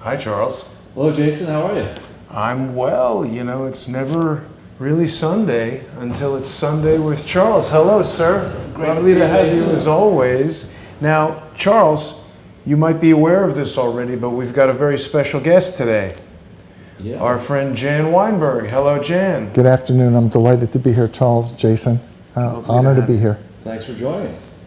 Hi, Charles. Hello, Jason. How are you? I'm well. You know, it's never really Sunday until it's Sunday with Charles. Hello, sir. Lovely to have you as always. Now, Charles, you might be aware of this already, but we've got a very special guest today. Yeah. Our friend Jan Weinberg. Hello, Jan. Good afternoon. I'm delighted to be here, Charles, Jason. Honored to be here. Thanks for joining us.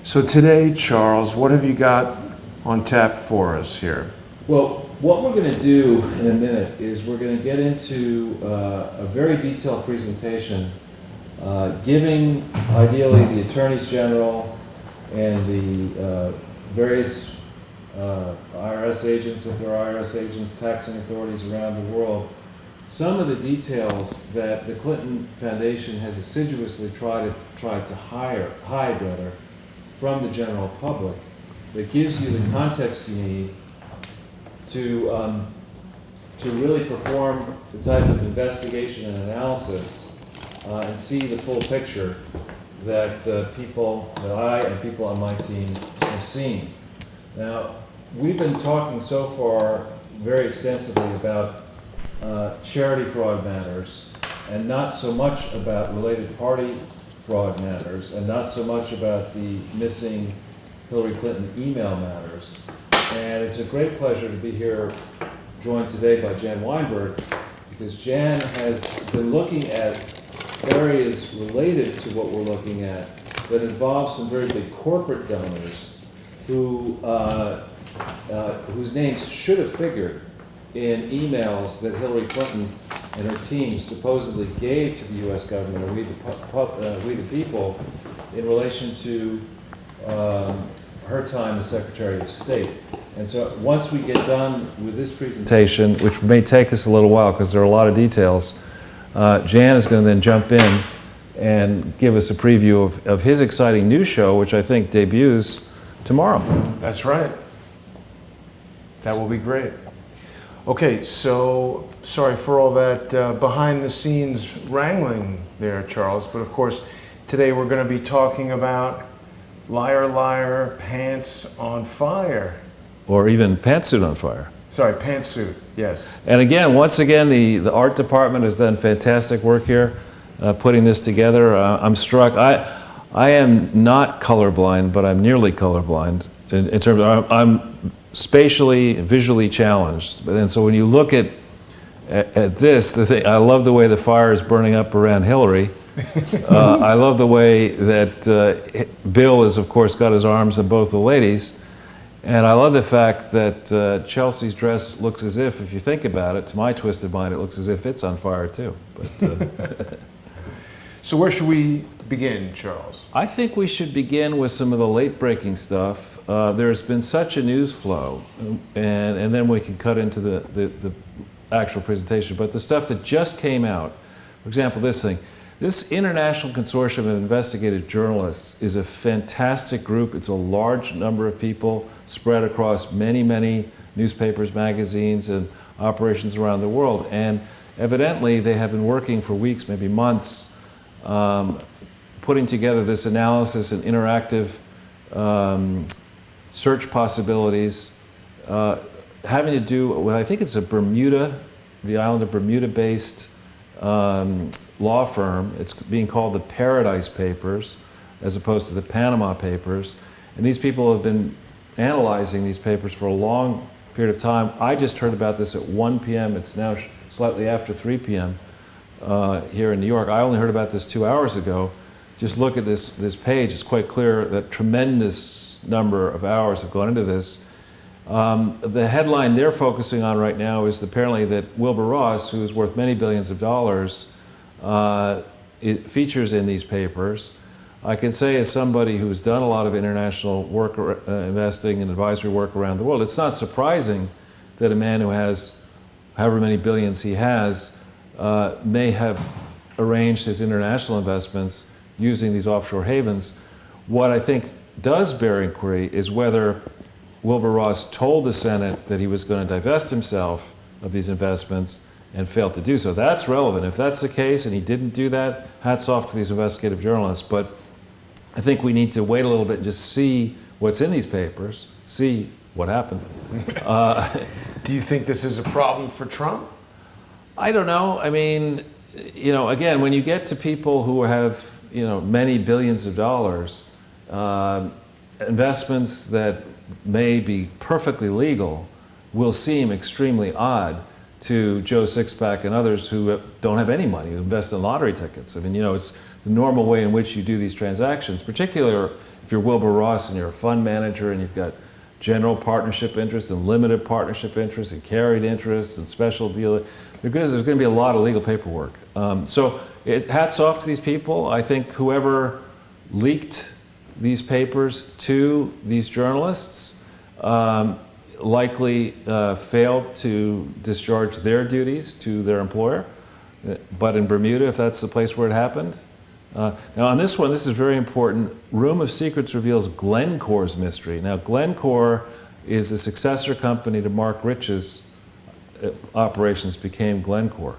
So today, Charles, what have you got on tap for us here? Well, what we're going to do in a minute is we're going to get into a very detailed presentation giving, ideally, the attorneys general and the various IRS agents, if there are IRS agents, taxing authorities around the world, some of the details that the Clinton Foundation has assiduously tried to hide from the general public, that gives you the context you need to really perform the type of investigation and analysis and see the full picture that I and people on my team have seen. Now, we've been talking so far very extensively about charity fraud matters, and not so much about related party fraud matters, and not so much about the missing Hillary Clinton email matters. And it's a great pleasure to be here, joined today by Jan Weinberg, because Jan has been looking at areas related to what we're looking at that involve some very big corporate donors whose names should have figured in emails that Hillary Clinton and her team supposedly gave to the U.S. government, or we the people, in relation to her time as Secretary of State. And so once we get done with this presentation, which may take us a little while because there are a lot of details, Jan is going to then jump in and give us a preview of his exciting new show, which I think debuts tomorrow. That's right. That will be great. Okay, so sorry for all that behind-the-scenes wrangling there, Charles, but of course, today we're going to be talking about Liar, Liar, Pants on Fire. Or even Pantsuit on Fire. Sorry, Pantsuit, yes. And again, once again, the art department has done fantastic work here putting this together. I'm struck. I am not colorblind, but I'm nearly colorblind in terms of I'm spatially, visually challenged. And so when you look at this, I love the way the fire is burning up around Hillary. I love the way that Bill has, of course, got his arms on both the ladies. And I love the fact that Chelsea's dress looks as if you think about it, to my twisted mind, it looks as if it's on fire too. But, So where should we begin, Charles? I think we should begin with some of the late-breaking stuff. There's been such a news flow, and then we can cut into the actual presentation. But the stuff that just came out, for example, this thing. This International Consortium of Investigative Journalists is a fantastic group. It's a large number of people spread across many, many newspapers, magazines, and operations around the world. And evidently, they have been working for weeks, maybe months, putting together this analysis and interactive search possibilities, having to do with, I think it's the island of Bermuda-based law firm. It's being called the Paradise Papers, as opposed to the Panama Papers. And these people have been analyzing these papers for a long period of time. I just heard about this at 1 p.m. It's now slightly after 3 p.m. Here in New York. I only heard about this 2 hours ago. Just look at this page. It's quite clear that tremendous number of hours have gone into this. The headline they're focusing on right now is apparently that Wilbur Ross, who is worth many billions of dollars, it features in these papers. I can say, as somebody who's done a lot of international work, investing and advisory work around the world, it's not surprising that a man who has however many billions he has may have arranged his international investments using these offshore havens. What I think does bear inquiry is whether Wilbur Ross told the Senate that he was going to divest himself of these investments and failed to do so. That's relevant. If that's the case and he didn't do that, hats off to these investigative journalists. But I think we need to wait a little bit and just see what's in these papers, see what happened. Do you think this is a problem for Trump? I don't know. I mean, again, when you get to people who have, many billions of dollars, investments that may be perfectly legal will seem extremely odd to Joe Sixpack and others who don't have any money, who invest in lottery tickets. I mean, it's the normal way in which you do these transactions, particularly if you're Wilbur Ross and you're a fund manager and you've got general partnership interest and limited partnership interest and carried interest and special deal. Because there's going to be a lot of legal paperwork. So hats off to these people. I think whoever leaked these papers to these journalists likely failed to discharge their duties to their employer. But in Bermuda, if that's the place where it happened. Now on this one, this is very important. Room of Secrets reveals Glencore's mystery. Now Glencore is the successor company to Mark Rich's operations became Glencore.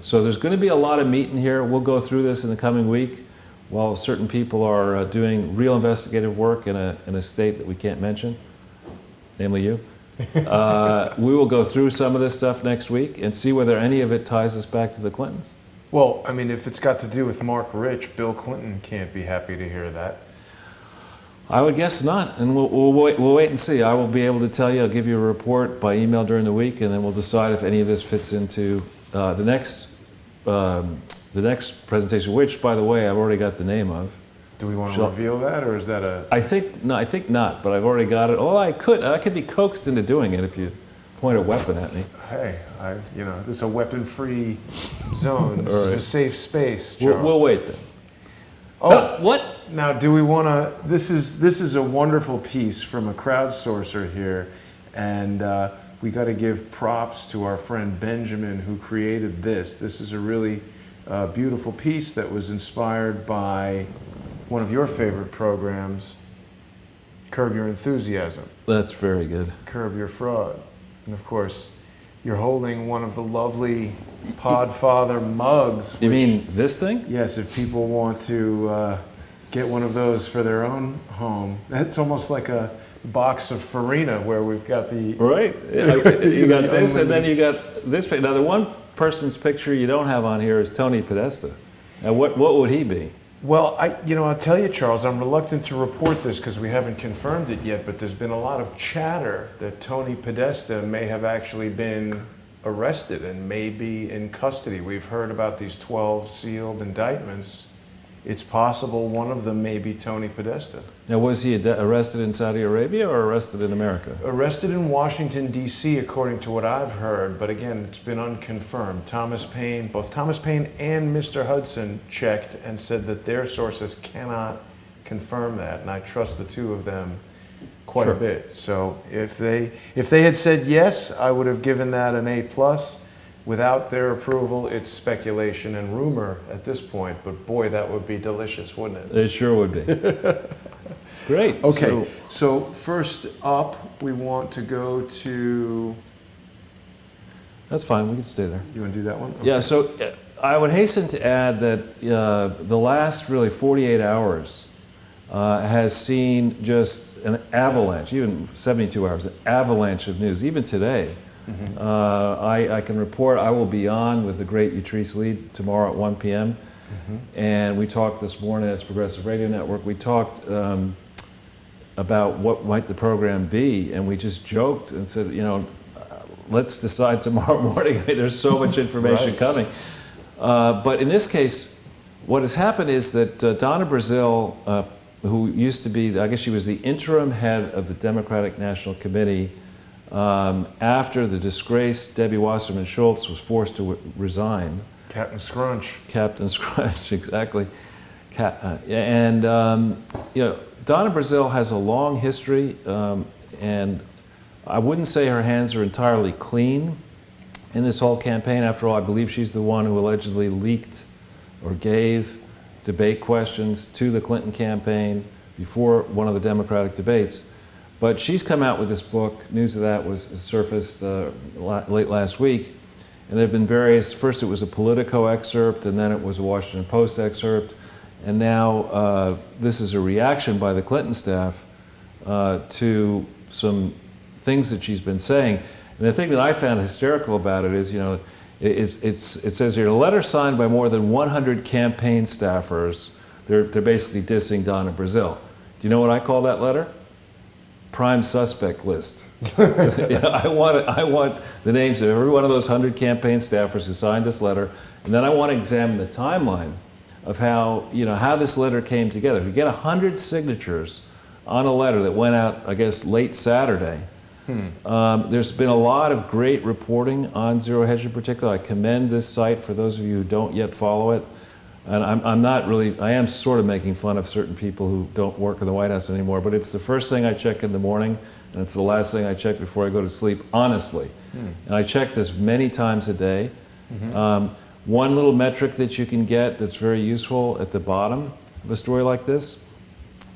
So there's going to be a lot of meat in here. We'll go through this in the coming week while certain people are doing real investigative work in a state that we can't mention, namely you. We will go through some of this stuff next week and see whether any of it ties us back to the Clintons. Well, I mean, if it's got to do with Mark Rich, Bill Clinton can't be happy to hear that. I would guess not, and we'll wait and see. I will be able to tell you. I'll give you a report by email during the week, and then we'll decide if any of this fits into the next presentation. Which, by the way, I've already got the name of. Do we want to reveal that, or is that a? I think not. But I've already got it. Oh, I could be coaxed into doing it if you point a weapon at me. Hey, this is a weapon-free zone. This is a safe space, Charles. We'll wait then. Oh, what? Now, do we want to? This is a wonderful piece from a crowdsourcer here, and we got to give props to our friend Benjamin who created this. This is a really beautiful piece that was inspired by one of your favorite programs, Curb Your Enthusiasm. That's very good. Curb Your Fraud, and of course, you're holding one of the lovely Podfather mugs. You mean this thing? Yes, if people want to get one of those for their own home. That's almost like a box of Farina where we've got the... Right. You got this, and then you got this. Now, the one person's picture you don't have on here is Tony Podesta. Now, what would he be? Well, I'll tell you, Charles, I'm reluctant to report this because we haven't confirmed it yet, but there's been a lot of chatter that Tony Podesta may have actually been arrested and may be in custody. We've heard about these 12 sealed indictments. It's possible one of them may be Tony Podesta. Now, was he arrested in Saudi Arabia or arrested in America? Arrested in Washington, D.C., according to what I've heard, but again, it's been unconfirmed. Both Thomas Paine and Mr. Hudson checked and said that their sources cannot confirm that, and I trust the two of them quite a bit. So if they had said yes, I would have given that an A+. Without their approval, it's speculation and rumor at this point, but boy, that would be delicious, wouldn't it? It sure would be. Great. Okay, so first up, we want to go to... That's fine, we can stay there. You want to do that one? Okay. Yeah, so I would hasten to add that the last really 48 hours has seen just an avalanche, even 72 hours, an avalanche of news, even today. Mm-hmm. I can report I will be on with the great Utrice Lead tomorrow at 1 p.m. Mm-hmm. And we talked this morning, it's Progressive Radio Network, we talked about what might the program be, and we just joked and said, let's decide tomorrow morning. I mean, there's so much information coming. But in this case, what has happened is that Donna Brazile, who used to be, I guess she was the interim head of the Democratic National Committee, after the disgraced Debbie Wasserman Schultz was forced to resign. Captain Scrunch. Captain Scrunch, exactly. Donna Brazile has a long history, and I wouldn't say her hands are entirely clean in this whole campaign. After all, I believe she's the one who allegedly leaked or gave debate questions to the Clinton campaign before one of the Democratic debates. But she's come out with this book. News of that was surfaced late last week. And there have been various, first it was a Politico excerpt, and then it was a Washington Post excerpt. And now this is a reaction by the Clinton staff to some things that she's been saying. And the thing that I found hysterical about it is, it says here, a letter signed by more than 100 campaign staffers. They're basically dissing Donna Brazil. Do you know what I call that letter? Prime suspect list. I want the names of every one of those 100 campaign staffers who signed this letter, and then I want to examine the timeline of how this letter came together. If you get 100 signatures on a letter that went out, I guess, late Saturday, there's been a lot of great reporting on Zero Hedge in particular. I commend this site for those of you who don't yet follow it. And I am sort of making fun of certain people who don't work in the White House anymore, but it's the first thing I check in the morning, and it's the last thing I check before I go to sleep, honestly. And I check this many times a day. One little metric that you can get that's very useful at the bottom of a story like this,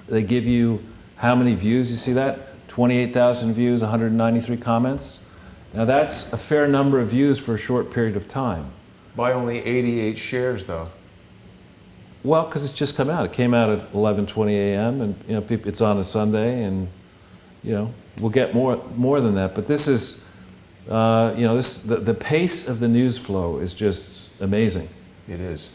they give you how many views. You see that? 28,000 views, 193 comments. Now that's a fair number of views for a short period of time. By only 88 shares, though. Well, because it's just come out. It came out at 11:20 a.m. and it's on a Sunday, and we'll get more than that. But this is, the pace of the news flow is just amazing. It is.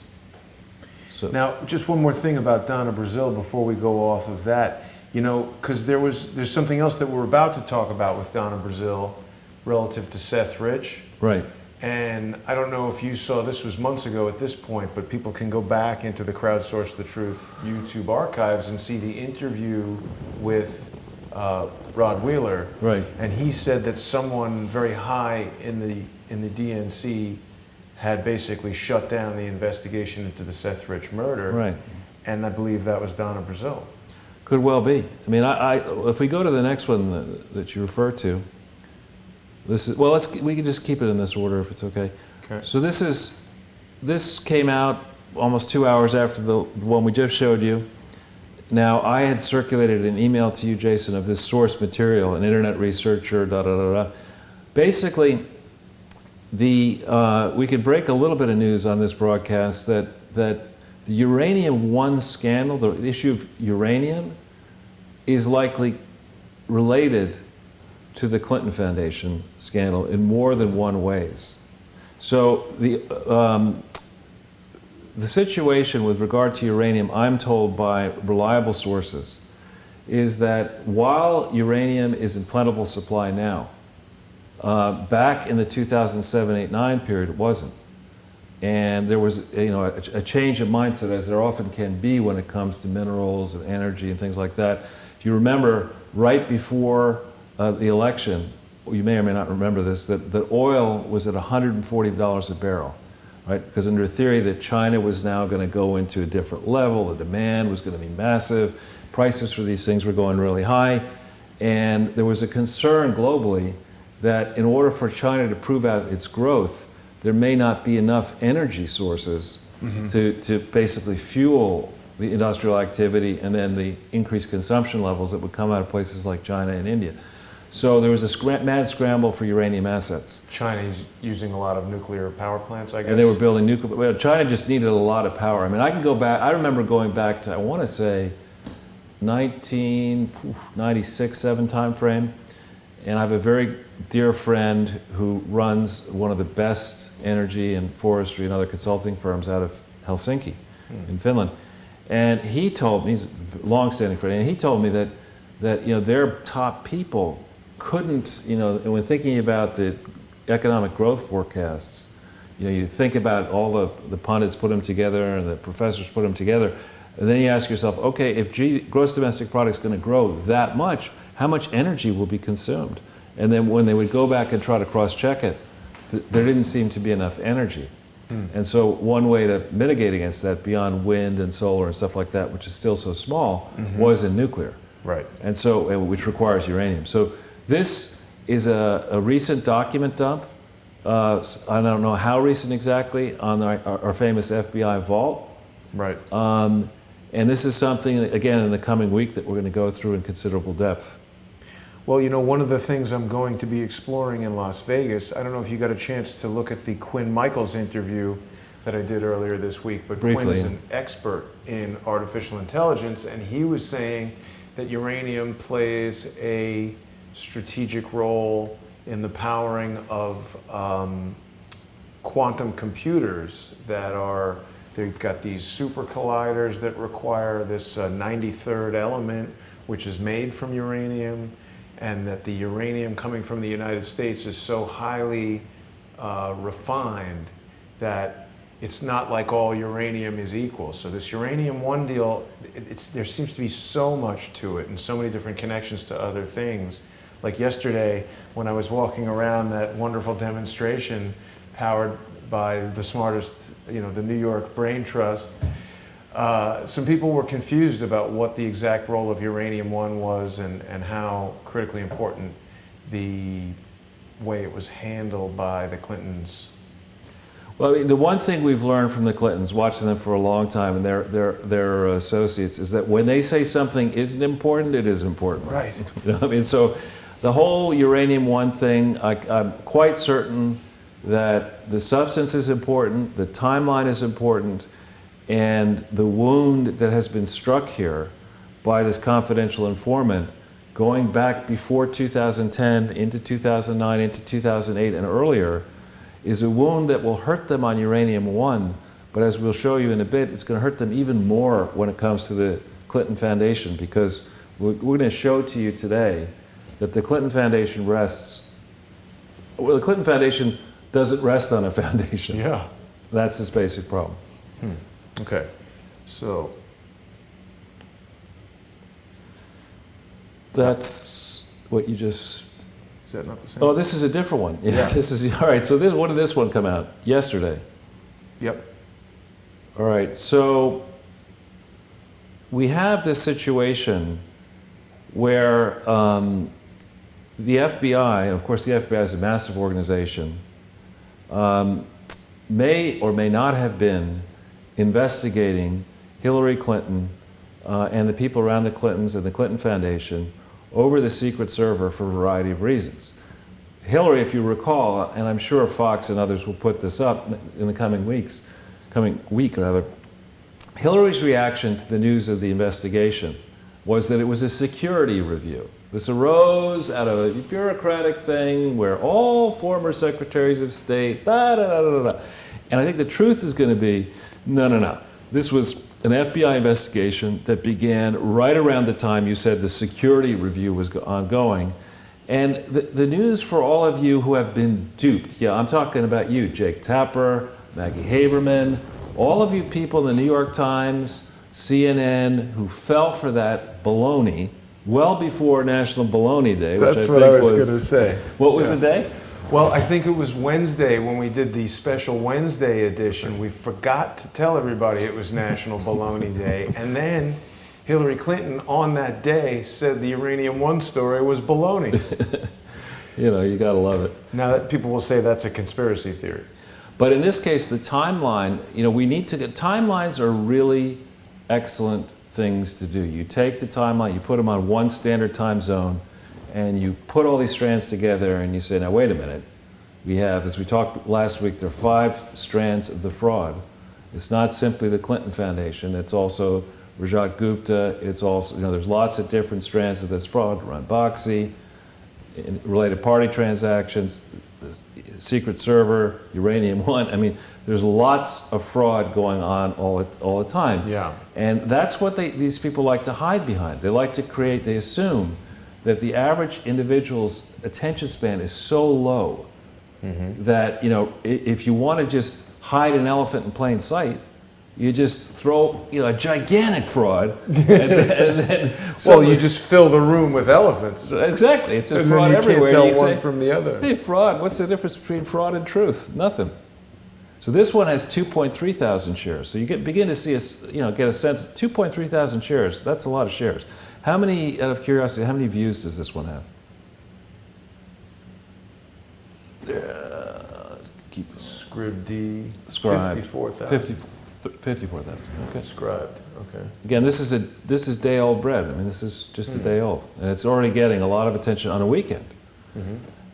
So now, just one more thing about Donna Brazil before we go off of that. Because there's something else that we're about to talk about with Donna Brazil relative to Seth Rich. Right. And I don't know if you saw, this was months ago at this point, but people can go back into the Crowdsource the Truth YouTube archives and see the interview with Rod Wheeler. Right. And he said that someone very high in the DNC had basically shut down the investigation into the Seth Rich murder. Right. And I believe that was Donna Brazil. Could well be. I mean, if we go to the next one that you refer to, we can just keep it in this order if it's okay. Okay. So this came out almost 2 hours after the one we just showed you. Now, I had circulated an email to you, Jason, of this source material, an internet researcher, Basically, we could break a little bit of news on this broadcast that the Uranium One scandal, the issue of uranium, is likely related to the Clinton Foundation scandal in more than one ways. So the situation with regard to uranium, I'm told by reliable sources, is that while uranium is in plentiful supply now, back in the 2007-8-9 period, it wasn't. And there was a change of mindset, as there often can be when it comes to minerals and energy and things like that. If you remember, right before the election, you may or may not remember this, that oil was at $140 a barrel, right? Because under a theory that China was now going to go into a different level, the demand was going to be massive, prices for these things were going really high, and there was a concern globally that in order for China to prove out its growth, there may not be enough energy sources to basically fuel the industrial activity and then the increased consumption levels that would come out of places like China and India. So there was a mad scramble for uranium assets. China's using a lot of nuclear power plants, I guess. And they were building nuclear. Well, China just needed a lot of power. I mean, I can go back. I remember going back to, I want to say, 1996, 7 time frame. And I have a very dear friend who runs one of the best energy and forestry and other consulting firms out of Helsinki in Finland. And he told me, he's a long-standing friend, and he told me that their top people couldn't, when thinking about the economic growth forecasts, you think about all the pundits put them together and the professors put them together, and then you ask yourself, okay, if gross domestic product is going to grow that much, how much energy will be consumed? And then when they would go back and try to cross-check it, there didn't seem to be enough energy. And so one way to mitigate against that, beyond wind and solar and stuff like that, which is still so small, was in nuclear. Right. And so, which requires uranium. So this is a recent document dump. I don't know how recent exactly, on our famous FBI vault. Right. And this is something, again, in the coming week that we're going to go through in considerable depth. Well, one of the things I'm going to be exploring in Las Vegas, I don't know if you got a chance to look at the Quinn Michaels interview that I did earlier this week, but Briefly, Quinn is an expert in artificial intelligence, and he was saying that uranium plays a strategic role in the powering of quantum computers that are, they've got these super colliders that require this 93rd element, which is made from uranium, and that the uranium coming from the United States is so highly refined that it's not like all uranium is equal. So this uranium one deal, there seems to be so much to it and so many different connections to other things. Like yesterday, when I was walking around that wonderful demonstration powered by the smartest, the New York Brain Trust, some people were confused about what the exact role of uranium-1 was and how critically important the way it was handled by the Clintons. Well, I mean, the one thing we've learned from the Clintons, watching them for a long time, and their associates, is that when they say something isn't important, it is important. Right. I mean, so the whole uranium-1 thing, I'm quite certain that the substance is important, the timeline is important, and the wound that has been struck here by this confidential informant, going back before 2010, into 2009, into 2008, and earlier, is a wound that will hurt them on uranium-1, but as we'll show you in a bit, it's going to hurt them even more when it comes to the Clinton Foundation, because we're going to show to you today that the Clinton Foundation rests, well, the Clinton Foundation doesn't rest on a foundation. Yeah. That's its basic problem. Okay, so that's what you just... is that not the same? Oh, this is a different one. Yeah. This is, all right, so when did this one come out? Yesterday. Yep. All right, so we have this situation where the FBI, and of course the FBI is a massive organization, may or may not have been investigating Hillary Clinton and the people around the Clintons and the Clinton Foundation over the secret server for a variety of reasons. Hillary, if you recall, and I'm sure Fox and others will put this up in the coming week, Hillary's reaction to the news of the investigation was that it was a security review. This arose out of a bureaucratic thing where all former secretaries of state, And I think the truth is going to be, no. This was an FBI investigation that began right around the time you said the security review was ongoing. And the news for all of you who have been duped, I'm talking about you, Jake Tapper, Maggie Haberman, all of you people in the New York Times, CNN, who fell for that baloney well before National Baloney Day, which That's I what think I was going to say. What was the day? Well, I think it was Wednesday when we did the special Wednesday edition. We forgot to tell everybody it was National Baloney Day. And then Hillary Clinton on that day said the uranium-1 story was baloney. You got to love it. Now that people will say that's a conspiracy theory. But in this case, the timeline, we need to get, timelines are really excellent things to do. You take the timeline, you put them on one standard time zone, and you put all these strands together and you say, now wait a minute, we have, as we talked last week, there are 5 strands of the fraud. It's not simply the Clinton Foundation, it's also Rajat Gupta, it's also, there's lots of different strands of this fraud, Ron Boxey, related party transactions, the secret server, uranium-1. I mean, there's lots of fraud going on all the time. Yeah. And that's what these people like to hide behind. They like to create, they assume that the average individual's attention span is so low that, if you want to just hide an elephant in plain sight, you just throw, a gigantic fraud, and then Well, you just fill the room with elephants. exactly, it's just And fraud then you everywhere. can't You tell one say, from the other. hey, fraud, what's the difference between fraud and truth? Nothing. So this one has 2.3 thousand shares. So you begin to see, get a sense, 2.3 thousand shares, that's a lot of shares. How many, out of curiosity, how many views does this one have? Keep Scrib D, Scribed. 54,000. 54,000. Okay. Scribed, okay. Again, this is day-old bread. I mean, this is just a day old, and it's already getting a lot of attention on a weekend.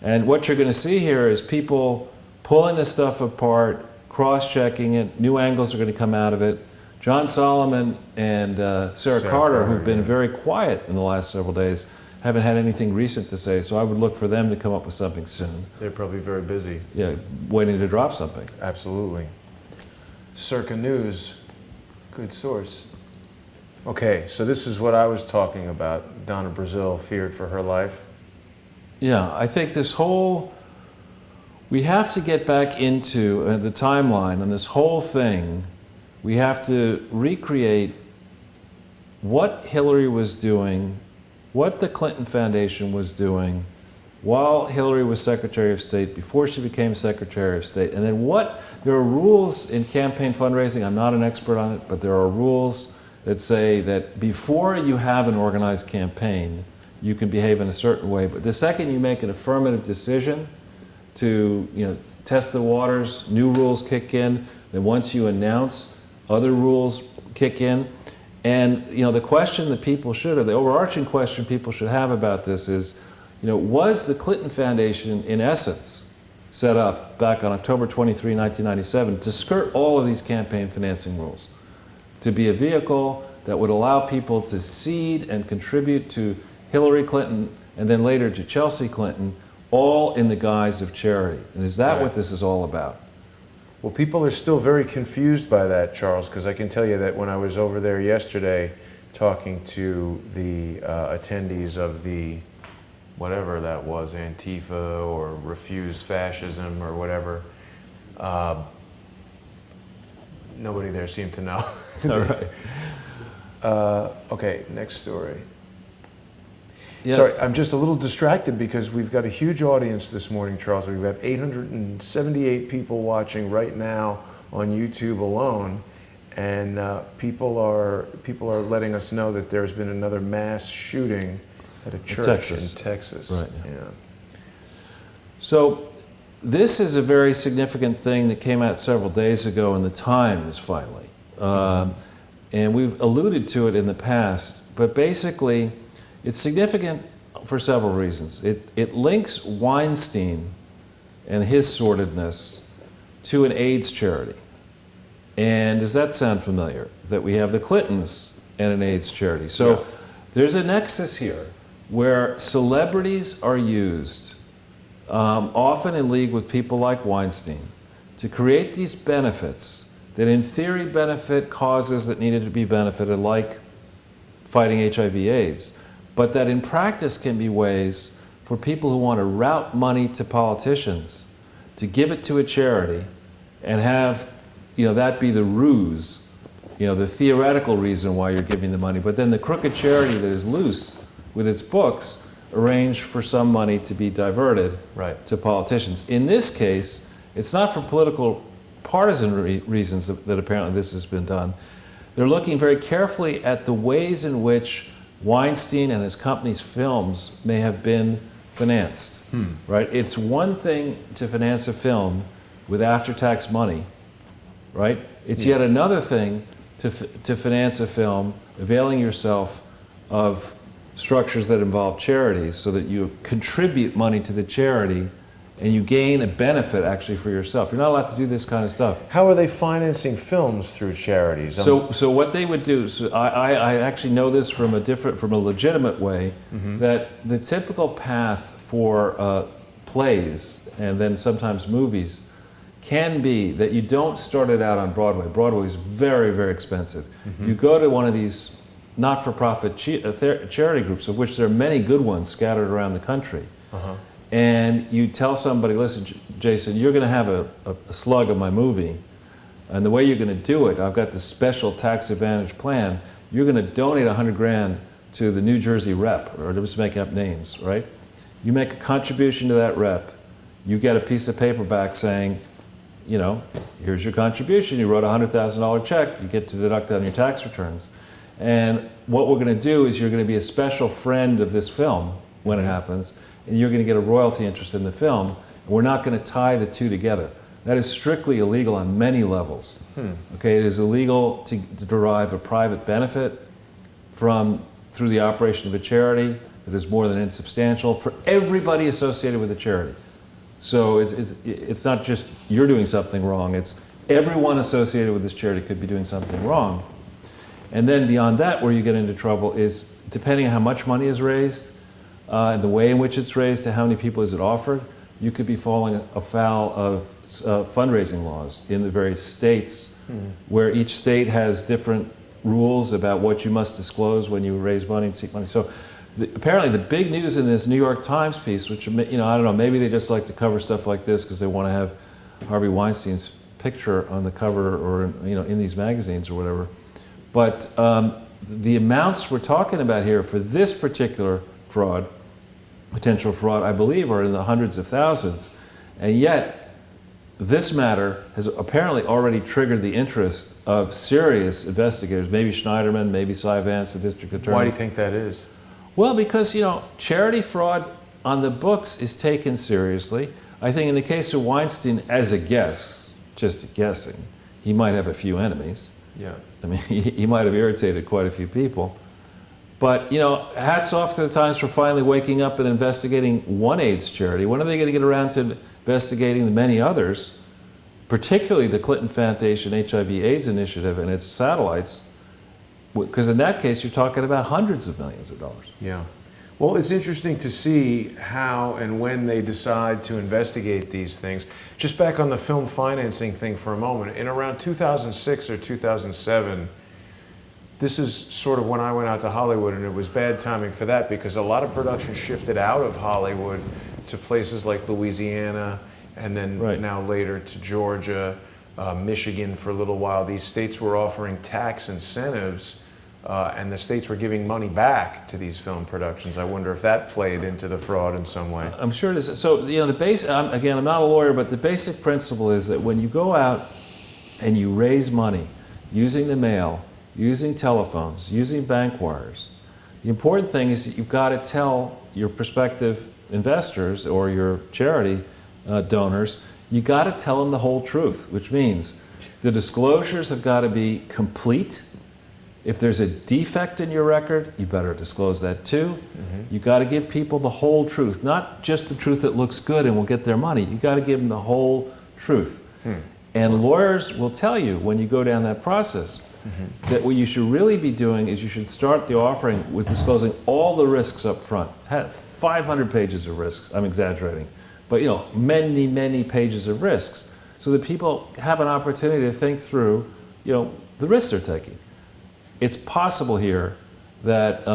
And what you're going to see here is people pulling this stuff apart, cross-checking it. New angles are going to come out of it. John Solomon and Sarah Carter, who've been very quiet in the last several days, haven't had anything recent to say, so I would look for them to come up with something soon. They're probably very busy. Yeah, waiting to drop something. Absolutely. Circa News, good source. Okay, so this is what I was talking about. Donna Brazil feared for her life. Yeah, I think we have to get back into the timeline on this whole thing. We have to recreate what Hillary was doing, what the Clinton Foundation was doing while Hillary was Secretary of State, before she became Secretary of State, and then there are rules in campaign fundraising. I'm not an expert on it, but there are rules that say that before you have an organized campaign, you can behave in a certain way. But the second you make an affirmative decision to test the waters, new rules kick in. Then once you announce, other rules kick in. And the question that people should, or the overarching question people should have about this is, was the Clinton Foundation in essence set up back on October 23, 1997 to skirt all of these campaign financing rules, to be a vehicle that would allow people to seed and contribute to Hillary Clinton and then later to Chelsea Clinton, all in the guise of charity? And is that what this is all about? Well, people are still very confused by that, Charles, because I can tell you that when I was over there yesterday talking to the attendees of the, whatever that was, Antifa or Refuse Fascism or whatever, nobody there seemed to know. All right. Okay, next story. Yeah. Sorry, I'm just a little distracted because we've got a huge audience this morning, Charles. We've got 878 people watching right now on YouTube alone, and people are letting us know that there's been another mass shooting at a church in Texas. Right. Yeah. So this is a very significant thing that came out several days ago in the Times, finally. And we've alluded to it in the past, but basically it's significant for several reasons. It links Weinstein and his sordidness to an AIDS charity. And does that sound familiar? That we have the Clintons and an AIDS charity. So there's a nexus here where celebrities are used, often in league with people like Weinstein, to create these benefits that in theory benefit causes that needed to be benefited, like fighting HIV/AIDS, but that in practice can be ways for people who want to route money to politicians to give it to a charity and have that be the ruse, the theoretical reason why you're giving the money, but then the crooked charity that is loose with its books arrange for some money to be diverted to politicians. In this case, it's not for political partisan reasons that apparently this has been done. They're looking very carefully at the ways in which Weinstein and his company's films may have been financed. Right? It's one thing to finance a film with after-tax money, right? It's yet another thing to finance a film availing yourself of structures that involve charities so that you contribute money to the charity and you gain a benefit actually for yourself. You're not allowed to do this kind of stuff. How are they financing films through charities? So what they would do, so I actually know this from a legitimate way, that the typical path for plays and then sometimes movies can be that you don't start it out on Broadway. Broadway is very, very expensive. You go to one of these not-for-profit charity groups, of which there are many good ones scattered around the country. And you tell somebody, listen, Jason, you're going to have a slug of my movie, and the way you're going to do it, I've got this special tax advantage plan. You're going to donate $100,000 to the New Jersey rep, or just make up names, right? You make a contribution to that rep. You get a piece of paper back saying, here's your contribution. You wrote a $100,000 check. You get to deduct that on your tax returns. And what we're going to do is you're going to be a special friend of this film when it happens, and you're going to get a royalty interest in the film. And we're not going to tie the two together. That is strictly illegal on many levels. Okay, it is illegal to derive a private benefit through the operation of a charity that is more than insubstantial for everybody associated with the charity. So it's not just you're doing something wrong, it's everyone associated with this charity could be doing something wrong. And then beyond that, where you get into trouble is, depending on how much money is raised, and the way in which it's raised to how many people is it offered, you could be falling afoul of fundraising laws in the various states, where each state has different rules about what you must disclose when you raise money and seek money. So apparently the big news in this New York Times piece, which, I don't know, maybe they just like to cover stuff like this because they want to have Harvey Weinstein's picture on the cover or, in these magazines or whatever. But the amounts we're talking about here for this particular fraud, potential fraud, I believe, are in the hundreds of thousands. And yet, this matter has apparently already triggered the interest of serious investigators, maybe Schneiderman, maybe Cy Vance, the district attorney. Why do you think that is? Well, because, charity fraud on the books is taken seriously. I think in the case of Weinstein, as a guess, just guessing, he might have a few enemies. Yeah. I mean, he might have irritated quite a few people. But, hats off to the Times for finally waking up and investigating one AIDS charity. When are they going to get around to investigating the many others, particularly the Clinton Foundation HIV/AIDS Initiative and its satellites? Because in that case, you're talking about hundreds of millions of dollars. Yeah. Well, it's interesting to see how and when they decide to investigate these things. Just back on the film financing thing for a moment. In around 2006 or 2007, this is sort of when I went out to Hollywood, and it was bad timing for that because a lot of production shifted out of Hollywood to places like Louisiana, and then now later to Georgia, Michigan for a little while. These states were offering tax incentives, and the states were giving money back to these film productions. I wonder if that played into the fraud in some way. I'm sure it is. So, the base, again, I'm not a lawyer, but the basic principle is that when you go out and you raise money using the mail, using telephones, using bank wires, the important thing is that you've got to tell your prospective investors or your charity donors, you got to tell them the whole truth, which means the disclosures have got to be complete. If there's a defect in your record, you better disclose that too. You got to give people the whole truth, not just the truth that looks good and will get their money. You got to give them the whole truth. And lawyers will tell you when you go down that process that what you should really be doing is you should start the offering with disclosing all the risks up front. 500 pages of risks, I'm exaggerating, but many, many pages of risks so that people have an opportunity to think through, the risks they're taking. It's possible here that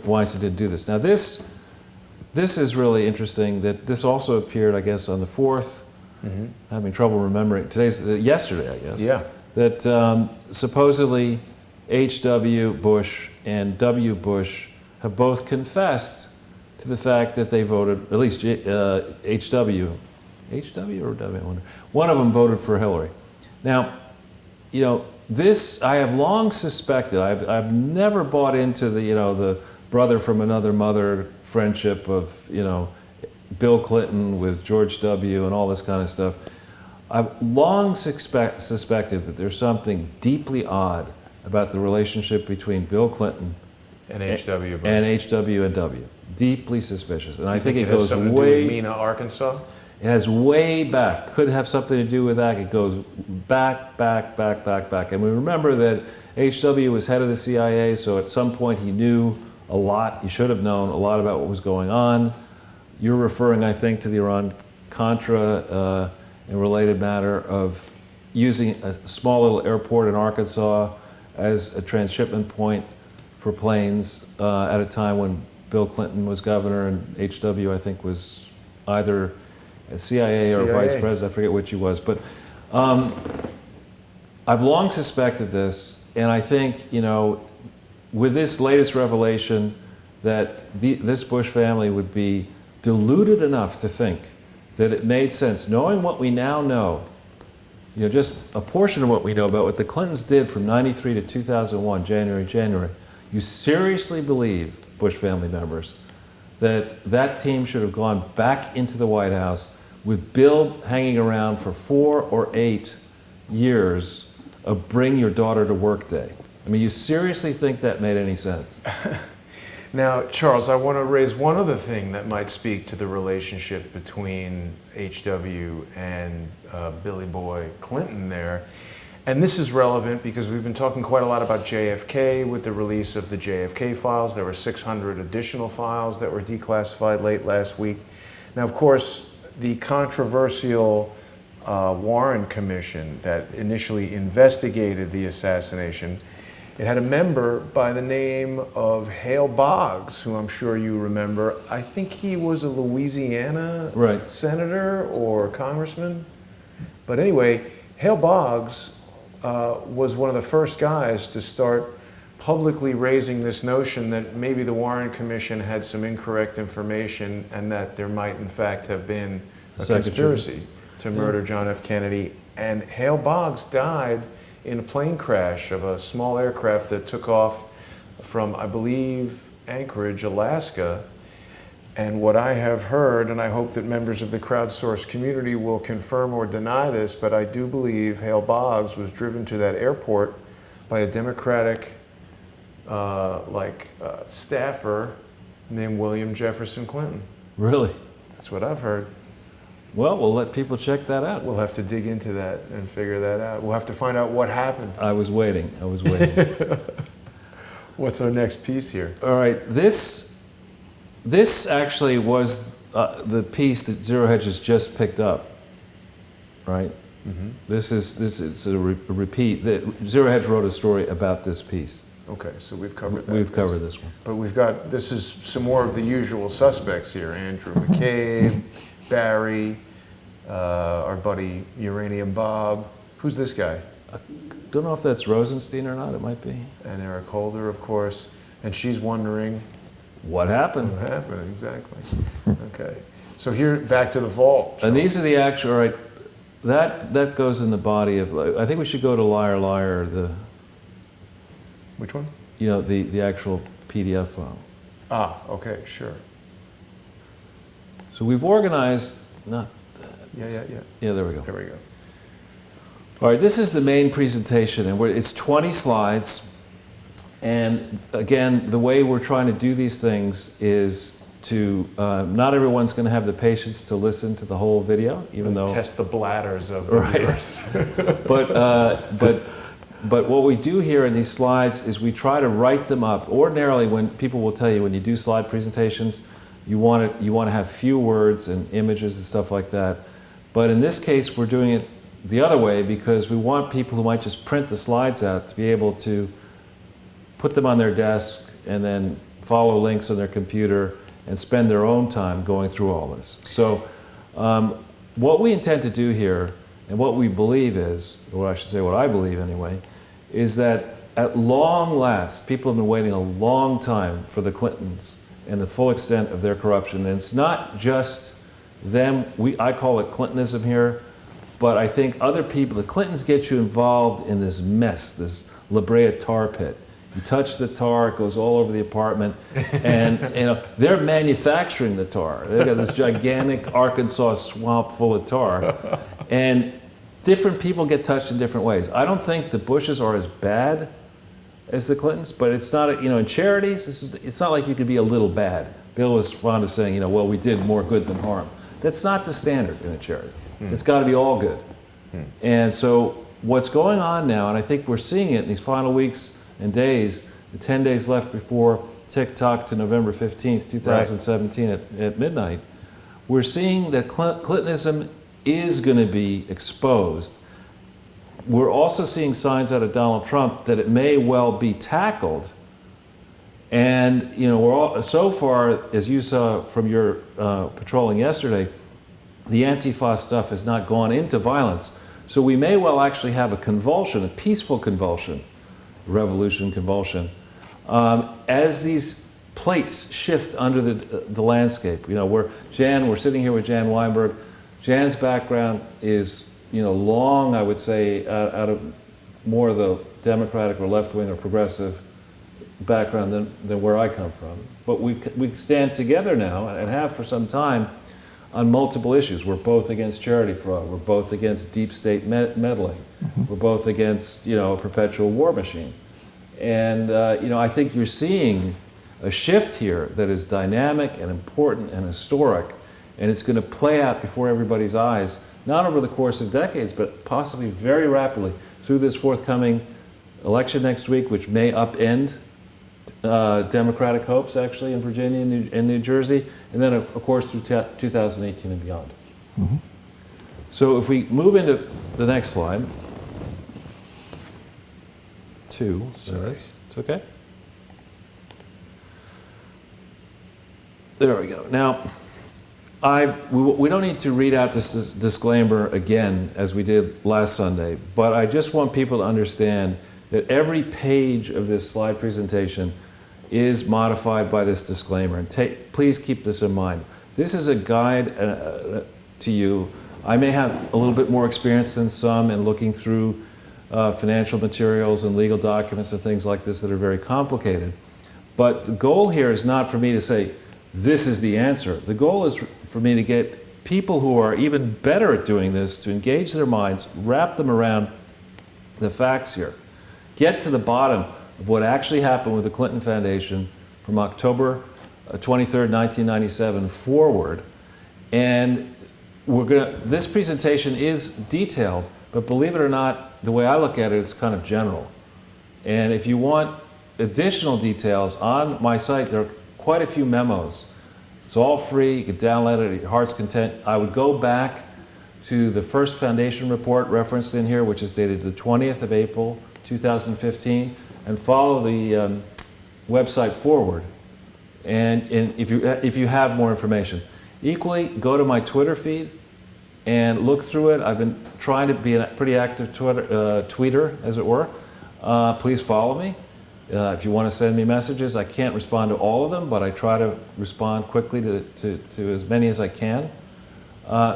Weinstein didn't do this. Now this is really interesting that this also appeared, I guess, on the 4th. I'm having trouble remembering. Yesterday, I guess. Yeah. That supposedly H.W. Bush and W. Bush have both confessed to the fact that they voted, at least H.W. or W, I wonder. One of them voted for Hillary. Now, this I have long suspected. I've never bought into the brother from another mother friendship of Bill Clinton with George W. and all this kind of stuff. I've long suspected that there's something deeply odd about the relationship between Bill Clinton and H.W. Bush. And H.W. and W. Deeply suspicious. And I think it has goes something way... to do with Mena, Arkansas? It has way back. Could have something to do with that. It goes back. And we remember that H.W. was head of the CIA, so at some point he knew a lot. He should have known a lot about what was going on. You're referring, I think, to the Iran-Contra and related matter of using a small little airport in Arkansas as a transshipment point for planes at a time when Bill Clinton was governor and H.W. I think was either a CIA or vice president, I forget which he was. But I've long suspected this, and I think, with this latest revelation that this Bush family would be deluded enough to think that it made sense, knowing what we now know, just a portion of what we know about what the Clintons did from 93 to 2001, January, you seriously believe, Bush family members, that team should have gone back into the White House with Bill hanging around for 4 or 8 years of Bring Your Daughter to Work Day. I mean, you seriously think that made any sense? Now, Charles, I want to raise one other thing that might speak to the relationship between H.W. and Billy Boy Clinton there, And this is relevant because we've been talking quite a lot about JFK with the release of the JFK files. There were 600 additional files that were declassified late last week. Now, of course, the controversial Warren Commission that initially investigated the assassination, it had a member by the name of Hale Boggs, who I'm sure you remember. I think he was a Louisiana senator or congressman. But anyway, Hale Boggs was one of the first guys to start publicly raising this notion that maybe the Warren Commission had some incorrect information and that there might in fact have been a conspiracy to murder John F. Kennedy. And Hale Boggs died in a plane crash of a small aircraft that took off from, I believe, Anchorage, Alaska. And what I have heard, and I hope that members of the crowdsourced community will confirm or deny this, but I do believe Hale Boggs was driven to that airport by a Democratic staffer named William Jefferson Clinton. Really? That's what I've heard. Well, we'll let people check that out. We'll have to dig into that and figure that out. We'll have to find out what happened. I was waiting. What's our next piece here? All right, this actually was the piece that Zero Hedge has just picked up, right? Mm-hmm. This is a repeat. Zero Hedge wrote a story about this piece. Okay, so we've covered that. We've covered this one. But this is some more of the usual suspects here. Andrew McCabe, Barry, our buddy Uranium Bob. Who's this guy? I don't know if that's Rosenstein or not. It might be. And Eric Holder, of course. And she's wondering... What happened? What happened, exactly. Okay. So here, back to the vault. And these are the actual, all right, that goes in the body of, I think we should go to Liar Liar, Which one? You know, the actual PDF file. Ah, okay, sure. So we've organized, not that. Yeah. Yeah, there we go. There we go. All right, this is the main presentation, and it's 20 slides. And again, the way we're trying to do these things is to, not everyone's going to have the patience to listen to the whole video, even though... Test the bladders of the viewers. But what we do here in these slides is we try to write them up. Ordinarily, when people will tell you when you do slide presentations, you want to have few words and images and stuff like that. But in this case, we're doing it the other way because we want people who might just print the slides out to be able to put them on their desk and then follow links on their computer and spend their own time going through all this. So what we intend to do here, and what we believe is, or I should say what I believe anyway, is that at long last, people have been waiting a long time for the Clintons and the full extent of their corruption. And it's not just them, I call it Clintonism here, but I think other people, the Clintons get you involved in this mess, this La Brea tar pit. You touch the tar, it goes all over the apartment, and they're manufacturing the tar. They've got this gigantic Arkansas swamp full of tar, and different people get touched in different ways. I don't think the Bushes are as bad as the Clintons, but it's not, in charities, it's not like you could be a little bad. Bill was fond of saying, well, we did more good than harm. That's not the standard in a charity. It's got to be all good. And so what's going on now, and I think we're seeing it in these final weeks and days, the 10 days left before TikTok to November 15th, 2017 at midnight, we're seeing that Clintonism is going to be exposed. We're also seeing signs out of Donald Trump that it may well be tackled. And we're all, so far, as you saw from your patrolling yesterday, the Antifa stuff has not gone into violence. So we may well actually have a convulsion, a peaceful convulsion, revolution convulsion, as these plates shift under the landscape. We're sitting here with Jan Weinberg. Jan's background is, long, I would say, out of more of the Democratic or left-wing or progressive background than where I come from. But we stand together now, and have for some time, on multiple issues. We're both against charity fraud. We're both against deep state meddling. Mm-hmm. We're both against, a perpetual war machine. And, I think you're seeing a shift here that is dynamic and important and historic, and it's going to play out before everybody's eyes, not over the course of decades, but possibly very rapidly. through this forthcoming election next week, which may upend Democratic hopes actually in Virginia and New Jersey, and then of course through 2018 and beyond. Mm-hmm. So if we move into the next slide, 2, Sorry. it's okay. There we go. Now, we don't need to read out this disclaimer again as we did last Sunday, but I just want people to understand that every page of this slide presentation is modified by this disclaimer. And please keep this in mind. This is a guide to you. I may have a little bit more experience than some in looking through financial materials and legal documents and things like this that are very complicated. But the goal here is not for me to say, this is the answer. The goal is for me to get people who are even better at doing this to engage their minds, wrap them around the facts here, get to the bottom of what actually happened with the Clinton Foundation from October 23rd, 1997 forward. And this presentation is detailed, but believe it or not, the way I look at it, it's kind of general. And if you want additional details on my site, there are quite a few memos. It's all free. You can download it at your heart's content. I would go back to the first foundation report referenced in here, which is dated the 20th of April, 2015, and follow the website forward. And if you have more information. Equally, go to my Twitter feed and look through it. I've been trying to be a pretty active tweeter, as it were. Please follow me. If you want to send me messages, I can't respond to all of them, but I try to respond quickly to as many as I can.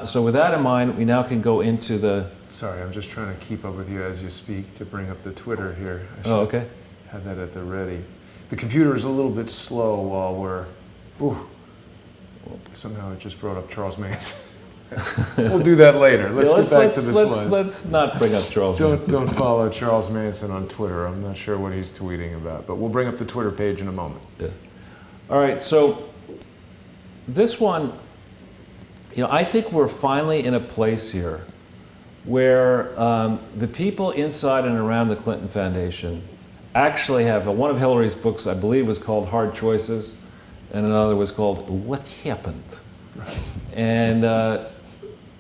So with that in mind, we now can go into the... Sorry, I'm just trying to keep up with you as you speak to bring up the Twitter here. I should okay. have that at the ready. The computer is a little bit slow while we're... Ooh, somehow it just brought up Charles Manson. We'll do that later. Let's get back to the slide. Let's not bring up Charles Manson. Don't follow Charles Manson on Twitter. I'm not sure what he's tweeting about, but we'll bring up the Twitter page in a moment. Yeah. All right, so this one, I think we're finally in a place here where the people inside and around the Clinton Foundation actually have, one of Hillary's books, I believe, was called Hard Choices, and another was called What Happened? Right. And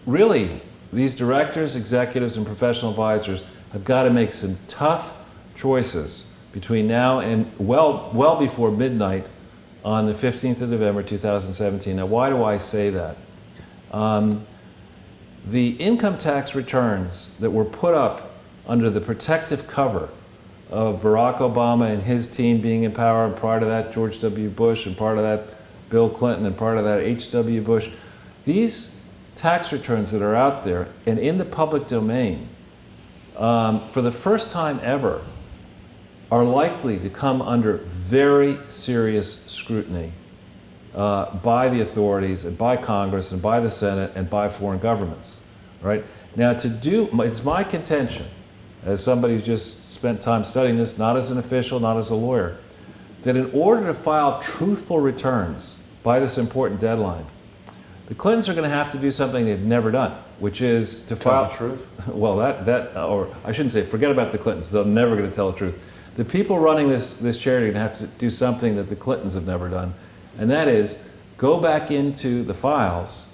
really, these directors, executives, and professional advisors have got to make some tough choices between now and well before midnight on the 15th of November, 2017. Now, why do I say that? The income tax returns that were put up under the protective cover of Barack Obama and his team being in power, and prior to that, George W. Bush, and part of that, Bill Clinton, and part of that, H.W. Bush, these tax returns that are out there and in the public domain, for the first time ever, are likely to come under very serious scrutiny by the authorities and by Congress and by the Senate and by foreign governments. Right? Now, it's my contention, as somebody who's just spent time studying this, not as an official, not as a lawyer, that in order to file truthful returns by this important deadline, the Clintons are going to have to do something they've never done, which is to file the truth. Well, or I shouldn't say, forget about the Clintons. They're never going to tell the truth. The people running this charity are going to have to do something that the Clintons have never done, and that is go back into the files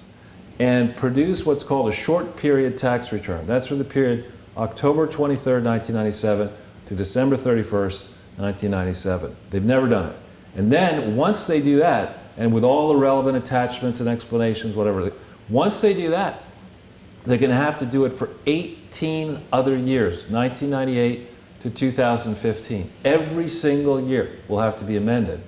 and produce what's called a short period tax return. That's for the period October 23rd, 1997 to December 31st, 1997. They've never done it. And then once they do that, and with all the relevant attachments and explanations, whatever, once they do that, they're going to have to do it for 18 other years, 1998 to 2015. Every single year will have to be amended.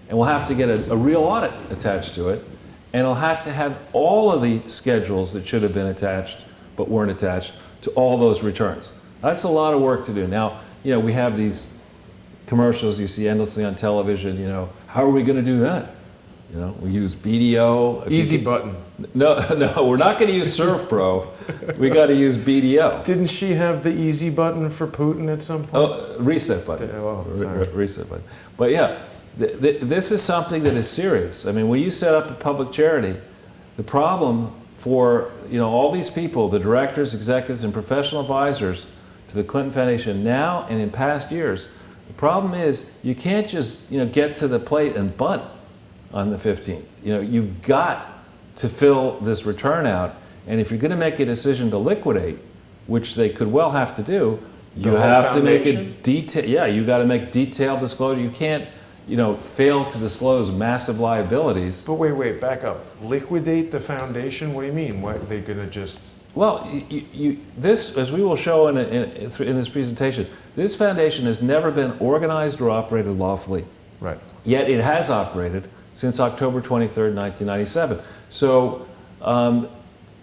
And we'll have to get a real audit attached to it. And it'll have to have all of the schedules that should have been attached but weren't attached to all those returns. That's a lot of work to do. Now, we have these commercials you see endlessly on television, how are we going to do that? We use BDO. Easy button. No, we're not going to use ServPro. We got to use BDO. Didn't she have the easy button for Putin at some point? Oh, reset button. Oh, sorry. Reset button. But yeah, this is something that is serious. I mean, when you set up a public charity, the problem for all these people, the directors, executives, and professional advisors, to the Clinton Foundation now and in past years. The problem is you can't just get to the plate and bunt on the 15th. You've got to fill this return out, and if you're going to make a decision to liquidate, which they could well have to do, you have to make a you got to make detailed disclosure. You can't fail to disclose massive liabilities. But wait, back up. Liquidate the foundation? What do you mean? What, they're going to just... Well, this, as we will show in this presentation, this foundation has never been organized or operated lawfully. Right. Yet it has operated since October 23rd, 1997. So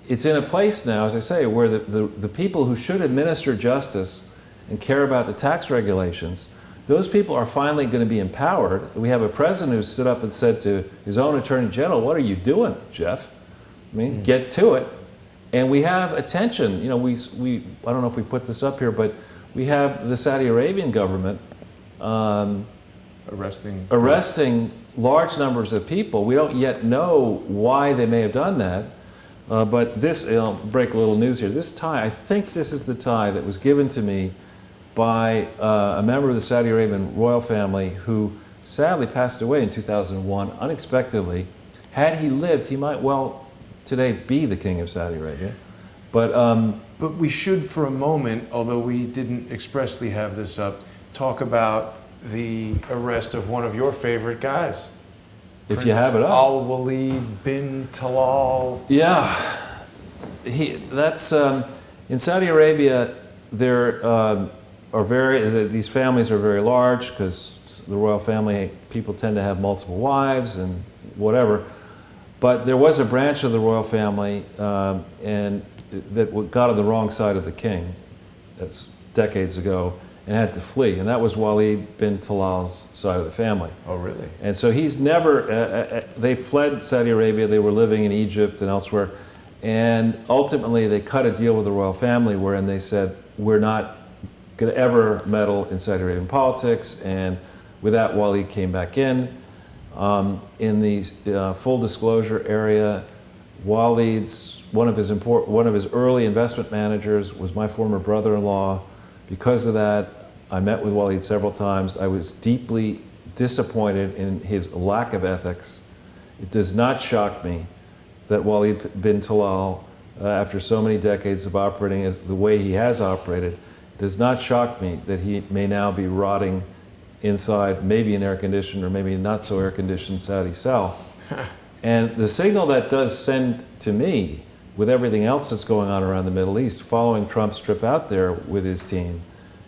it's in a place now, as I say, where the people who should administer justice and care about the tax regulations, those people are finally going to be empowered. We have a president who stood up and said to his own attorney general, "What are you doing, Jeff? I mean, get to it." And we have attention. I don't know if we put this up here, but we have the Saudi Arabian government arresting large numbers of people. We don't yet know why they may have done that. But this, I'll break a little news here. This tie, I think this is the tie that was given to me by a member of the Saudi Arabian royal family who sadly passed away in 2001 unexpectedly. Had he lived, he might well today be the king of Saudi Arabia. But we should for a moment, although we didn't expressly have this up, talk about the arrest of one of your favorite guys. If Prince you have it up. Al-Walid bin Talal. Yeah, that's in Saudi Arabia. These families are very large because the royal family people tend to have multiple wives and whatever. But there was a branch of the royal family and that got on the wrong side of the king. That's decades ago. And had to flee, and that was Walid bin Talal's side of the family. Oh, really? And so he's never, they fled Saudi Arabia, they were living in Egypt and elsewhere, and ultimately they cut a deal with the royal family wherein they said, we're not going to ever meddle in Saudi Arabian politics, and with that, Walid came back in. In the full disclosure area, Walid's, one of his early investment managers was my former brother-in-law. Because of that, I met with Walid several times. I was deeply disappointed in his lack of ethics. It does not shock me that Walid bin Talal, after so many decades of operating the way he has operated, it does not shock me that he may now be rotting inside maybe an air-conditioned or maybe not so air-conditioned Saudi cell. And the signal that does send to me, with everything else that's going on around the Middle East, following Trump's trip out there with his team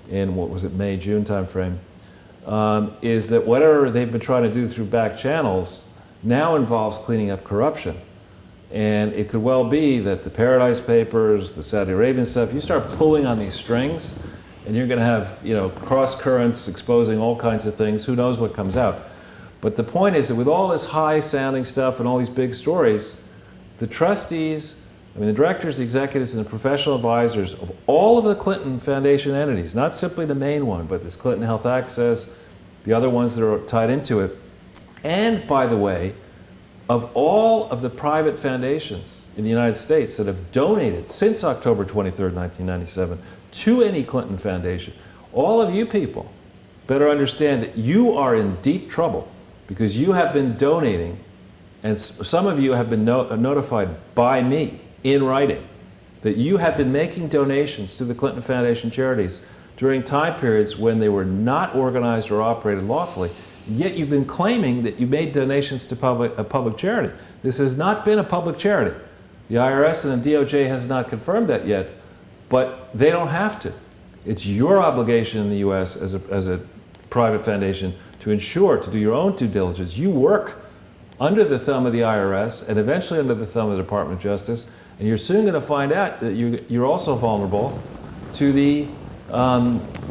in, what was it, May, June timeframe, is that whatever they've been trying to do through back channels now involves cleaning up corruption. And it could well be that the Paradise Papers, the Saudi Arabian stuff, you start pulling on these strings, and you're going to have cross currents exposing all kinds of things. Who knows what comes out? But the point is that with all this high-sounding stuff and all these big stories, the trustees, the directors, the executives, and the professional advisors of all of the Clinton Foundation entities, not simply the main one, but this Clinton Health Access, the other ones that are tied into it, and, by the way, of all of the private foundations in the United States that have donated since October 23rd, 1997, to any Clinton Foundation, all of you people better understand that you are in deep trouble because you have been donating, and some of you have been notified by me in writing that you have been making donations to the Clinton Foundation charities during time periods when they were not organized or operated lawfully, yet you've been claiming that you made donations to a public charity. This has not been a public charity. The IRS and the DOJ has not confirmed that yet, but they don't have to. It's your obligation in the US as a private foundation to ensure, to do your own due diligence. You work under the thumb of the IRS and eventually under the thumb of the Department of Justice, and you're soon going to find out that you're also vulnerable to the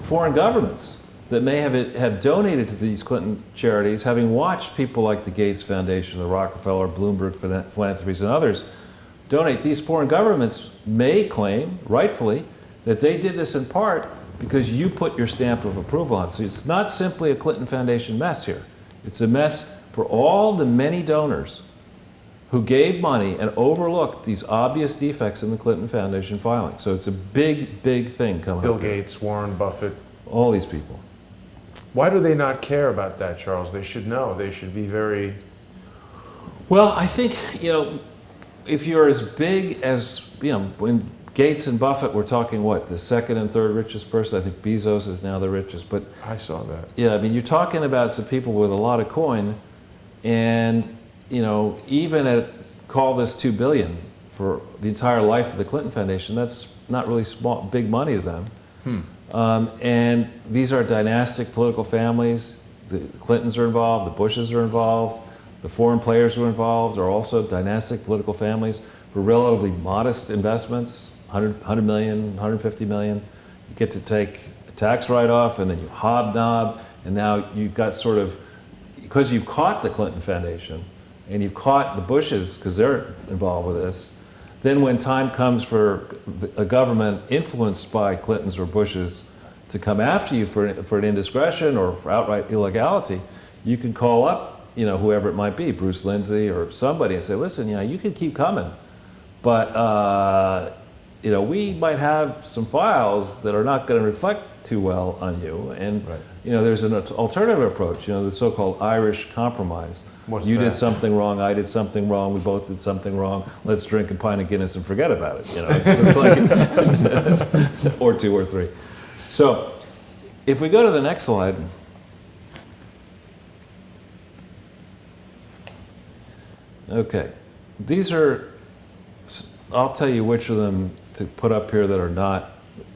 foreign governments that may have donated to these Clinton charities, having watched people like the Gates Foundation, the Rockefeller, Bloomberg Philanthropies, and others donate. These foreign governments may claim, rightfully, that they did this in part because you put your stamp of approval on it. So it's not simply a Clinton Foundation mess here. It's a mess for all the many donors who gave money and overlooked these obvious defects in the Clinton Foundation filing. So it's a big, big thing coming Bill up there. Gates, Warren Buffett. All these people. Why do they not care about that, Charles? They should know. They should be very... Well, I think, if you're as big as, when Gates and Buffett were talking, what, the second and third richest person? I think Bezos is now the richest. But I saw that. yeah, I mean, you're talking about some people with a lot of coin, and, even at, call this $2 billion for the entire life of the Clinton Foundation, that's not really big money to them. And these are dynastic political families. The Clintons are involved, the Bushes are involved, the foreign players who are involved are also dynastic political families for relatively modest investments, 100 million, 150 million. You get to take a tax write-off, and then you hobnob, and now you've got sort of, because you've caught the Clinton Foundation and you've caught the Bushes because they're involved with this, then when time comes for a government influenced by Clintons or Bushes to come after you for an indiscretion or for outright illegality, you can call up, whoever it might be, Bruce Lindsay or somebody, and say, listen, you can keep coming, but we might have some files that are not going to reflect too well on you. And Right. there's an alternative approach, the so-called Irish compromise. What's You that? did something wrong, I did something wrong, we both did something wrong, let's drink a pint of Guinness and forget about it. It's just like, or two or three. So if we go to the next slide. Okay, these are, I'll tell you which of them to put up here that are not.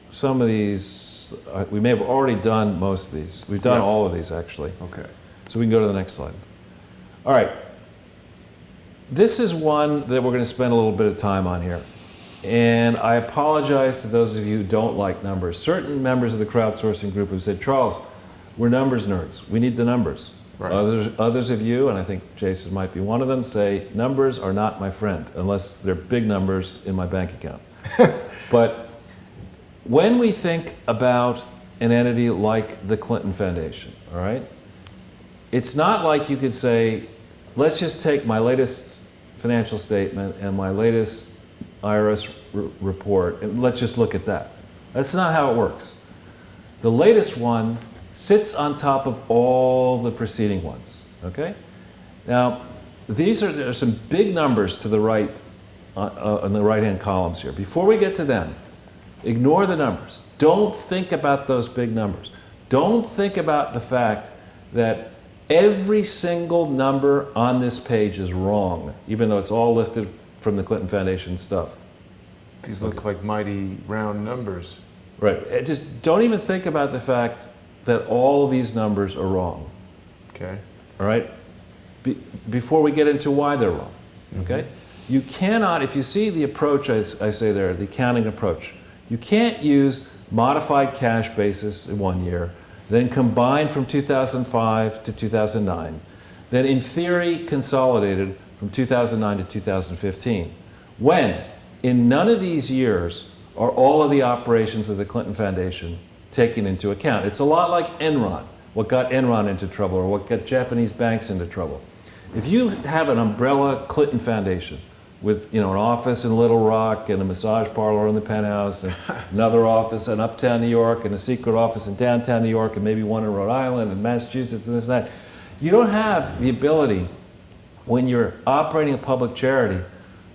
Some of these, we may have already done most of these. We've done Yeah. all of these, actually. Okay. So we can go to the next slide. All right. This is one that we're going to spend a little bit of time on here. And I apologize to those of you who don't like numbers. Certain members of the crowdsourcing group have said, Charles, we're numbers nerds. We need the numbers. Right. Others of you, and I think Jason might be one of them, say numbers are not my friend unless they're big numbers in my bank account. But when we think about an entity like the Clinton Foundation, all right, it's not like you could say, let's just take my latest financial statement and my latest IRS report and let's just look at that. That's not how it works. The latest one sits on top of all the preceding ones, okay? Now, there are some big numbers to the right, on the right-hand columns here. Before we get to them, ignore the numbers. Don't think about those big numbers. Don't think about the fact that every single number on this page is wrong, even though it's all lifted from the Clinton Foundation stuff. These look like mighty round numbers. Right. Just don't even think about the fact that all of these numbers are wrong. Okay. All right? Before we get into why they're wrong. Okay? You cannot, if you see the approach I say there, the accounting approach, you can't use modified cash basis in 1 year, then combine from 2005 to 2009, then in theory consolidated from 2009 to 2015, when in none of these years are all of the operations of the Clinton Foundation taken into account. It's a lot like Enron, what got Enron into trouble or what got Japanese banks into trouble. If you have an umbrella Clinton Foundation with an office in Little Rock and a massage parlor in the penthouse and another office in uptown New York and a secret office in downtown New York and maybe one in Rhode Island and Massachusetts and this and that, you don't have the ability when you're operating a public charity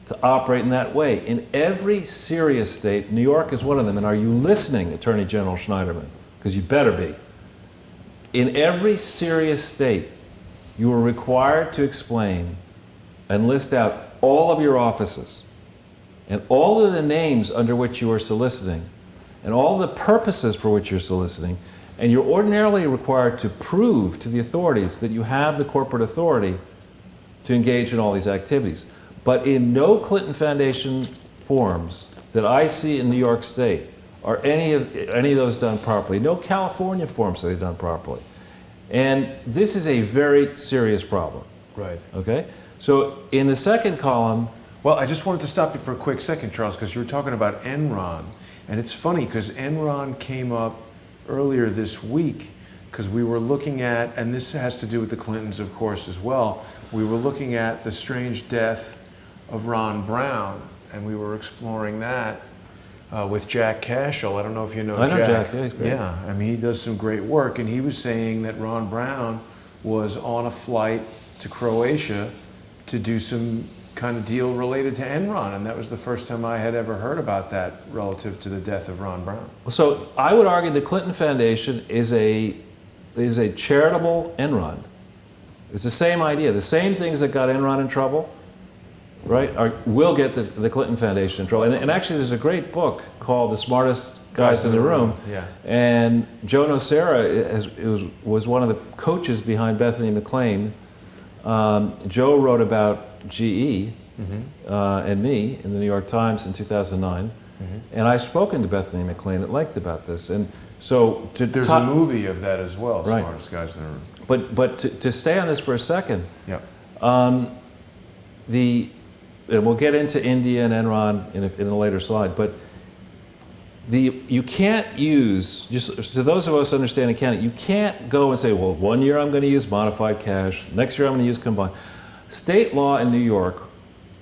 to operate in that way. In every serious state, New York is one of them, and are you listening, Attorney General Schneiderman? Because you better be. In every serious state, you are required to explain and list out all of your offices and all of the names under which you are soliciting and all the purposes for which you're soliciting, and you're ordinarily required to prove to the authorities that you have the corporate authority to engage in all these activities. But in no Clinton Foundation forms that I see in New York State are any of those done properly. No California forms are they done properly. And this is a very serious problem. Right. Okay? So in the second column, Well, I just wanted to stop you for a quick second, Charles, because you were talking about Enron. And it's funny because Enron came up earlier this week because we were looking at, and this has to do with the Clintons, of course, as well, we were looking at the strange death of Ron Brown, and we were exploring that with Jack Cashel. I don't know if you know I know Jack. Jack, yeah, he's great. Yeah, I mean, he does some great work, and he was saying that Ron Brown was on a flight to Croatia to do some kind of deal related to Enron, and that was the first time I had ever heard about that relative to the death of Ron Brown. So I would argue the Clinton Foundation is a charitable Enron. It's the same idea. The same things that got Enron in trouble, right, will get the Clinton Foundation in trouble. And actually, there's a great book called The Smartest Guys in the Room. Yeah. And Joe Nocera was one of the coaches behind Bethany McLean. Joe wrote about GE and me in the New York Times in 2009. And I've spoken to Bethany McLean at length about this. And so there's a movie of that as well, Right. Smartest Guys in the Room. But to stay on this for a second, Yeah. and we'll get into India and Enron in a later slide, but you can't use, just to those of us understanding accounting, you can't go and say, well, 1 year I'm going to use modified cash, next year I'm going to use combined. State law in New York,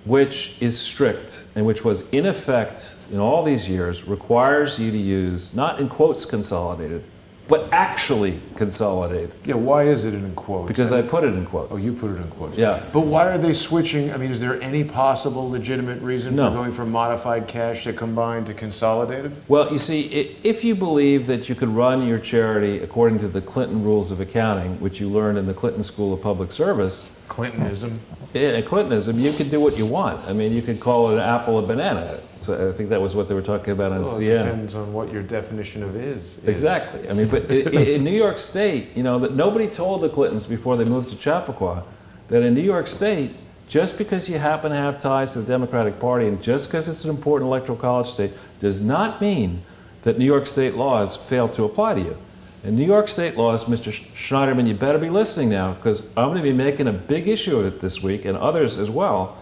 which is strict and which was in effect in all these years, requires you to use, not in quotes consolidated, but actually consolidated. Yeah, why is it in quotes? Because I put it in quotes. Oh, you put it in quotes. Yeah. But why are they switching? I mean, is there any possible legitimate reason No. for going from modified cash to combined to consolidated? Well, you see, if you believe that you could run your charity according to the Clinton rules of accounting, which you learned in the Clinton School of Public Service, Clintonism. in Clintonism, you could do what you want. I mean, you could call it an apple a banana. So I think that was what they were talking about on Well, it CNN. depends on what your definition of is. Exactly. I mean, but in New York State, you know, that nobody told the Clintons before they moved to Chappaqua that in New York State, just because you happen to have ties to the Democratic Party and just because it's an important electoral college state does not mean that New York State laws fail to apply to you. And New York State laws, Mr. Schneiderman, you better be listening now because I'm going to be making a big issue of it this week and others as well.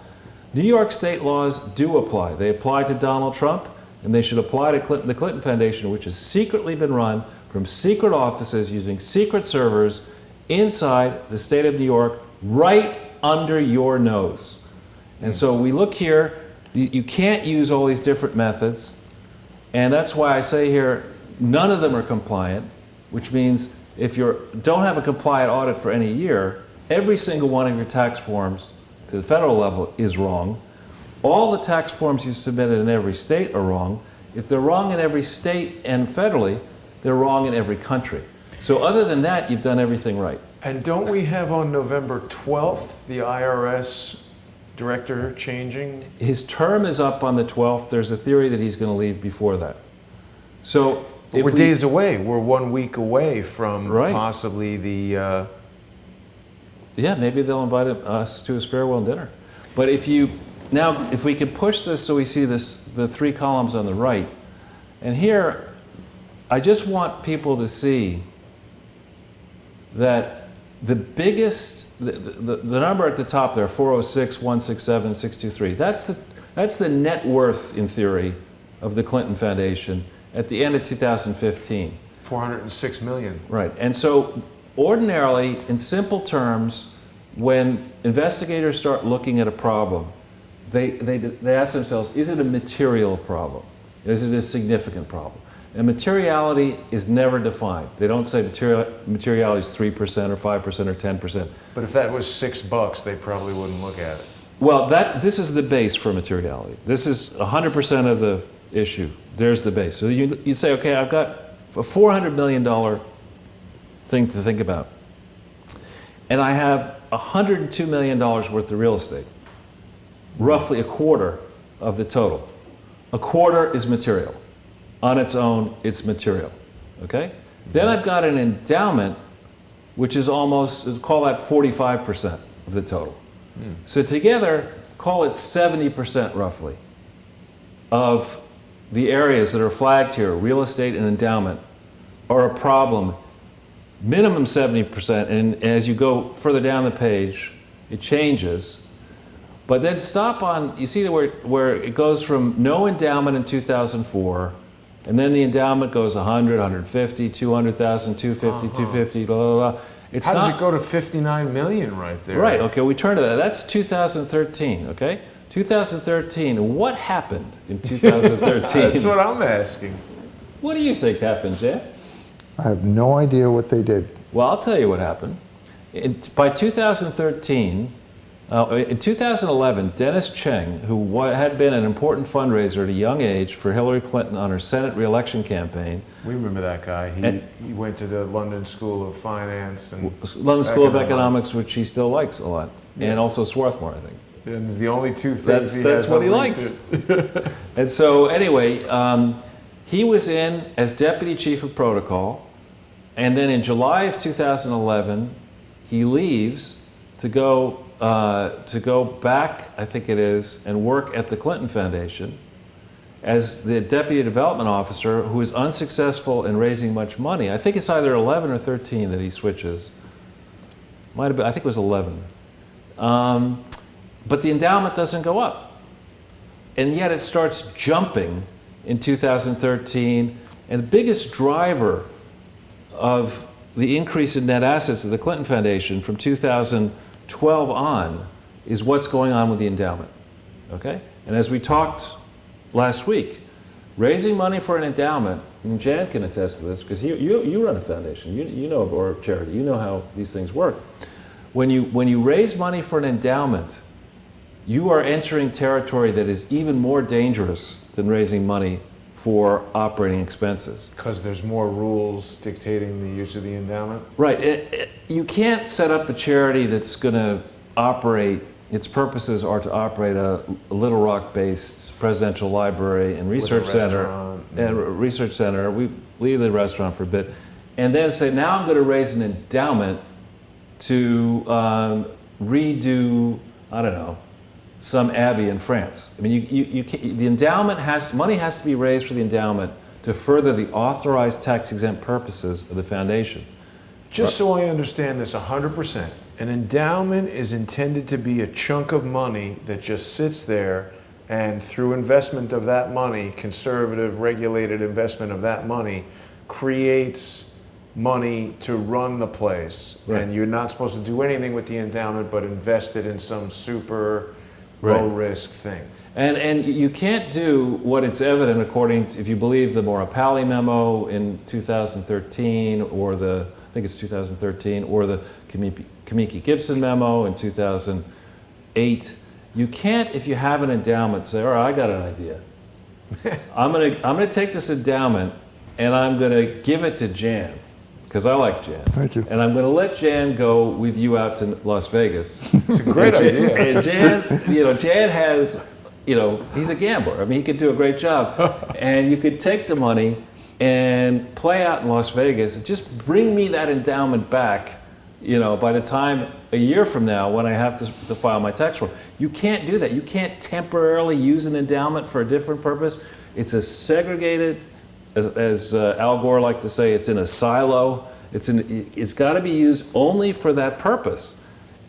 New York State laws do apply. They apply to Donald Trump and they should apply to the Clinton Foundation, which has secretly been run from secret offices using secret servers inside the state of New York, right under your nose. And so we look here, you can't use all these different methods, and that's why I say here, none of them are compliant, which means if you don't have a compliant audit for any year, every single one of your tax forms to the federal level is wrong. All the tax forms you submitted in every state are wrong. If they're wrong in every state and federally, they're wrong in every country. So other than that, you've done everything right. And don't we have on November 12th the IRS director changing? His term is up on the 12th. There's a theory that he's going to leave before that. So But if we're we- days away. We're 1 week away from Right. possibly the. Yeah, maybe they'll invite us to his farewell dinner. But if we could push this so we see the three columns on the right, and here, I just want people to see that the biggest, the number at the top there, 406, 167, 623, that's the net worth, in theory, of the Clinton Foundation at the end of 2015. 406 million. Right, and so ordinarily, in simple terms, when investigators start looking at a problem, they ask themselves, is it a material problem? Is it a significant problem? And materiality is never defined. They don't say materiality is 3% or 5% or 10%. But if that was $6, they probably wouldn't look at it. Well, this is the base for materiality. This is 100% of the issue. There's the base. So you say, okay, I've got a $400 million thing to think about. And I have $102 million worth of real estate. Roughly a quarter of the total. A quarter is material. On its own, it's material. Okay? Then I've got an endowment, which is almost, call that 45% of the total. So together, call it 70% roughly of the areas that are flagged here, real estate and endowment, are a problem. Minimum 70%, and as you go further down the page, it changes. But then stop on, you see where it goes from no endowment in 2004, and then the endowment goes 100, 150, 200,000, 250, 250, blah, blah, blah. It's How not, does it go to 59 million right there? Right, okay, we turn to that. That's 2013, okay? 2013. What happened in 2013? That's what I'm asking. What do you think happened, Jan? I have no idea what they did. Well, I'll tell you what happened. By 2013, in 2011, Dennis Cheng, who had been an important fundraiser at a young age for Hillary Clinton on her Senate re-election campaign. We remember that guy. He went to the London School of Finance and London School of Economics, which he still likes a lot, Yeah. and also Swarthmore, I think. And it's the only two things That's what he likes. And so anyway, he was in as Deputy Chief of Protocol, and then in July of 2011, he leaves to go back, I think it is, and work at the Clinton Foundation as the Deputy Development Officer, who is unsuccessful in raising much money. I think it's either 11 or 13 that he switches. Might have been, I think it was 11. But the endowment doesn't go up. And yet it starts jumping in 2013. And the biggest driver of the increase in net assets of the Clinton Foundation from 2012 on is what's going on with the endowment. Okay? And as we talked last week, raising money for an endowment, and Jan can attest to this because you run a foundation, you know, or charity, you know how these things work. When you raise money for an endowment, you are entering territory that is even more dangerous than raising money for operating expenses. Because there's more rules dictating the use of the endowment? Right. You can't set up a charity that's going to operate, its purposes are to operate a Little Rock-based presidential library and research center. We leave the restaurant for a bit. And then say, now I'm going to raise an endowment to redo, I don't know, some abbey in France. I mean, the endowment money has to be raised for the endowment to further the authorized tax-exempt purposes of the foundation. Just so I understand this 100%, an endowment is intended to be a chunk of money that just sits there, and through investment of that money, conservative, regulated investment of that money, creates money to run the place. Right. And you're not supposed to do anything with the endowment but invest it in some super Right. low-risk thing. And you can't do what it's evident according to, if you believe the Morapalli memo in 2013, or I think it's 2013, or the Kamiki-Gibson memo in 2008. You can't, if you have an endowment, say, all right, I got an idea. I'm gonna take this endowment and I'm gonna give it to Jan, because I like Jan. Thank you. And I'm going to let Jan go with you out to Las Vegas. It's a great idea. And Jan has, he's a gambler. I mean, he could do a great job. And you could take the money and play out in Las Vegas and just bring me that endowment back, by the time a year from now when I have to file my tax return. You can't do that. You can't temporarily use an endowment for a different purpose. It's a segregated, as Al Gore liked to say, it's in a silo. It's got to be used only for that purpose.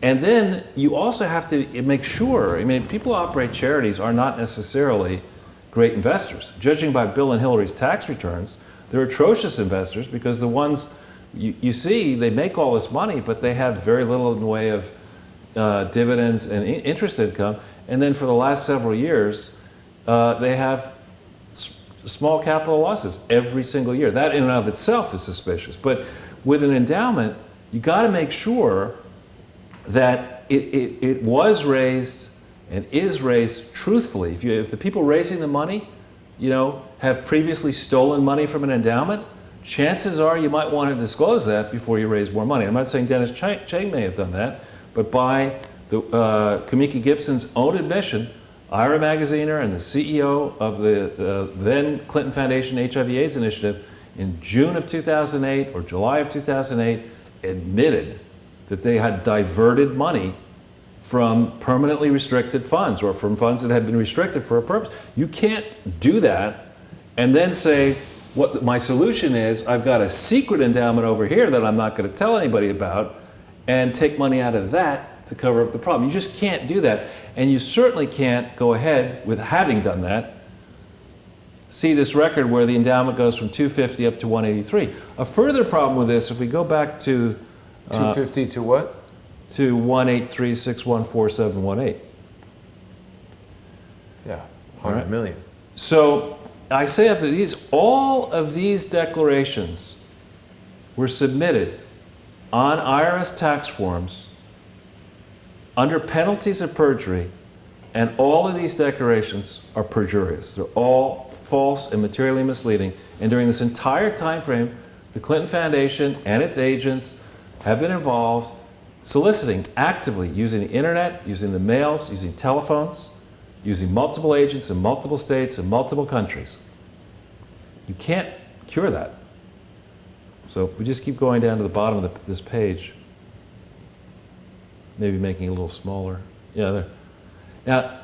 And then you also have to make sure, people who operate charities are not necessarily great investors. Judging by Bill and Hillary's tax returns, they're atrocious investors, because the ones you see, they make all this money, but they have very little in the way of dividends and interest income. And then for the last several years, they have small capital losses every single year. That in and of itself is suspicious. But with an endowment, you got to make sure that it was raised and is raised truthfully. If the people raising the money, have previously stolen money from an endowment, chances are you might want to disclose that before you raise more money. I'm not saying Dennis Cheng may have done that, but by the Kamiki-Gibson's own admission, Ira Magaziner and the CEO of the then Clinton Foundation HIV/AIDS Initiative in June of 2008 or July of 2008 admitted that they had diverted money from permanently restricted funds, or from funds that had been restricted for a purpose. You can't do that and then say, what my solution is, I've got a secret endowment over here that I'm not going to tell anybody about, and take money out of that to cover up the problem. You just can't do that. And you certainly can't go ahead with having done that, see this record where the endowment goes from 250 up to 183. A further problem with this, if we go back to 250 to what? To 183614718. Yeah, All 100 right. million. So I say after these, all of these declarations were submitted on IRS tax forms under penalties of perjury, and all of these declarations are perjurious. They're all false and materially misleading. And during this entire time frame, the Clinton Foundation and its agents have been involved soliciting actively using the internet, using the mails, using telephones, using multiple agents in multiple states and multiple countries. You can't cure that. So we just keep going down to the bottom of this page. Maybe making it a little smaller. Yeah, there. Now,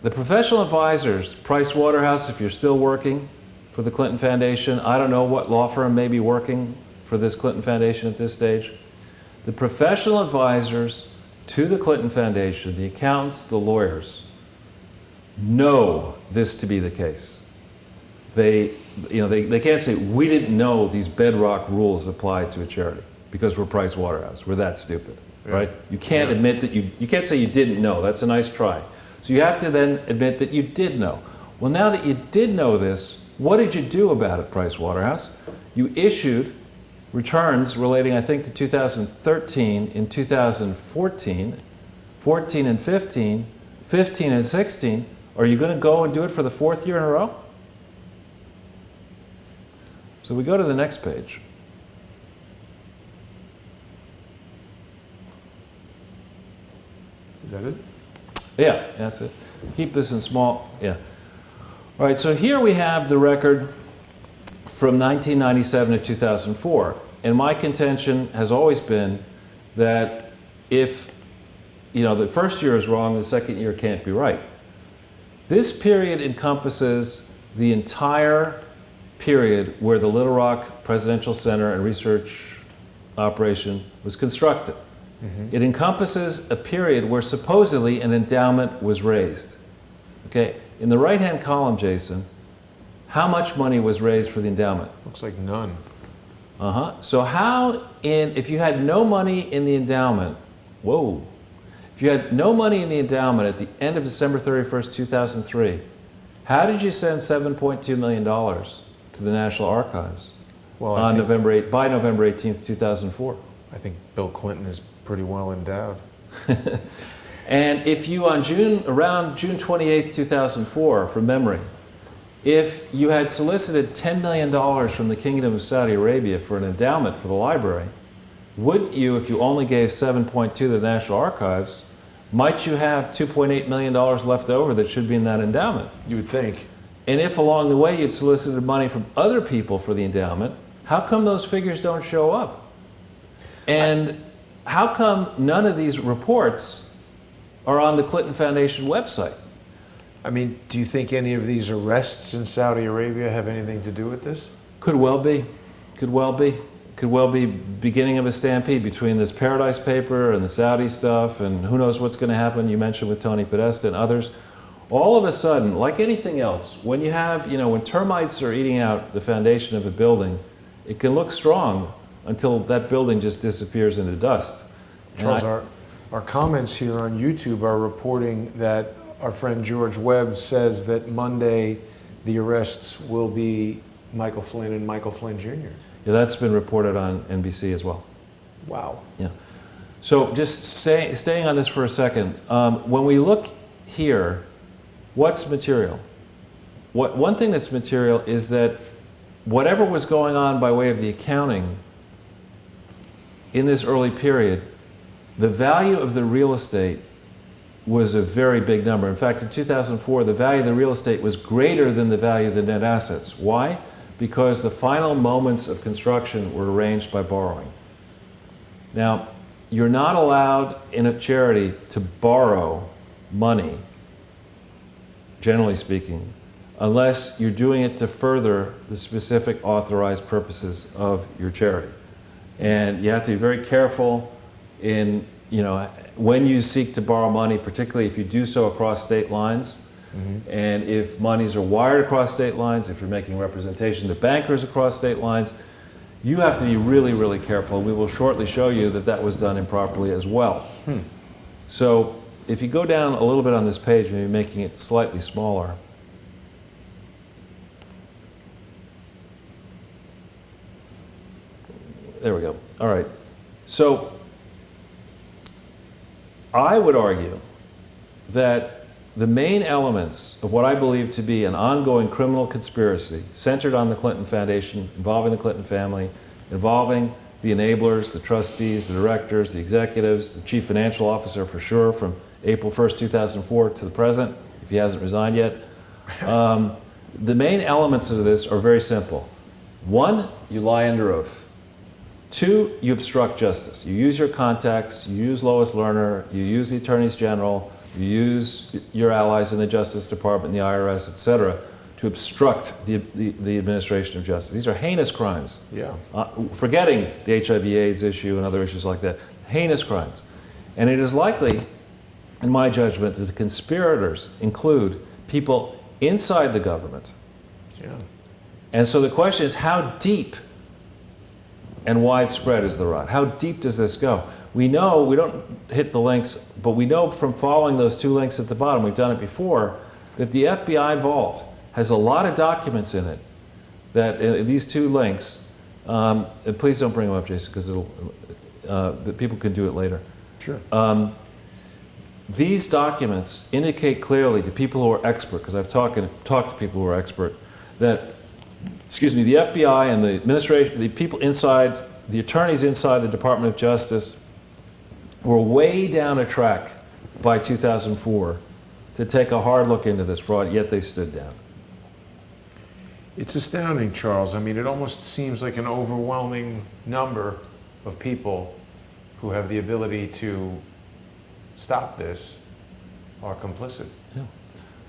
the professional advisors, Price Waterhouse, if you're still working for the Clinton Foundation, I don't know what law firm may be working for this Clinton Foundation at this stage. The professional advisors to the Clinton Foundation, the accountants, the lawyers, know this to be the case. They can't say, we didn't know these bedrock rules applied to a charity because we're Price Waterhouse. We're that stupid, right? You can't admit that you can't say you didn't know. That's a nice try. So you have to then admit that you did know. Well, now that you did know this, what did you do about it, Price Waterhouse? You issued returns relating, I think, to 2013 and 2014, 14 and 15, 15 and 16. Are you going to go and do it for the fourth year in a row? So we go to the next page. Is that it? Yeah, that's it. Keep this in small, yeah. All right, so here we have the record from 1997 to 2004. And my contention has always been that if, the first year is wrong, the second year can't be right. This period encompasses the entire period where the Little Rock Presidential Center and Research Operation was constructed. It encompasses a period where supposedly an endowment was raised. Okay, in the right-hand column, Jason, how much money was raised for the endowment? Looks like none. So if you had no money in the endowment, if you had no money in the endowment at the end of December 31st, 2003, how did you send $7.2 million to the National Archives Well, by November 18th, 2004? I think Bill Clinton is pretty well endowed. And if you around June 28th, 2004, from memory, if you had solicited $10 million from the Kingdom of Saudi Arabia for an endowment for the library, wouldn't you, if you only gave 7.2 to the National Archives, might you have $2.8 million left over that should be in that endowment? You would think. And if along the way you'd solicited money from other people for the endowment, how come those figures don't show up? And how come none of these reports are on the Clinton Foundation website? I mean, do you think any of these arrests in Saudi Arabia have anything to do with this? Could well be. Could well be. Could well be beginning of a stampede between this Paradise paper and the Saudi stuff, and who knows what's going to happen. You mentioned with Tony Podesta and others. All of a sudden, like anything else, when you have, when termites are eating out the foundation of a building, it can look strong until that building just disappears into dust. Charles, our comments here on YouTube are reporting that our friend George Webb says that Monday the arrests will be Michael Flynn and Michael Flynn Jr. Yeah, that's been reported on NBC as well. Wow. Yeah. So just staying on this for a second, when we look here, what's material? One thing that's material is that whatever was going on by way of the accounting in this early period, the value of the real estate was a very big number. In fact, in 2004, the value of the real estate was greater than the value of the net assets. Why? Because the final moments of construction were arranged by borrowing. Now, you're not allowed in a charity to borrow money, generally speaking, unless you're doing it to further the specific authorized purposes of your charity. And you have to be very careful in, when you seek to borrow money, particularly if you do so across state lines, and if monies are wired across state lines, if you're making representation to bankers across state lines, you have to be really, really careful. We will shortly show you that that was done improperly as well. So if you go down a little bit on this page, maybe making it slightly smaller. There we go. All right. So I would argue that the main elements of what I believe to be an ongoing criminal conspiracy centered on the Clinton Foundation, involving the Clinton family, involving the enablers, the trustees, the directors, the executives, the chief financial officer for sure from April 1st, 2004 to the present, if he hasn't resigned yet. The main elements of this are very simple. One, you lie under oath. Two, you obstruct justice. You use your contacts, you use Lois Lerner, you use the attorneys general, you use your allies in the Justice Department, the IRS, et cetera, to obstruct the administration of justice. These are heinous crimes. Yeah. Forgetting the HIV/AIDS issue and other issues like that. Heinous crimes. And it is likely, in my judgment, that the conspirators include people inside the government. Yeah. And so the question is, how deep and widespread is the rot? How deep does this go? We know, we don't hit the links, but we know from following those two links at the bottom, we've done it before, that the FBI vault has a lot of documents in it, that these two links, and please don't bring them up, Jason, because that people can do it later. Sure. These documents indicate clearly to people who are expert, because I've talked to people who are expert, that the FBI and the administration, the people inside, the attorneys inside the Department of Justice were way down a track by 2004 to take a hard look into this fraud, yet they stood down. It's astounding, Charles. I mean, it almost seems like an overwhelming number of people who have the ability to stop this are complicit. Yeah.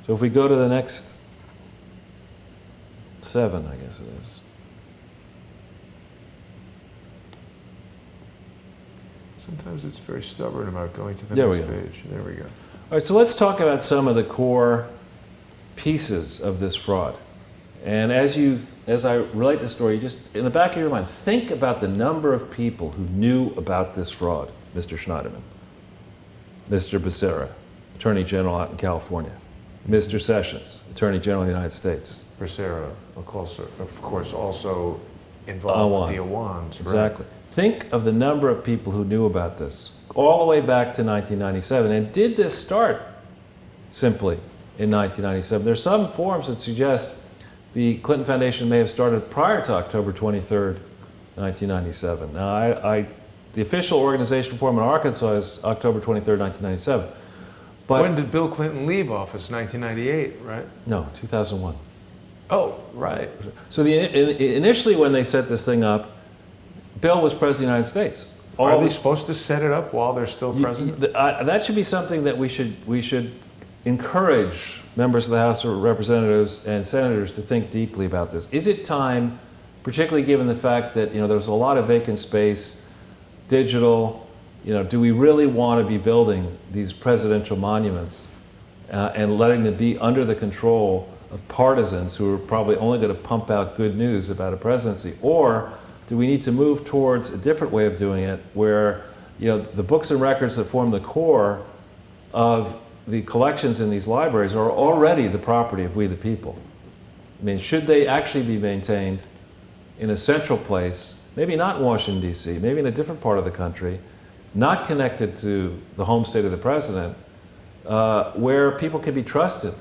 So if we go to the next 7, I guess it is. Sometimes it's very stubborn about going to the There we next go. page. There we go. All right, so let's talk about some of the core pieces of this fraud. And as I relate the story, just in the back of your mind, think about the number of people who knew about this fraud. Mr. Schneiderman, Mr. Becerra, Attorney General out in California, Mr. Sessions, Attorney General of the United States. Becerra, of course, also involved with the Awans. Right? Exactly. Think of the number of people who knew about this all the way back to 1997. And did this start simply in 1997? There's some forums that suggest the Clinton Foundation may have started prior to October 23rd, 1997. Now, the official organization form in Arkansas is October 23rd, 1997. But when did Bill Clinton leave office? 1998, right? No, 2001. Oh, right. So initially when they set this thing up, Bill was President of the United States. Are they supposed to set it up while they're still president? That should be something that we should encourage members of the House of Representatives and Senators to think deeply about this. Is it time, particularly given the fact that there's a lot of vacant space, digital, do we really want to be building these presidential monuments and letting them be under the control of partisans who are probably only going to pump out good news about a presidency? Or do we need to move towards a different way of doing it where the books and records that form the core of the collections in these libraries are already the property of we the people? I mean, should they actually be maintained in a central place, maybe not in Washington, D.C., maybe in a different part of the country, not connected to the home state of the president, where people can be trusted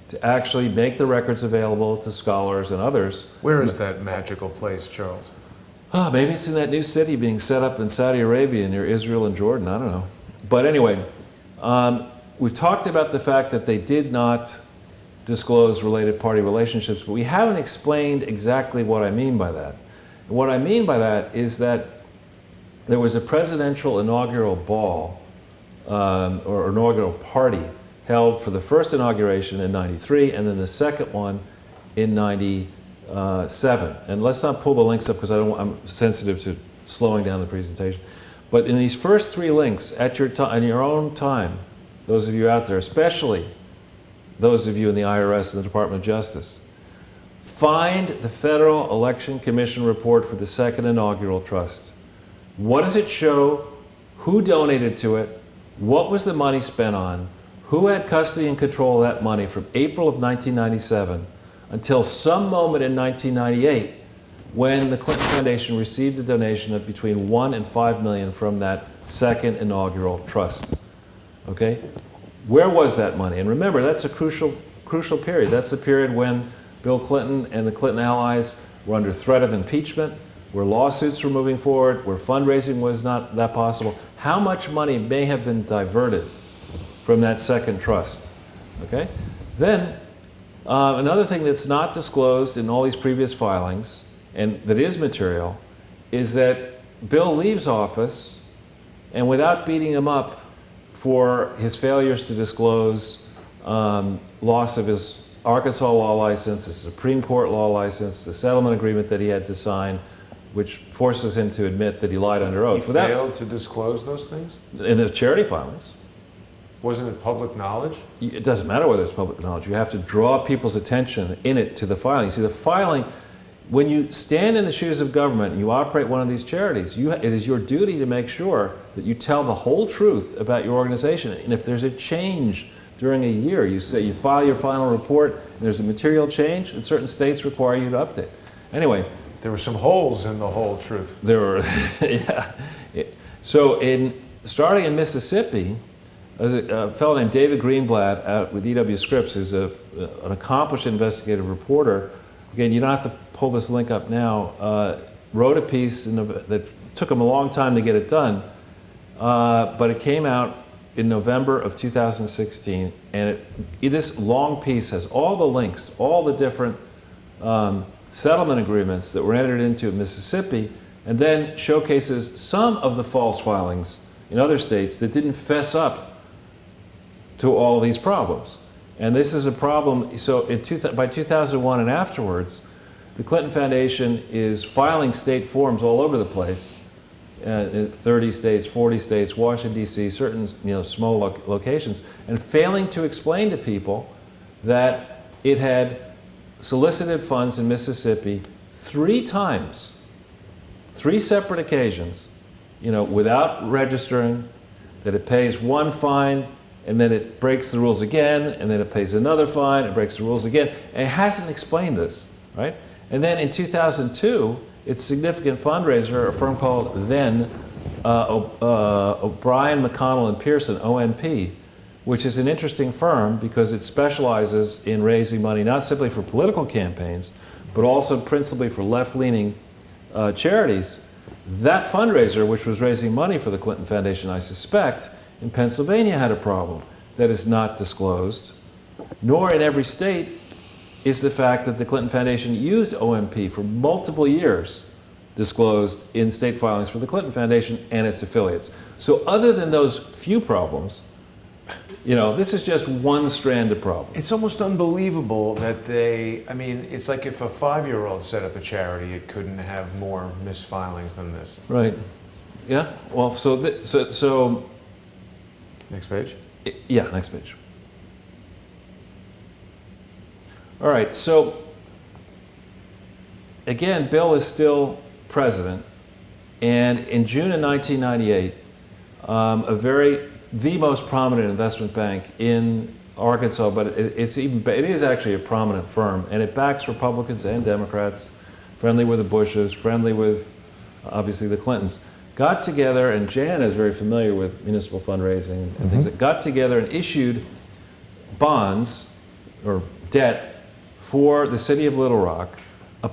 to actually make the records available to scholars and others? Where is that magical place, Charles? Maybe it's in that new city being set up in Saudi Arabia near Israel and Jordan. I don't know. But anyway, we've talked about the fact that they did not disclose related party relationships, but we haven't explained exactly what I mean by that. And what I mean by that is that there was a presidential inaugural ball or inaugural party held for the first inauguration in '93 and then the second one in '97. And let's not pull the links up because I'm sensitive to slowing down the presentation. But in these first 3 links, at your own time, those of you out there, especially those of you in the IRS and the Department of Justice, find the Federal Election Commission report for the second inaugural trust. What does it show? Who donated to it? What was the money spent on? Who had custody and control of that money from April of 1997 until some moment in 1998 when the Clinton Foundation received a donation of between $1 and $5 million from that second inaugural trust? Okay? Where was that money? And remember, that's a crucial period. That's the period when Bill Clinton and the Clinton allies were under threat of impeachment, where lawsuits were moving forward, where fundraising was not that possible. How much money may have been diverted from that second trust? Okay? Then, another thing that's not disclosed in all these previous filings, and that is material, is that Bill leaves office, and without beating him up for his failures to disclose loss of his Arkansas law license, the Supreme Court law license, the settlement agreement that he had to sign, which forces him to admit that he lied under oath. He failed to disclose those things? In the charity filings. Wasn't it public knowledge? It doesn't matter whether it's public knowledge. You have to draw people's attention in it to the filing. See, the filing, when you stand in the shoes of government and you operate one of these charities, it is your duty to make sure that you tell the whole truth about your organization. And if there's a change during a year, you file your final report, and there's a material change, and certain states require you to update. Anyway. There were some holes in the whole truth. There were, yeah. So starting in Mississippi, a fellow named David Greenblatt out with E.W. Scripps, who's an accomplished investigative reporter, again, you don't have to pull this link up now, wrote a piece that took him a long time to get it done, but it came out in November of 2016, and this long piece has all the links, all the different settlement agreements that were entered into in Mississippi, and then showcases some of the false filings in other states that didn't fess up to all of these problems. And this is a problem, so by 2001 and afterwards, the Clinton Foundation is filing state forms all over the place, in 30 states, 40 states, Washington, D.C., certain small locations, and failing to explain to people that it had solicited funds in Mississippi 3 times, 3 separate occasions, without registering, that it pays one fine, and then it breaks the rules again, and then it pays another fine, it breaks the rules again, and it hasn't explained this, right? And then in 2002, its significant fundraiser, a firm called then O'Brien, McConnell, and Pearson, OMP, which is an interesting firm because it specializes in raising money not simply for political campaigns, but also principally for left-leaning charities. That fundraiser, which was raising money for the Clinton Foundation, I suspect, in Pennsylvania had a problem that is not disclosed, nor in every state is the fact that the Clinton Foundation used OMP for multiple years disclosed in state filings for the Clinton Foundation and its affiliates. So other than those few problems, this is just one strand of problems. It's almost unbelievable that it's like if a 5-year-old set up a charity, it couldn't have more misfilings than this. Right. Yeah. Well, so next page? Yeah, next page. All right, so again, Bill is still president, and in June of 1998, the most prominent investment bank in Arkansas, but it is actually a prominent firm, and it backs Republicans and Democrats, friendly with the Bushes, friendly with obviously the Clintons, got together, and Jan is very familiar with municipal fundraising and things, that got together and issued bonds or debt for the city of Little Rock, a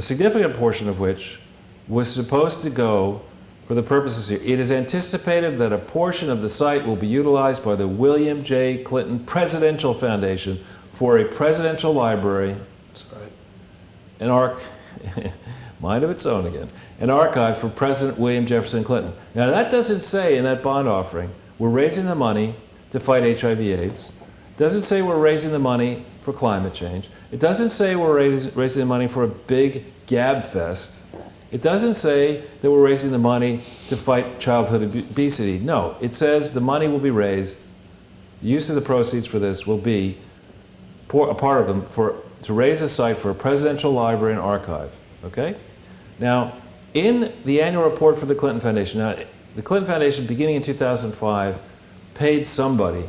significant portion of which was supposed to go for the purposes here. It is anticipated that a portion of the site will be utilized by the William J. Clinton Presidential Foundation for a presidential library, That's right. mind of its own again, an archive for President William Jefferson Clinton. Now that doesn't say in that bond offering, we're raising the money to fight HIV/AIDS. It doesn't say we're raising the money for climate change. It doesn't say we're raising the money for a big gab fest. It doesn't say that we're raising the money to fight childhood obesity. No, it says the money will be raised, the use of the proceeds for this will be, a part of them, to raise a site for a presidential library and archive, okay? Now, in the annual report for the Clinton Foundation, now, the Clinton Foundation, beginning in 2005, paid somebody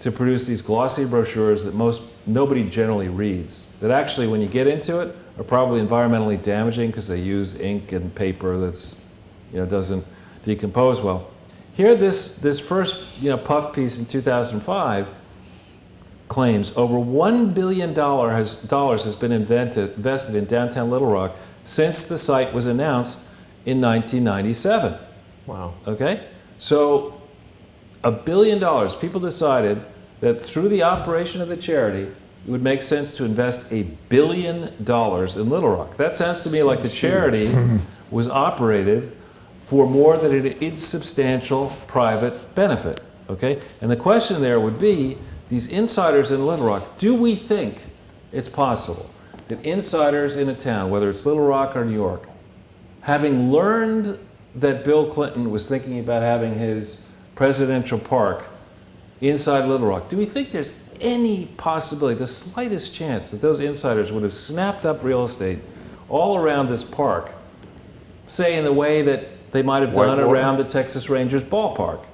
to produce these glossy brochures that nobody generally reads, that actually, when you get into it, are probably environmentally damaging because they use ink and paper that's, doesn't decompose well. Here, this first, puff piece in 2005 claims over $1 billion has been invested in downtown Little Rock since the site was announced in 1997. Wow. Okay? So, $1 billion. People decided that through the operation of the charity, it would make sense to invest $1 billion in Little Rock. That sounds to me like the charity was operated for more than an insubstantial private benefit. Okay? And the question there would be, these insiders in Little Rock, do we think it's possible that insiders in a town, whether it's Little Rock or New York, having learned that Bill Clinton was thinking about having his presidential park inside Little Rock, do we think there's any possibility, the slightest chance, that those insiders would have snapped up real estate all around this park, say in the way that they might have done around the Texas Rangers ballpark,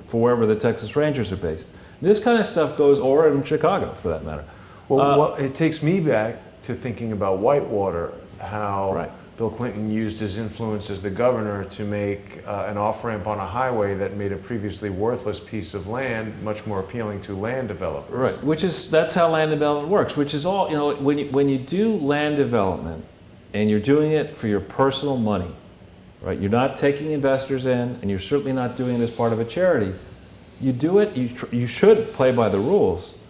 for wherever the Texas Rangers are based? This kind of stuff goes, or in Chicago for that matter. Well, it takes me back to thinking about Whitewater, how Right. Bill Clinton used his influence as the governor to make an off-ramp on a highway that made a previously worthless piece of land much more appealing to land developers. Right, that's how land development works, which is all, when you do land development and you're doing it for your personal money, right? You're not taking investors in, and you're certainly not doing it as part of a charity. You do it, you should play by the rules,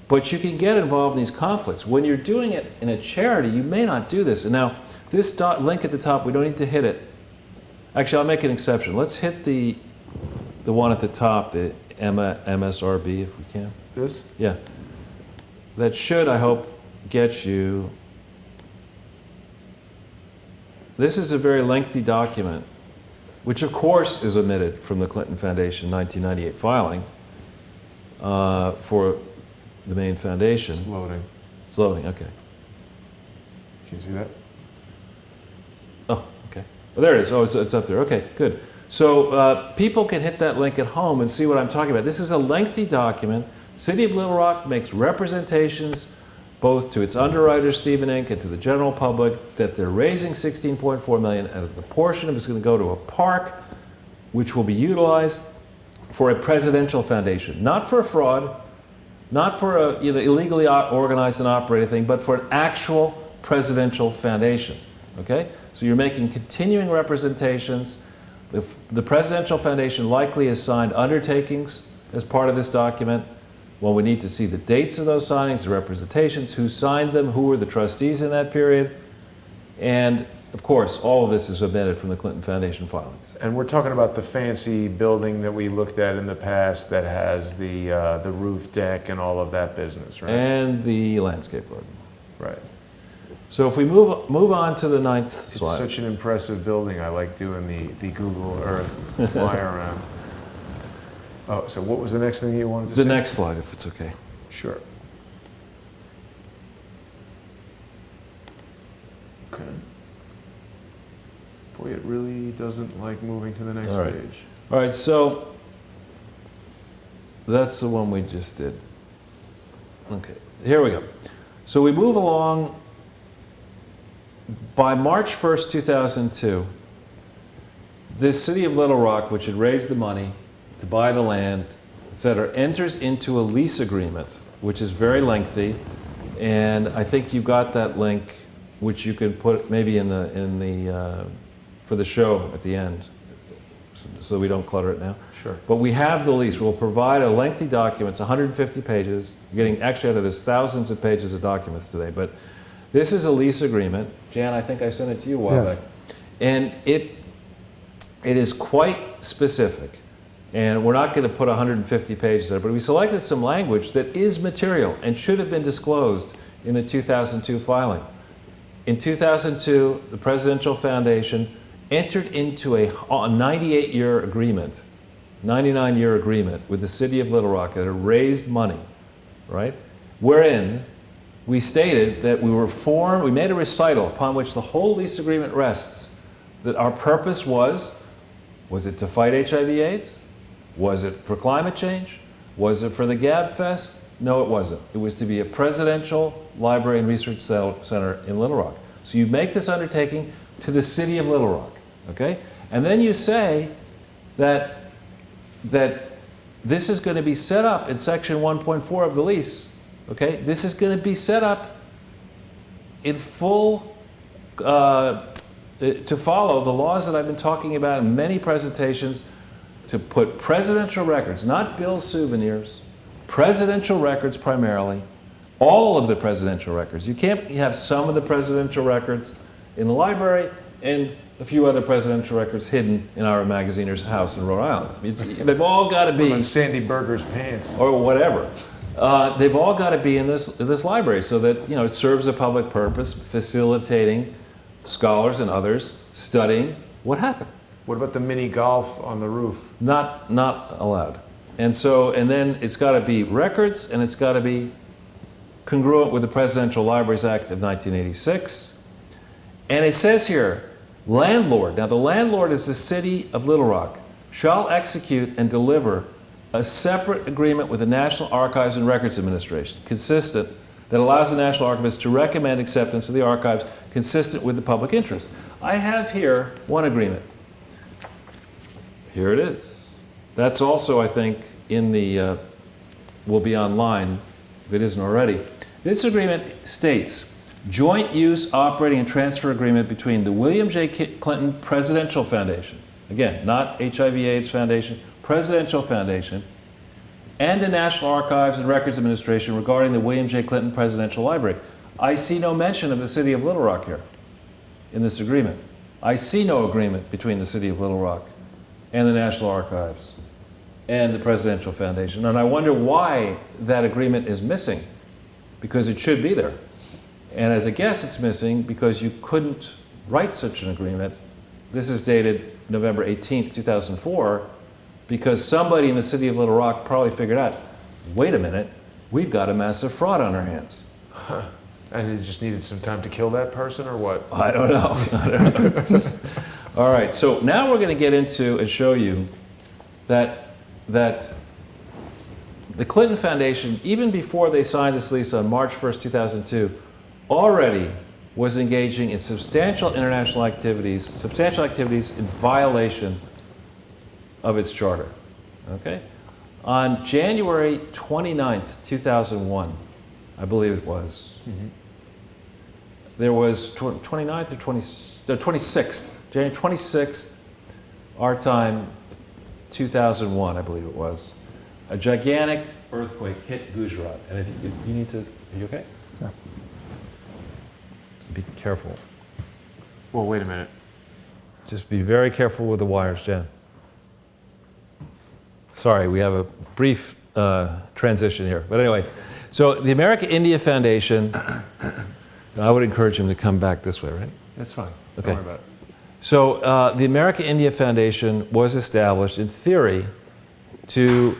but you can get involved in these conflicts. When you're doing it in a charity, you may not do this. And now, this link at the top, we don't need to hit it. Actually, I'll make an exception. Let's hit the one at the top, the MSRB, if we can. This? Yeah. That should, I hope, get you. This is a very lengthy document, which of course is omitted from the Clinton Foundation 1998 filing for the main foundation. It's loading. It's loading, okay. Can you see that? Oh, okay. Well, there it is. Oh, it's up there. Okay, good. So people can hit that link at home and see what I'm talking about. This is a lengthy document. City of Little Rock makes representations both to its underwriter, Stephen Inc., and to the general public, that they're raising $16.4 million, and the portion of it is going to go to a park, which will be utilized for a presidential foundation, not for a fraud, not for a illegally organized and operated thing, but for an actual presidential foundation. Okay, so you're making continuing representations. The presidential foundation likely has signed undertakings as part of this document. Well, we need to see the dates of those signings, the representations, who signed them, who were the trustees in that period. And of course, all of this is omitted from the Clinton Foundation filings. And we're talking about the fancy building that we looked at in the past that has the roof deck and all of that business, right? And the landscape garden. Right. So if we move on to the ninth It's slide. such an impressive building. I like doing the Google Earth fly around. Oh, so what was the next thing you wanted to say? The next slide, if it's okay. Sure. Okay. Boy, it really doesn't like moving to the next All right. page. All right, so that's the one we just did. Okay, here we go. So we move along. By March 1st, 2002, this city of Little Rock, which had raised the money to buy the land, etc., enters into a lease agreement, which is very lengthy, and I think you got that link, which you can put maybe in the for the show at the end, so we don't clutter it now. Sure. But we have the lease. We'll provide a lengthy document. It's 150 pages. You're getting actually out of this thousands of pages of documents today, but this is a lease agreement. Jan, I think I sent it to you a while Yes. back, and it is quite specific. And we're not going to put 150 pages there, but we selected some language that is material and should have been disclosed in the 2002 filing. In 2002, the Presidential Foundation entered into a 98-year agreement, 99-year agreement with the city of Little Rock that had raised money, right? Wherein we stated that we made a recital upon which the whole lease agreement rests, that our purpose was it to fight HIV/AIDS? Was it for climate change? Was it for the Gab Fest? No, it wasn't. It was to be a presidential library and research center in Little Rock. So you make this undertaking to the city of Little Rock, okay? And then you say that this is going to be set up in section 1.4 of the lease, okay? This is going to be set up in full, to follow the laws that I've been talking about in many presentations, to put presidential records, not Bill's souvenirs, presidential records primarily, all of the presidential records. You can't have some of the presidential records in the library and a few other presidential records hidden in our magaziner's house in Rhode Island. They've all got to be... On Sandy Berger's pants. Or whatever. They've all got to be in this library so that, you know, it serves a public purpose, facilitating scholars and others studying what happened. What about the mini golf on the roof? Not allowed. And then it's got to be records, and it's got to be congruent with the Presidential Libraries Act of 1986. And it says here, landlord, now the landlord is the city of Little Rock, shall execute and deliver a separate agreement with the National Archives and Records Administration, consistent, that allows the National Archivist to recommend acceptance of the archives consistent with the public interest. I have here one agreement. Here it is. That's also, I think, in the, will be online, if it isn't already. This agreement states, joint use, operating, and transfer agreement between the William J. Clinton Presidential Foundation, again, not HIV/AIDS Foundation, Presidential Foundation, and the National Archives and Records Administration regarding the William J. Clinton Presidential Library. I see no mention of the city of Little Rock here in this agreement. I see no agreement between the city of Little Rock and the National Archives and the Presidential Foundation. And I wonder why that agreement is missing, because it should be there. And as a guess, it's missing because you couldn't write such an agreement. This is dated November 18th, 2004, because somebody in the city of Little Rock probably figured out, wait a minute, we've got a massive fraud on our hands. Huh. And it just needed some time to kill that person, or what? I don't know. All right, so now we're going to get into and show you that the Clinton Foundation, even before they signed this lease on March 1st, 2002, already was engaging in substantial international activities, in violation of its charter, okay? On January 29th, 2001, I believe it was, there was 29th or 26th, January 26th, our time, 2001, I believe it was, a gigantic earthquake hit Gujarat. And if you need to, are you okay? Yeah. Be careful. Well, wait a minute. Just be very careful with the wires, Jen. Sorry, we have a brief transition here. But anyway, so the America India Foundation, I would encourage him to come back this way, right? That's fine. Okay. Don't worry about it. So the America India Foundation was established in theory to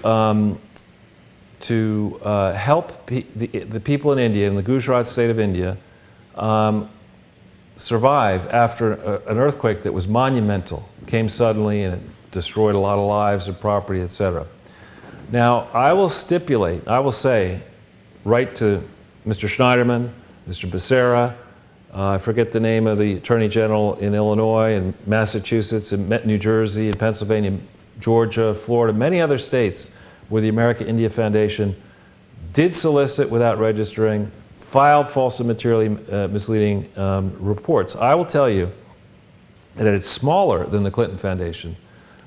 help the people in India, in the Gujarat state of India, survive after an earthquake that was monumental. It came suddenly and it destroyed a lot of lives and property, etc. Now, I will say, right to Mr. Schneiderman, Mr. Becerra, I forget the name of the Attorney General in Illinois and Massachusetts and New Jersey and Pennsylvania, Georgia, Florida, many other states where the America India Foundation did solicit without registering, filed false and materially misleading reports. I will tell you that it's smaller than the Clinton Foundation,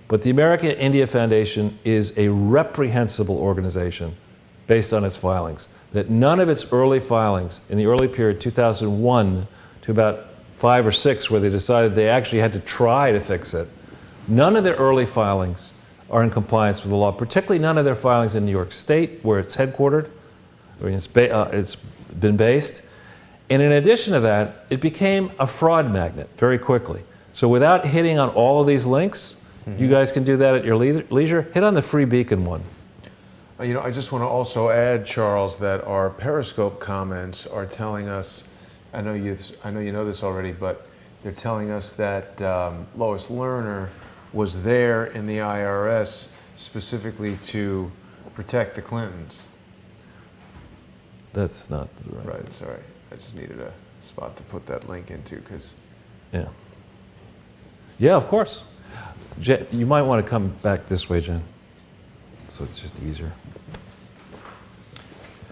but the America India Foundation is a reprehensible organization based on its filings. That none of its early filings in the early period, 2001 to about 5 or 6, where they decided they actually had to try to fix it, none of their early filings are in compliance with the law, particularly none of their filings in New York State, where it's headquartered, or it's been based. And in addition to that, it became a fraud magnet very quickly. So without hitting on all of these links, you guys can do that at your leisure. Hit on the Free Beacon one. You know, I just want to also add, Charles, that our Periscope comments are telling us, I know you know this already, but they're telling us that Lois Lerner was there in the IRS specifically to protect the Clintons. That's not the right. Right, sorry. I just needed a spot to put that link into because... Yeah. Yeah, of course. You might want to come back this way, Jen. So it's just easier.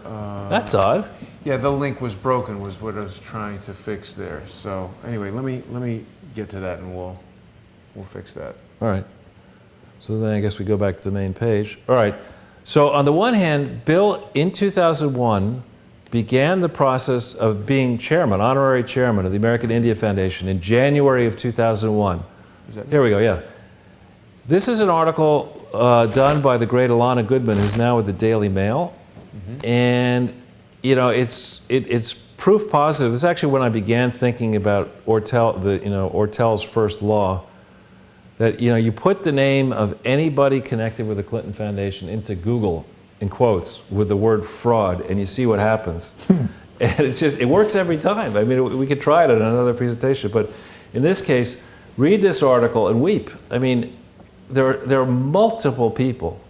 That's odd. Yeah, the link was broken was what I was trying to fix there. So anyway, let me get to that and we'll fix that. All right. So then I guess we go back to the main page. All right. So on the one hand, Bill in 2001 began the process of being chairman, honorary chairman of the American India Foundation in January of 2001. Here we go, yeah. This is an article done by the great Jason Goodman, who's now with the Daily Mail. Mm-hmm. And, you know, it's proof positive. This is actually when I began thinking about Ortel's first law, that, you know, you put the name of anybody connected with the Clinton Foundation into Google, in quotes, with the word fraud, and you see what happens. And it's just, it works every time. I mean, we could try it in another presentation, but in this case, read this article and weep. I mean, there are multiple people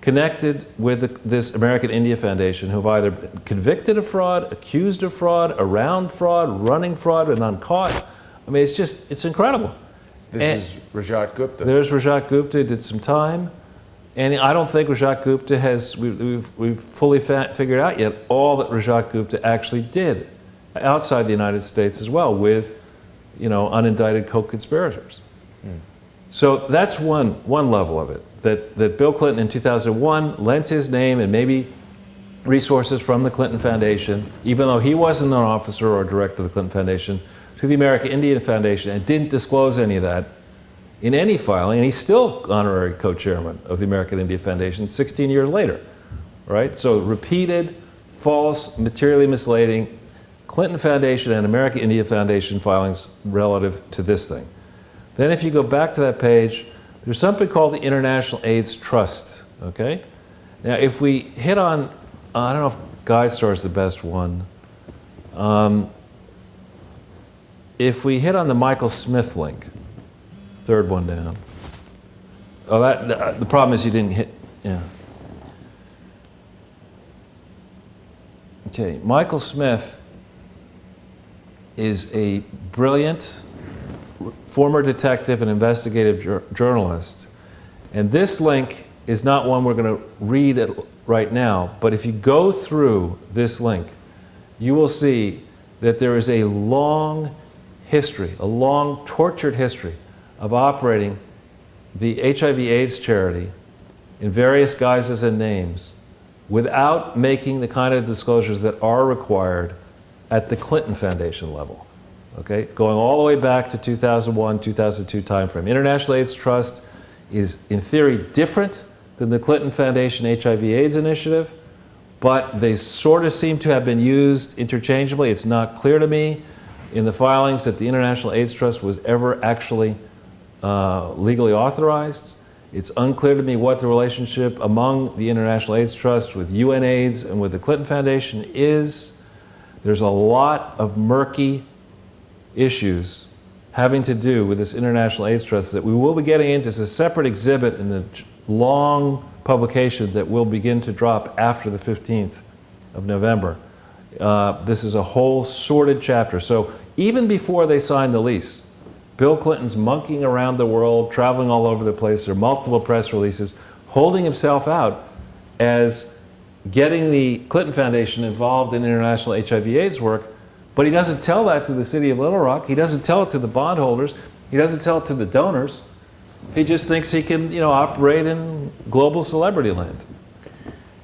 connected with this American India Foundation who've either been convicted of fraud, accused of fraud, around fraud, running fraud, and uncaught. I mean, it's incredible. This is Rajat Gupta. There's Rajat Gupta, did some time. And I don't think Rajat Gupta we've fully figured out yet all that Rajat Gupta actually did outside the United States as well with, you know, unindicted co-conspirators. So that's one level of it, that Bill Clinton in 2001 lent his name and maybe resources from the Clinton Foundation, even though he wasn't an officer or director of the Clinton Foundation, to the American Indian Foundation and didn't disclose any of that in any filing, and he's still honorary co-chairman of the American India Foundation 16 years later, right? So repeated, false, materially misleading Clinton Foundation and American India Foundation filings relative to this thing. Then if you go back to that page, there's something called the International AIDS Trust, okay? Now if we hit on, I don't know if GuideStar is the best one. If we hit on the Michael Smith link, third one down. Oh, the problem is you didn't hit, yeah. Okay, Michael Smith is a brilliant former detective and investigative journalist. And this link is not one we're going to read right now, but if you go through this link, you will see that there is a long history, a long tortured history of operating the HIV/AIDS charity in various guises and names without making the kind of disclosures that are required at the Clinton Foundation level. Okay, going all the way back to 2001, 2002 timeframe. International AIDS Trust is, in theory, different than the Clinton Foundation HIV/AIDS initiative, but they sort of seem to have been used interchangeably. It's not clear to me in the filings that the International AIDS Trust was ever actually legally authorized. It's unclear to me what the relationship among the International AIDS Trust with UNAIDS and with the Clinton Foundation is. There's a lot of murky issues having to do with this International AIDS Trust that we will be getting into as a separate exhibit in the long publication that will begin to drop after the 15th of November. This is a whole sordid chapter. So even before they signed the lease, Bill Clinton's monkeying around the world, traveling all over the place. There are multiple press releases, holding himself out as getting the Clinton Foundation involved in international HIV/AIDS work, but he doesn't tell that to the city of Little Rock. He doesn't tell it to the bondholders. He doesn't tell it to the donors. He just thinks he can, operate in global celebrity land.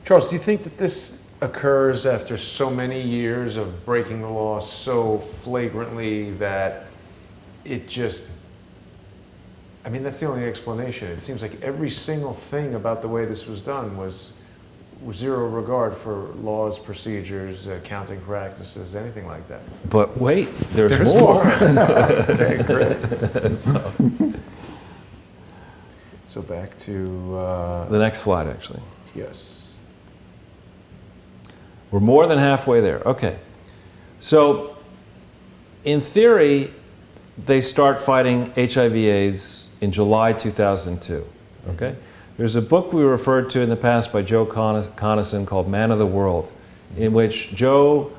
Charles, do you think that this occurs after so many years of breaking the law so flagrantly that it just, that's the only explanation. It seems like every single thing about the way this was done was zero regard for laws, procedures, accounting practices, anything like that. But wait, there's more. Okay, great. So back to... the next slide, actually. Yes. We're more than halfway there. Okay. So, in theory, they start fighting HIV/AIDS in July 2002. Okay? There's a book we referred to in the past by Joe Conason called Man of the World, in which Joe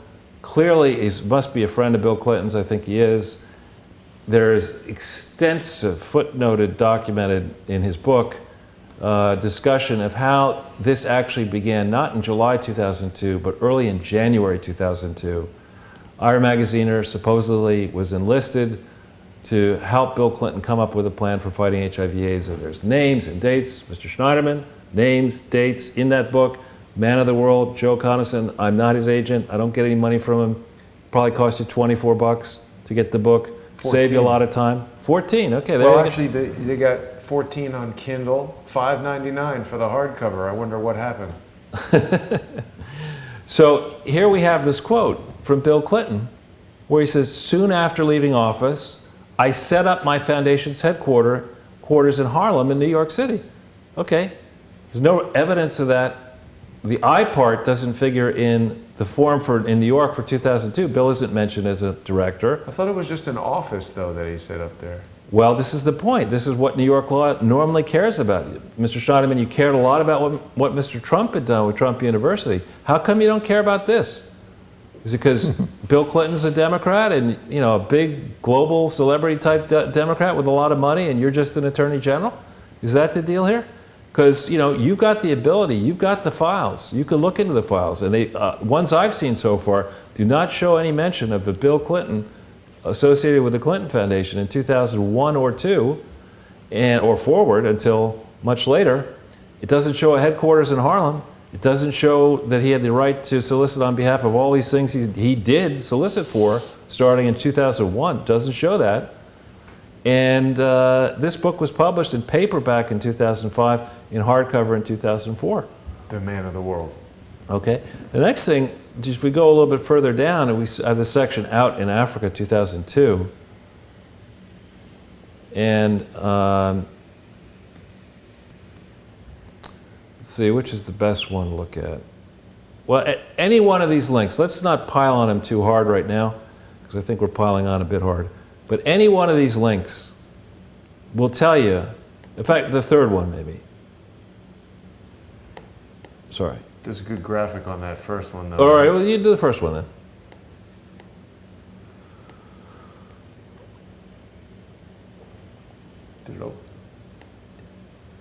clearly must be a friend of Bill Clinton's. I think he is. There is extensive footnoted, documented in his book, discussion of how this actually began, not in July 2002, but early in January 2002. Ira Magaziner supposedly was enlisted to help Bill Clinton come up with a plan for fighting HIV/AIDS. And there's names and dates. Mr. Schneiderman, names, dates in that book. Man of the World, Joe Conason. I'm not his agent. I don't get any money from him. Probably cost you $24 to get the book. 14. Save you a lot of time. 14, okay. There Well, you go. actually, they got 14 on Kindle, $5.99 for the hardcover. I wonder what happened. So here we have this quote from Bill Clinton where he says, soon after leaving office, I set up my foundation's headquarters in Harlem in New York City. Okay, there's no evidence of that. The I part doesn't figure in the form in New York for 2002. Bill isn't mentioned as a director. I thought it was just an office, though, that he set up there. Well, this is the point. This is what New York law normally cares about. Mr. Schneiderman, you cared a lot about what Mr. Trump had done with Trump University. How come you don't care about this? Is it because Bill Clinton's a Democrat and, you know, a big global celebrity type Democrat with a lot of money and you're just an attorney general? Is that the deal here? Because, you know, you've got the ability, you've got the files. You can look into the files. And they, ones I've seen so far do not show any mention of the Bill Clinton associated with the Clinton Foundation in 2001 or 2, or forward until much later. It doesn't show a headquarters in Harlem. It doesn't show that he had the right to solicit on behalf of all these things he did solicit for starting in 2001. It doesn't show that. And this book was published in paperback in 2005, in hardcover in 2004. The Man of the World. Okay. The next thing, if we go a little bit further down, and we have this section Out in Africa 2002. And let's see, which is the best one to look at? Well, any one of these links, let's not pile on them too hard right now, because I think we're piling on a bit hard. But any one of these links will tell you, in fact, the third one maybe. Sorry. There's a good graphic on that first one, though. All right, well, you do the first one then. Did it open?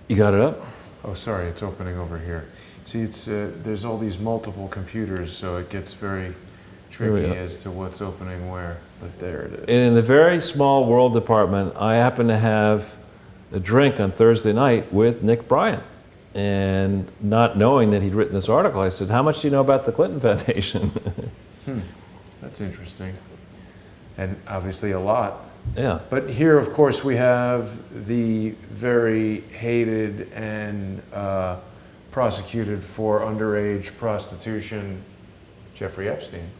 You got it up? Oh, sorry, it's opening over here. See, it's there's all these multiple computers, so it gets very tricky as to what's opening where. But there it is. And in the very small World Department, I happened to have a drink on Thursday night with Nick Bryant. And not knowing that he'd written this article, I said, how much do you know about the Clinton Foundation? That's interesting. And obviously a lot. Yeah. But here, of course, we have the very hated and prosecuted for underage prostitution, Jeffrey Epstein.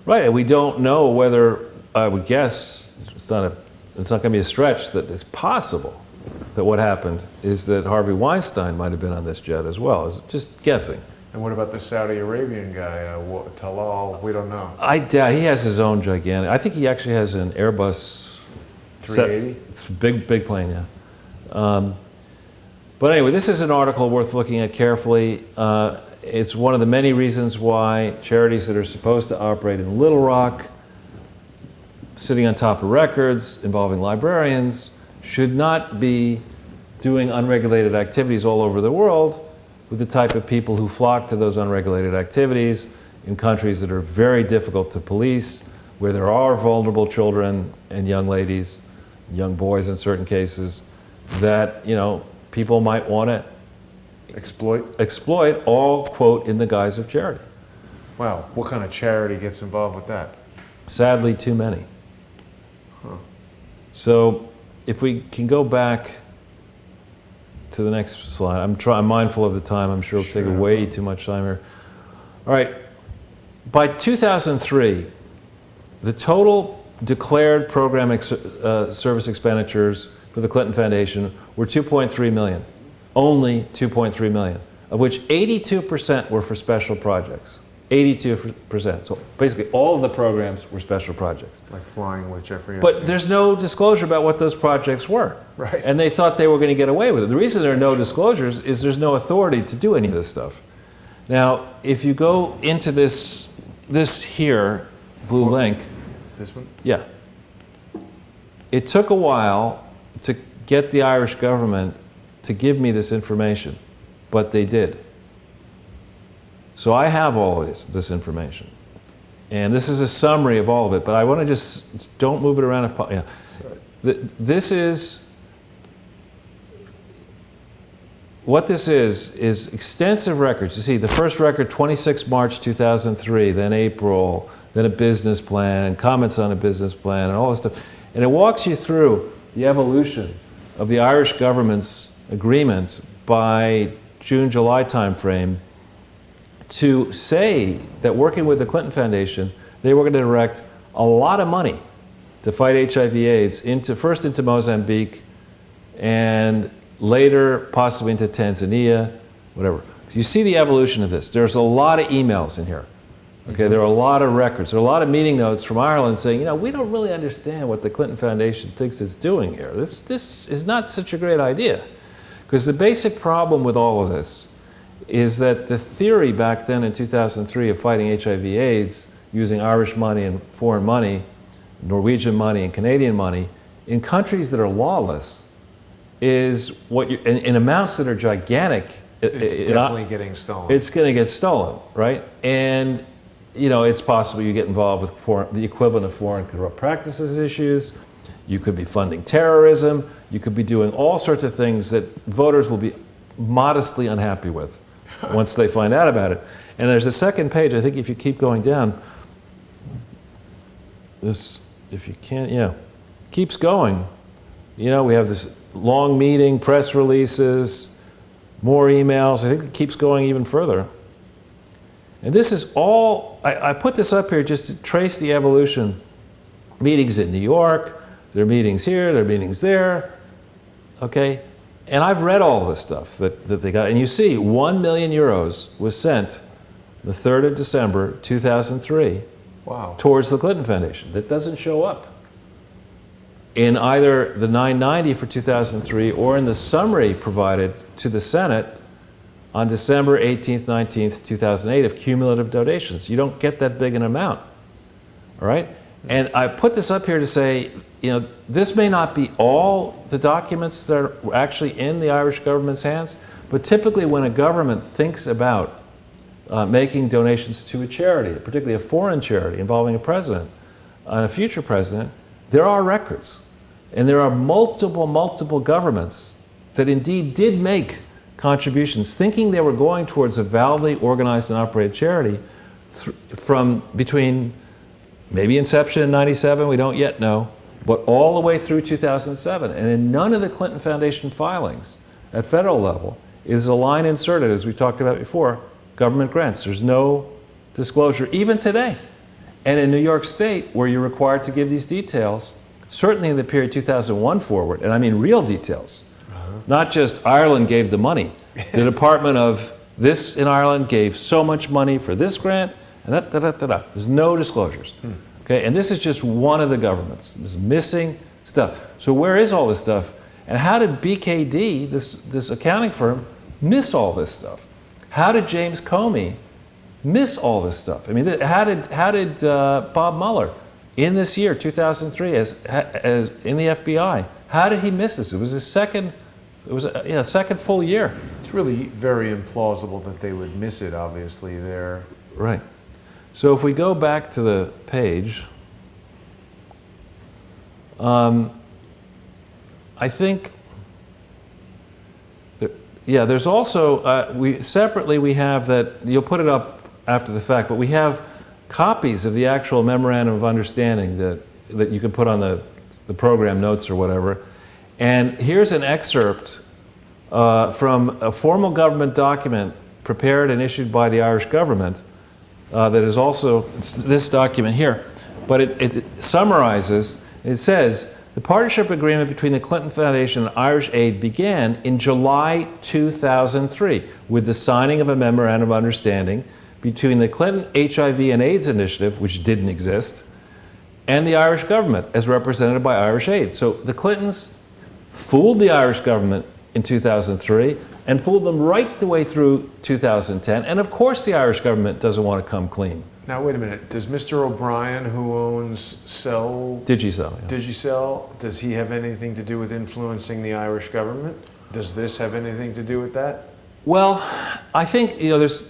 Right, and we don't know whether, I would guess, it's not going to be a stretch, that it's possible that what happened is that Harvey Weinstein might have been on this jet as well. Just guessing. And what about the Saudi Arabian guy, Talal? We don't know. I doubt he has his own gigantic. I think he actually has an Airbus 380? Big plane, yeah. But anyway, this is an article worth looking at carefully. It's one of the many reasons why charities that are supposed to operate in Little Rock, sitting on top of records, involving librarians, should not be doing unregulated activities all over the world with the type of people who flock to those unregulated activities in countries that are very difficult to police, where there are vulnerable children and young ladies, young boys in certain cases, that, you know, people might want to exploit, all, quote, in the guise of charity. Wow, what kind of charity gets involved with that? Sadly, too many. So if we can go back to the next slide. I'm mindful of the time. I'm sure it'll take way too much time here. All right. By 2003, the total declared program service expenditures for the Clinton Foundation were $2.3 million. Only $2.3 million, of which 82% were for special projects. 82%. So basically all of the programs were special projects. Like flying with Jeffrey But Epstein. there's no disclosure about what those projects were. Right. And they thought they were going to get away with it. The reason there are no disclosures is there's no authority to do any of this stuff. Now, if you go into this here, blue link, This one? yeah. It took a while to get the Irish government to give me this information, but they did. So I have all this information. And this is a summary of all of it, but I want to just, don't move it around. Yeah. This is, what this is extensive records. You see, the first record, 26 March 2003, then April, then a business plan, comments on a business plan, and all this stuff. And it walks you through the evolution of the Irish government's agreement by June, July timeframe to say that working with the Clinton Foundation, they were going to direct a lot of money to fight HIV/AIDS first into Mozambique and later possibly into Tanzania, whatever. So you see the evolution of this. There's a lot of emails in here. Okay, there are a lot of records. There are a lot of meeting notes from Ireland saying, we don't really understand what the Clinton Foundation thinks it's doing here. This is not such a great idea. Because the basic problem with all of this is that the theory back then in 2003 of fighting HIV/AIDS using Irish money and foreign money, Norwegian money and Canadian money, in countries that are lawless, is what in amounts that are gigantic. It's definitely getting stolen. It's going to get stolen, right? And it's possible you get involved with the equivalent of foreign corrupt practices issues. You could be funding terrorism. You could be doing all sorts of things that voters will be modestly unhappy with once they find out about it. And there's a second page. I think if you keep going down, this, if you can't, yeah, keeps going. We have this long meeting, press releases, more emails. I think it keeps going even further. And this is all, I put this up here just to trace the evolution. Meetings in New York, there are meetings here, there are meetings there, okay? And I've read all this stuff that they got. And you see, 1 million euros was sent the 3rd of December, 2003, wow, towards the Clinton Foundation. That doesn't show up in either the 990 for 2003 or in the summary provided to the Senate on December 18th, 19th, 2008 of cumulative donations. You don't get that big an amount, all right? And I put this up here to say, this may not be all the documents that are actually in the Irish government's hands, but typically when a government thinks about making donations to a charity, particularly a foreign charity involving a president and a future president, there are records. And there are multiple governments that indeed did make contributions, thinking they were going towards a validly organized and operated charity from between maybe inception in 97, we don't yet know, but all the way through 2007. And in none of the Clinton Foundation filings at federal level is a line inserted, as we talked about before, government grants. There's no disclosure, even today. And in New York State, where you're required to give these details, certainly in the period 2001 forward, and I mean real details, not just Ireland gave the money. The Department of this in Ireland gave so much money for this grant, and There's no disclosures. Okay, and this is just one of the governments. There's missing stuff. So where is all this stuff? And how did BKD, this accounting firm, miss all this stuff? How did James Comey miss all this stuff? I mean, how did Bob Mueller, in this year, 2003, as in the FBI, how did he miss this? It was his second full year. It's really very implausible that they would miss it, obviously. They're... Right. So if we go back to the page, I think, there's also, we have that, you'll put it up after the fact, but we have copies of the actual memorandum of understanding that you can put on the program notes or whatever. And here's an excerpt from a formal government document prepared and issued by the Irish government that is also this document here. But it summarizes, it says, the partnership agreement between the Clinton Foundation and Irish Aid began in July 2003 with the signing of a memorandum of understanding between the Clinton HIV and AIDS initiative, which didn't exist, and the Irish government as represented by Irish Aid. So the Clintons fooled the Irish government in 2003 and fooled them right the way through 2010. And of course the Irish government doesn't want to come clean. Now, wait a minute. Does Mr. O'Brien, who owns Digicel, yeah. Digicel, does he have anything to do with influencing the Irish government? Does this have anything to do with that? Well, I think, there's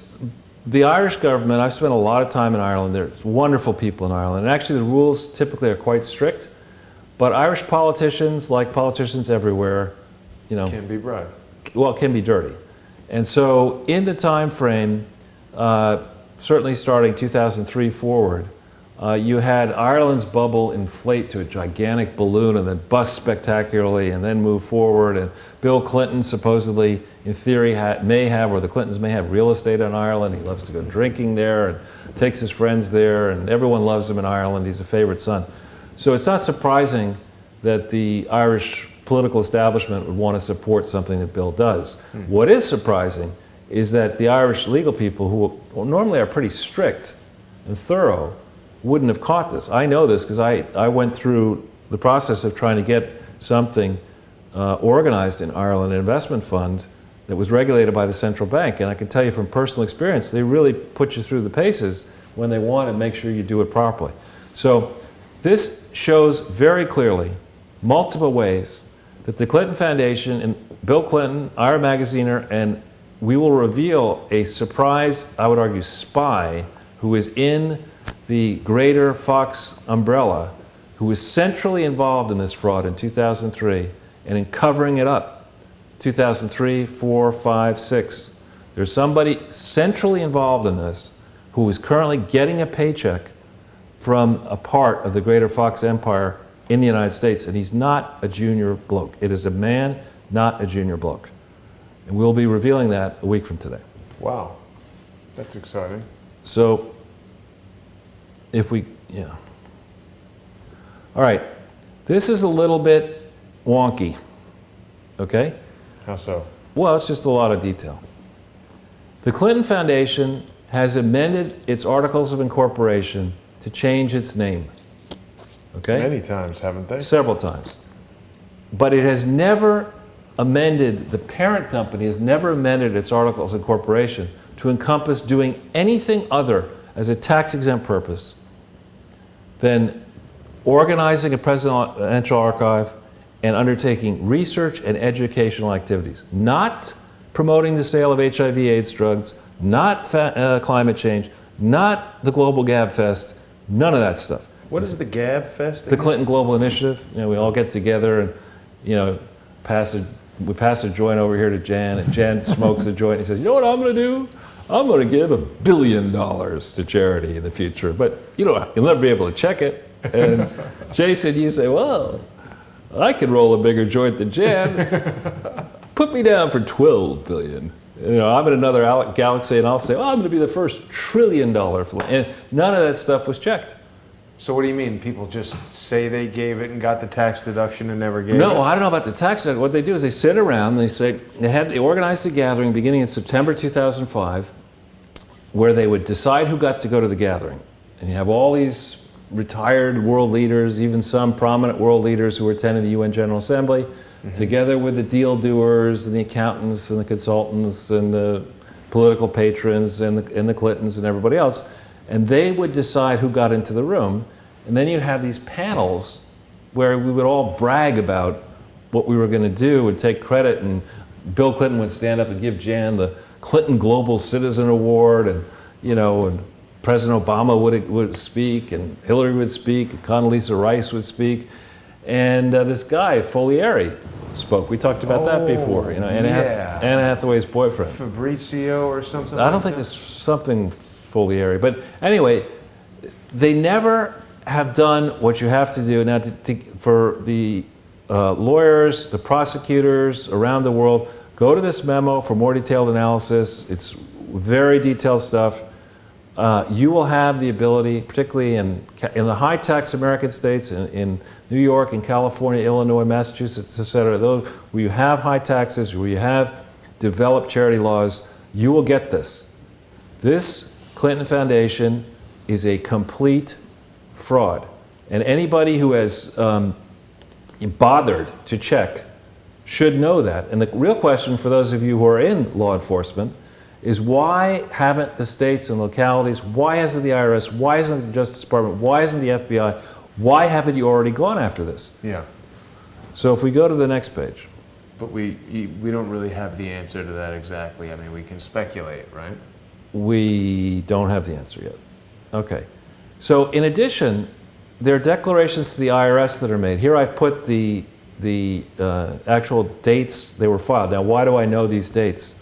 the Irish government. I've spent a lot of time in Ireland. There's wonderful people in Ireland. And actually the rules typically are quite strict. But Irish politicians, like politicians everywhere, Can be bribed. Well, it can be dirty. And so in the time frame, certainly starting 2003 forward, you had Ireland's bubble inflate to a gigantic balloon and then bust spectacularly and then move forward. And Bill Clinton supposedly, in theory, or the Clintons may have real estate in Ireland. He loves to go drinking there and takes his friends there, and everyone loves him in Ireland. He's a favorite son. So it's not surprising that the Irish political establishment would want to support something that Bill does. What is surprising is that the Irish legal people, who normally are pretty strict and thorough, wouldn't have caught this. I know this because I went through the process of trying to get something organized in Ireland, an investment fund that was regulated by the central bank. And I can tell you from personal experience, they really put you through the paces when they want to make sure you do it properly. So this shows very clearly, multiple ways, that the Clinton Foundation and Bill Clinton, our Magaziner, and we will reveal a surprise, I would argue, spy who is in the greater Fox umbrella, who was centrally involved in this fraud in 2003 and in covering it up. 2003, 4, 5, 6. There's somebody centrally involved in this who is currently getting a paycheck from a part of the greater Fox empire in the United States, and he's not a junior bloke. It is a man, not a junior bloke. And we'll be revealing that a week from today. Wow, that's exciting. So, all right, this is a little bit wonky, okay? How so? Well, it's just a lot of detail. The Clinton Foundation has amended its Articles of Incorporation to change its name. Okay? Many times, haven't they? Several times. But it has never amended, the parent company has never amended its Articles of Incorporation to encompass doing anything other as a tax-exempt purpose than organizing a presidential archive and undertaking research and educational activities. Not promoting the sale of HIV/AIDS drugs, not climate change, not the Global Gab Fest, none of that stuff. What is the Gab Fest? The Clinton Global Initiative. We all get together and, we pass a joint over here to Jan, and Jan smokes a joint and he says, you know what I'm going to do? I'm going to give $1 billion to charity in the future. But, you'll never be able to check it. And Jason, you say, well, I could roll a bigger joint than Jan. Put me down for $12 billion. I'm in another galaxy and I'll say, I'm going to be the first $1 trillion. And none of that stuff was checked. So what do you mean? People just say they gave it and got the tax deduction and never gave it? No, I don't know about the tax deduction. What they do is they sit around and they organized a gathering beginning in September 2005 where they would decide who got to go to the gathering. And you have all these retired world leaders, even some prominent world leaders who were attending the UN General Assembly, together with the deal doers and the accountants and the consultants and the political patrons and the Clintons and everybody else. And they would decide who got into the room. And then you'd have these panels where we would all brag about what we were going to do and take credit. And Bill Clinton would stand up and give Jan the Clinton Global Citizen Award. And, and President Obama would speak, and Hillary would speak, and Condoleezza Rice would speak. And this guy, Folieri, spoke. We talked about that before. Anna Hathaway's boyfriend. Fabrizio or something I don't think it's something Folieri. But anyway, they never have done what you have to do now for the lawyers, the prosecutors around the world. Go to this memo for more detailed analysis. It's very detailed stuff. You will have the ability, particularly in the high-tax American states, in New York, in California, Illinois, Massachusetts, et cetera, those where you have high taxes, where you have developed charity laws, you will get this. This Clinton Foundation is a complete fraud. And anybody who has bothered to check should know that. And the real question for those of you who are in law enforcement is, why haven't the states and localities, why hasn't the IRS, why isn't the Justice Department, why isn't the FBI, why haven't you already gone after this? Yeah. So if we go to the next page. But we don't really have the answer to that exactly. I mean, we can speculate, right? We don't have the answer yet. Okay. So in addition, there are declarations to the IRS that are made. Here I've put the actual dates they were filed. Now, why do I know these dates?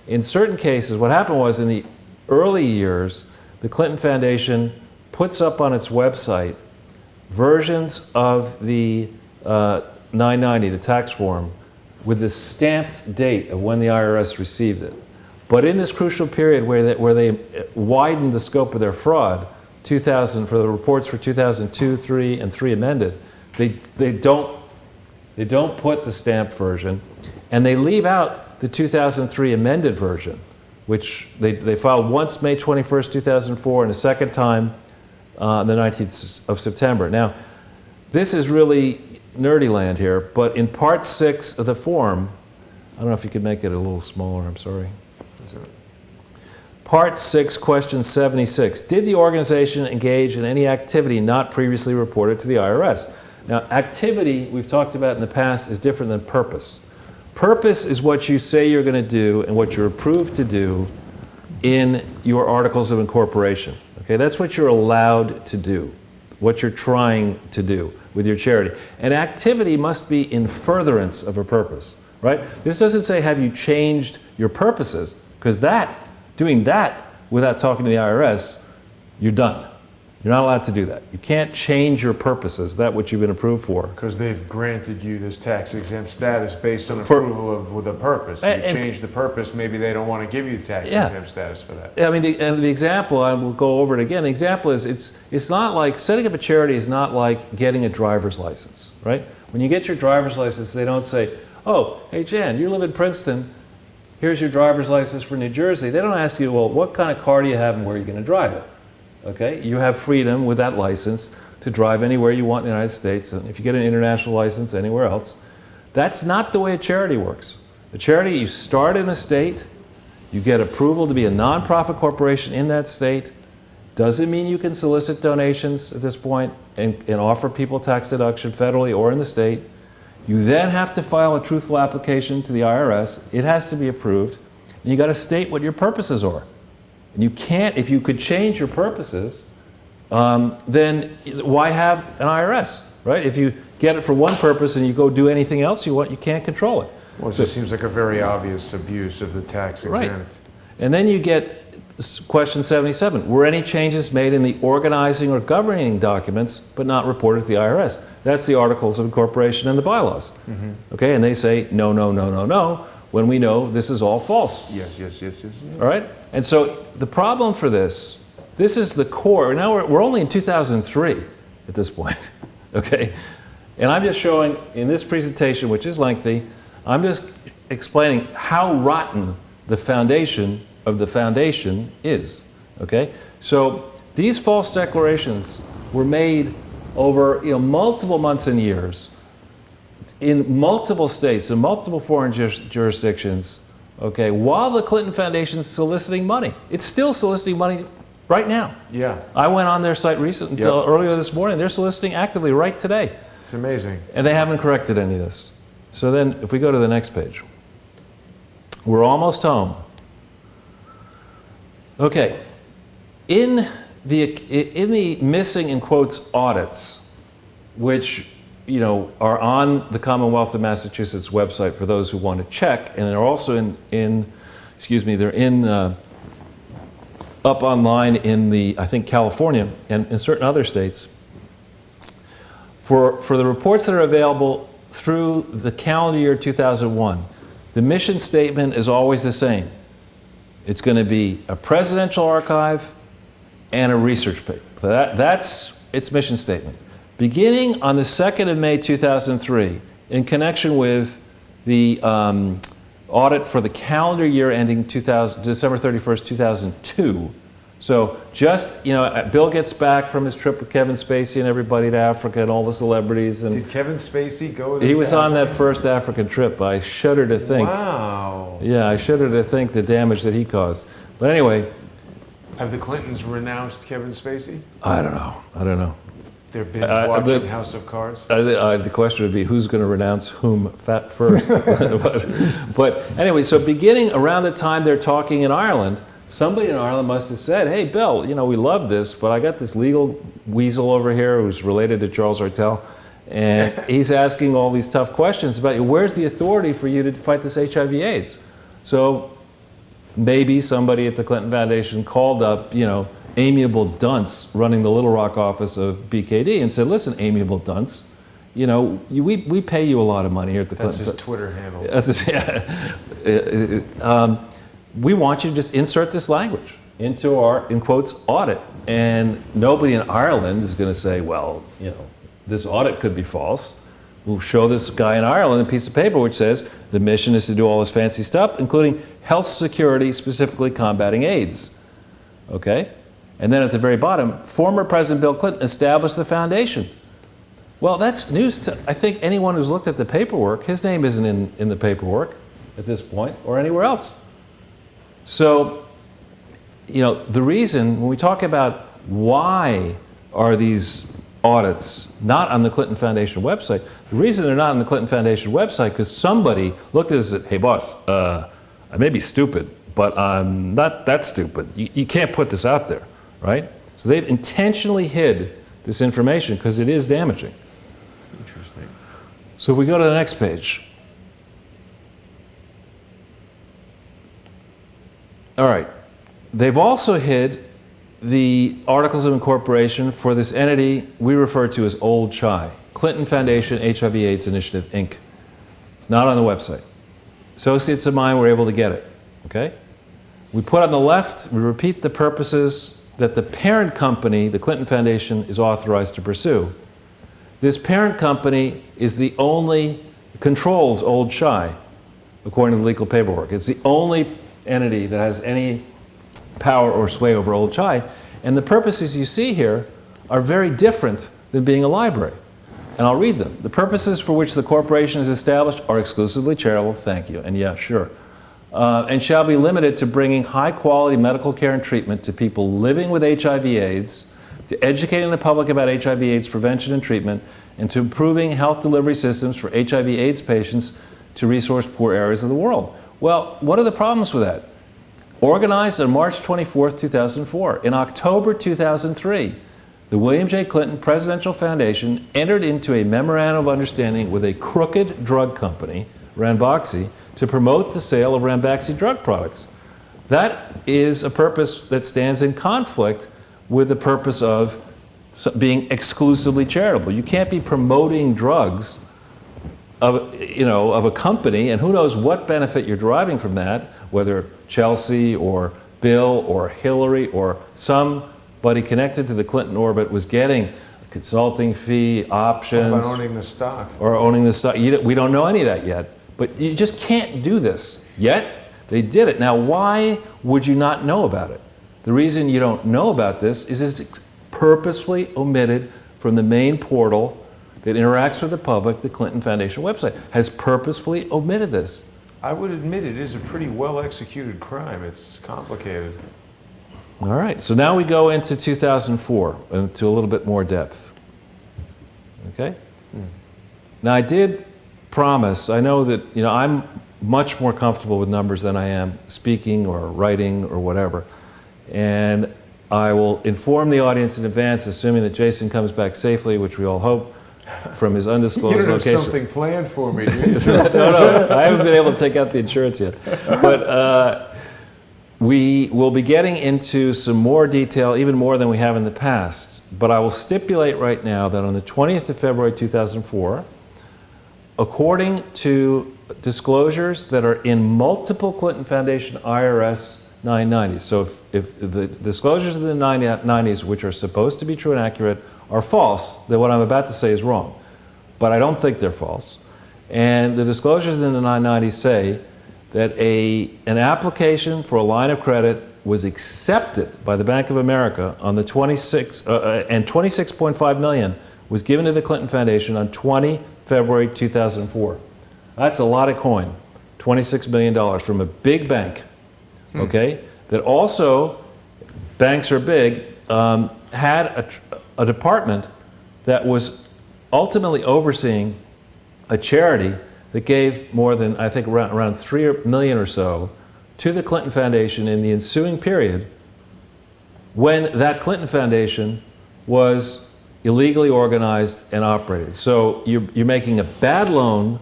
In certain cases, what happened was, in the early years, the Clinton Foundation puts up on its website versions of the 990, the tax form, with the stamped date of when the IRS received it. But in this crucial period where they widened the scope of their fraud, 2000 for the reports for 2002, 3, and 3 amended, they don't put the stamped version, and they leave out the 2003 amended version, which they filed once May 21st, 2004, and a second time on the 19th of September. Now, this is really nerdy land here, but in part 6 of the form, I don't know if you could make it a little smaller, I'm sorry. Part 6, question 76. Did the organization engage in any activity not previously reported to the IRS? Now, activity, we've talked about in the past, is different than purpose. Purpose is what you say you're going to do and what you're approved to do in your articles of incorporation. Okay, that's what you're allowed to do, what you're trying to do with your charity. And activity must be in furtherance of a purpose, right? This doesn't say, have you changed your purposes? Because doing that without talking to the IRS, you're done. You're not allowed to do that. You can't change your purposes, that which you've been approved for. Because they've granted you this tax-exempt status based on approval with a purpose. You change the purpose, maybe they don't want to give you tax-exempt status for that. I mean, the example, I will go over it again, the example is, it's not like, setting up a charity is not like getting a driver's license, right? When you get your driver's license, they don't say, oh, hey Jan, you live in Princeton, here's your driver's license for New Jersey. They don't ask you, well, what kind of car do you have and where are you going to drive it? Okay, you have freedom with that license to drive anywhere you want in the United States, and if you get an international license anywhere else. That's not the way a charity works. A charity, you start in a state, you get approval to be a nonprofit corporation in that state. Doesn't mean you can solicit donations at this point and offer people tax deduction federally or in the state. You then have to file a truthful application to the IRS. It has to be approved, and you got to state what your purposes are. And you can't, if you could change your purposes, then why have an IRS, right? If you get it for one purpose and you go do anything else you want, you can't control it. Well, it just seems like a very obvious abuse of the tax exempt. Right. And then you get question 77. Were any changes made in the organizing or governing documents but not reported to the IRS? That's the Articles of Incorporation and the bylaws. Mm-hmm. Okay, and they say no, no, no, no, no, when we know this is all false. Yes, yes, yes, yes, yes. All right? And so the problem for this is the core. Now we're only in 2003 at this point, okay? And I'm just showing in this presentation, which is lengthy, I'm just explaining how rotten the foundation of the foundation is, okay? So these false declarations were made over multiple months and years in multiple states, in multiple foreign jurisdictions, okay, while the Clinton Foundation is soliciting money. It's still soliciting money right now. Yeah. I went on their site until earlier this morning. They're soliciting actively right today. It's amazing. And they haven't corrected any of this. So then, if we go to the next page. We're almost home. Okay. In the missing, in quotes, audits, which are on the Commonwealth of Massachusetts website for those who want to check, and they're also up online in I think California and in certain other states. For the reports that are available through the calendar year 2001, the mission statement is always the same. It's going to be a presidential archive and a research paper. That's its mission statement. Beginning on the 2nd of May 2003, in connection with the audit for the calendar year ending December 31st, 2002, So just, Bill gets back from his trip with Kevin Spacey and everybody to Africa and all the celebrities. And Did Kevin Spacey go? he was on that first African trip. I shudder to think. Wow. Yeah, I shudder to think the damage that he caused. But anyway. Have the Clintons renounced Kevin Spacey? I don't know. They're binge watching House of Cards? The question would be, who's going to renounce whom first? But anyway, so beginning around the time they're talking in Ireland, somebody in Ireland must have said, hey, Bill, we love this, but I got this legal weasel over here who's related to Charles Hartel, and he's asking all these tough questions about you. Where's the authority for you to fight this HIV/AIDS? So maybe somebody at the Clinton Foundation called up, amiable dunce running the Little Rock office of BKD and said, listen, amiable dunce, we pay you a lot of money here at the Clinton. That's his Twitter handle. We want you to just insert this language into our, in quotes, audit. And nobody in Ireland is going to say, well, this audit could be false. We'll show this guy in Ireland a piece of paper which says the mission is to do all this fancy stuff, including health security, specifically combating AIDS. Okay? And then at the very bottom, former President Bill Clinton established the foundation. Well, that's news to, I think, anyone who's looked at the paperwork. His name isn't in the paperwork at this point or anywhere else. So, the reason, when we talk about why are these audits not on the Clinton Foundation website, the reason they're not on the Clinton Foundation website because somebody looked at this and said, hey, boss, I may be stupid, but I'm not that stupid. You can't put this out there, right? So they've intentionally hid this information because it is damaging. Interesting. So we go to the next page. All right. They've also hid the Articles of Incorporation for this entity we refer to as Old Chai, Clinton Foundation HIV/AIDS Initiative, Inc. It's not on the website. Associates of mine were able to get it, okay? We put on the left, we repeat the purposes that the parent company, the Clinton Foundation, is authorized to pursue. This parent company is the only, controls Old Chai, according to the legal paperwork. It's the only entity that has any power or sway over Old Chai, and the purposes you see here are very different than being a library. And I'll read them. The purposes for which the corporation is established are exclusively charitable, thank you, and yeah, sure, and shall be limited to bringing high-quality medical care and treatment to people living with HIV/AIDS, to educating the public about HIV/AIDS prevention and treatment, and to improving health delivery systems for HIV/AIDS patients to resource-poor areas of the world. Well, what are the problems with that? Organized on March 24th, 2004. In October 2003, the William J. Clinton Presidential Foundation entered into a memorandum of understanding with a crooked drug company, Ranbaxy, to promote the sale of Ranbaxy drug products. That is a purpose that stands in conflict with the purpose of being exclusively charitable. You can't be promoting drugs of a company, and who knows what benefit you're deriving from that, whether Chelsea or Bill or Hillary or somebody connected to the Clinton orbit was getting a consulting fee, options. About owning the stock. Or owning the stock. We don't know any of that yet. But you just can't do this. Yet, they did it. Now, why would you not know about it? The reason you don't know about this is it's purposefully omitted from the main portal that interacts with the public, the Clinton Foundation website, has purposefully omitted this. I would admit it is a pretty well-executed crime. It's complicated. All right, so now we go into 2004, into a little bit more depth. Okay? Now I did promise, I know that I'm much more comfortable with numbers than I am speaking or writing or whatever. And I will inform the audience in advance, assuming that Jason comes back safely, which we all hope, from his undisclosed You don't location. have something planned for me, do you? No, I haven't been able to take out the insurance yet. But we will be getting into some more detail, even more than we have in the past. But I will stipulate right now that on the 20th of February 2004, according to disclosures that are in multiple Clinton Foundation IRS 990s, so if the disclosures of the 90s, which are supposed to be true and accurate, are false, then what I'm about to say is wrong. But I don't think they're false. And the disclosures in the 990s say that an application for a line of credit was accepted by the Bank of America on the 26.5 million was given to the Clinton Foundation on 20 February 2004. That's a lot of coin, $26 million from a big bank, okay? That also, banks are big, had a department that was ultimately overseeing a charity that gave more than, I think, around 3 million or so to the Clinton Foundation in the ensuing period when that Clinton Foundation was illegally organized and operated. So you're making a bad loan.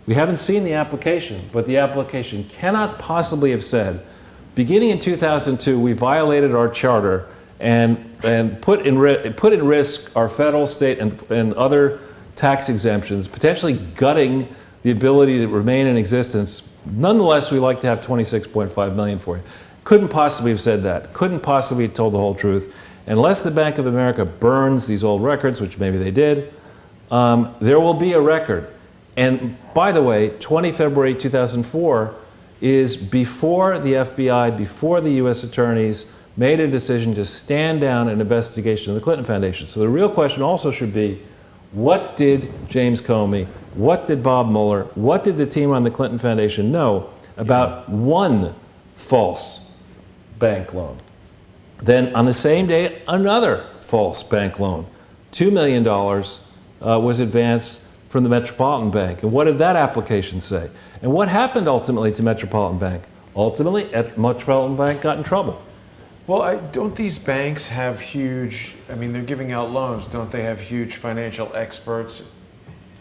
We haven't seen the application, but the application cannot possibly have said, beginning in 2002, we violated our charter and put in risk our federal, state, and other tax exemptions, potentially gutting the ability to remain in existence. Nonetheless, we like to have 26.5 million for you. Couldn't possibly have said that. Couldn't possibly have told the whole truth. Unless the Bank of America burns these old records, which maybe they did, there will be a record. And by the way, 20 February 2004 is before the FBI, before the US attorneys made a decision to stand down an investigation of the Clinton Foundation. So the real question also should be, what did James Comey, what did Bob Mueller, what did the team on the Clinton Foundation know about one false bank loan? Then on the same day, another false bank loan, $2 million was advanced from the Metropolitan Bank. And what did that application say? And what happened ultimately to Metropolitan Bank? Ultimately, Metropolitan Bank got in trouble. Well, don't these banks have huge, I mean, they're giving out loans. Don't they have huge financial experts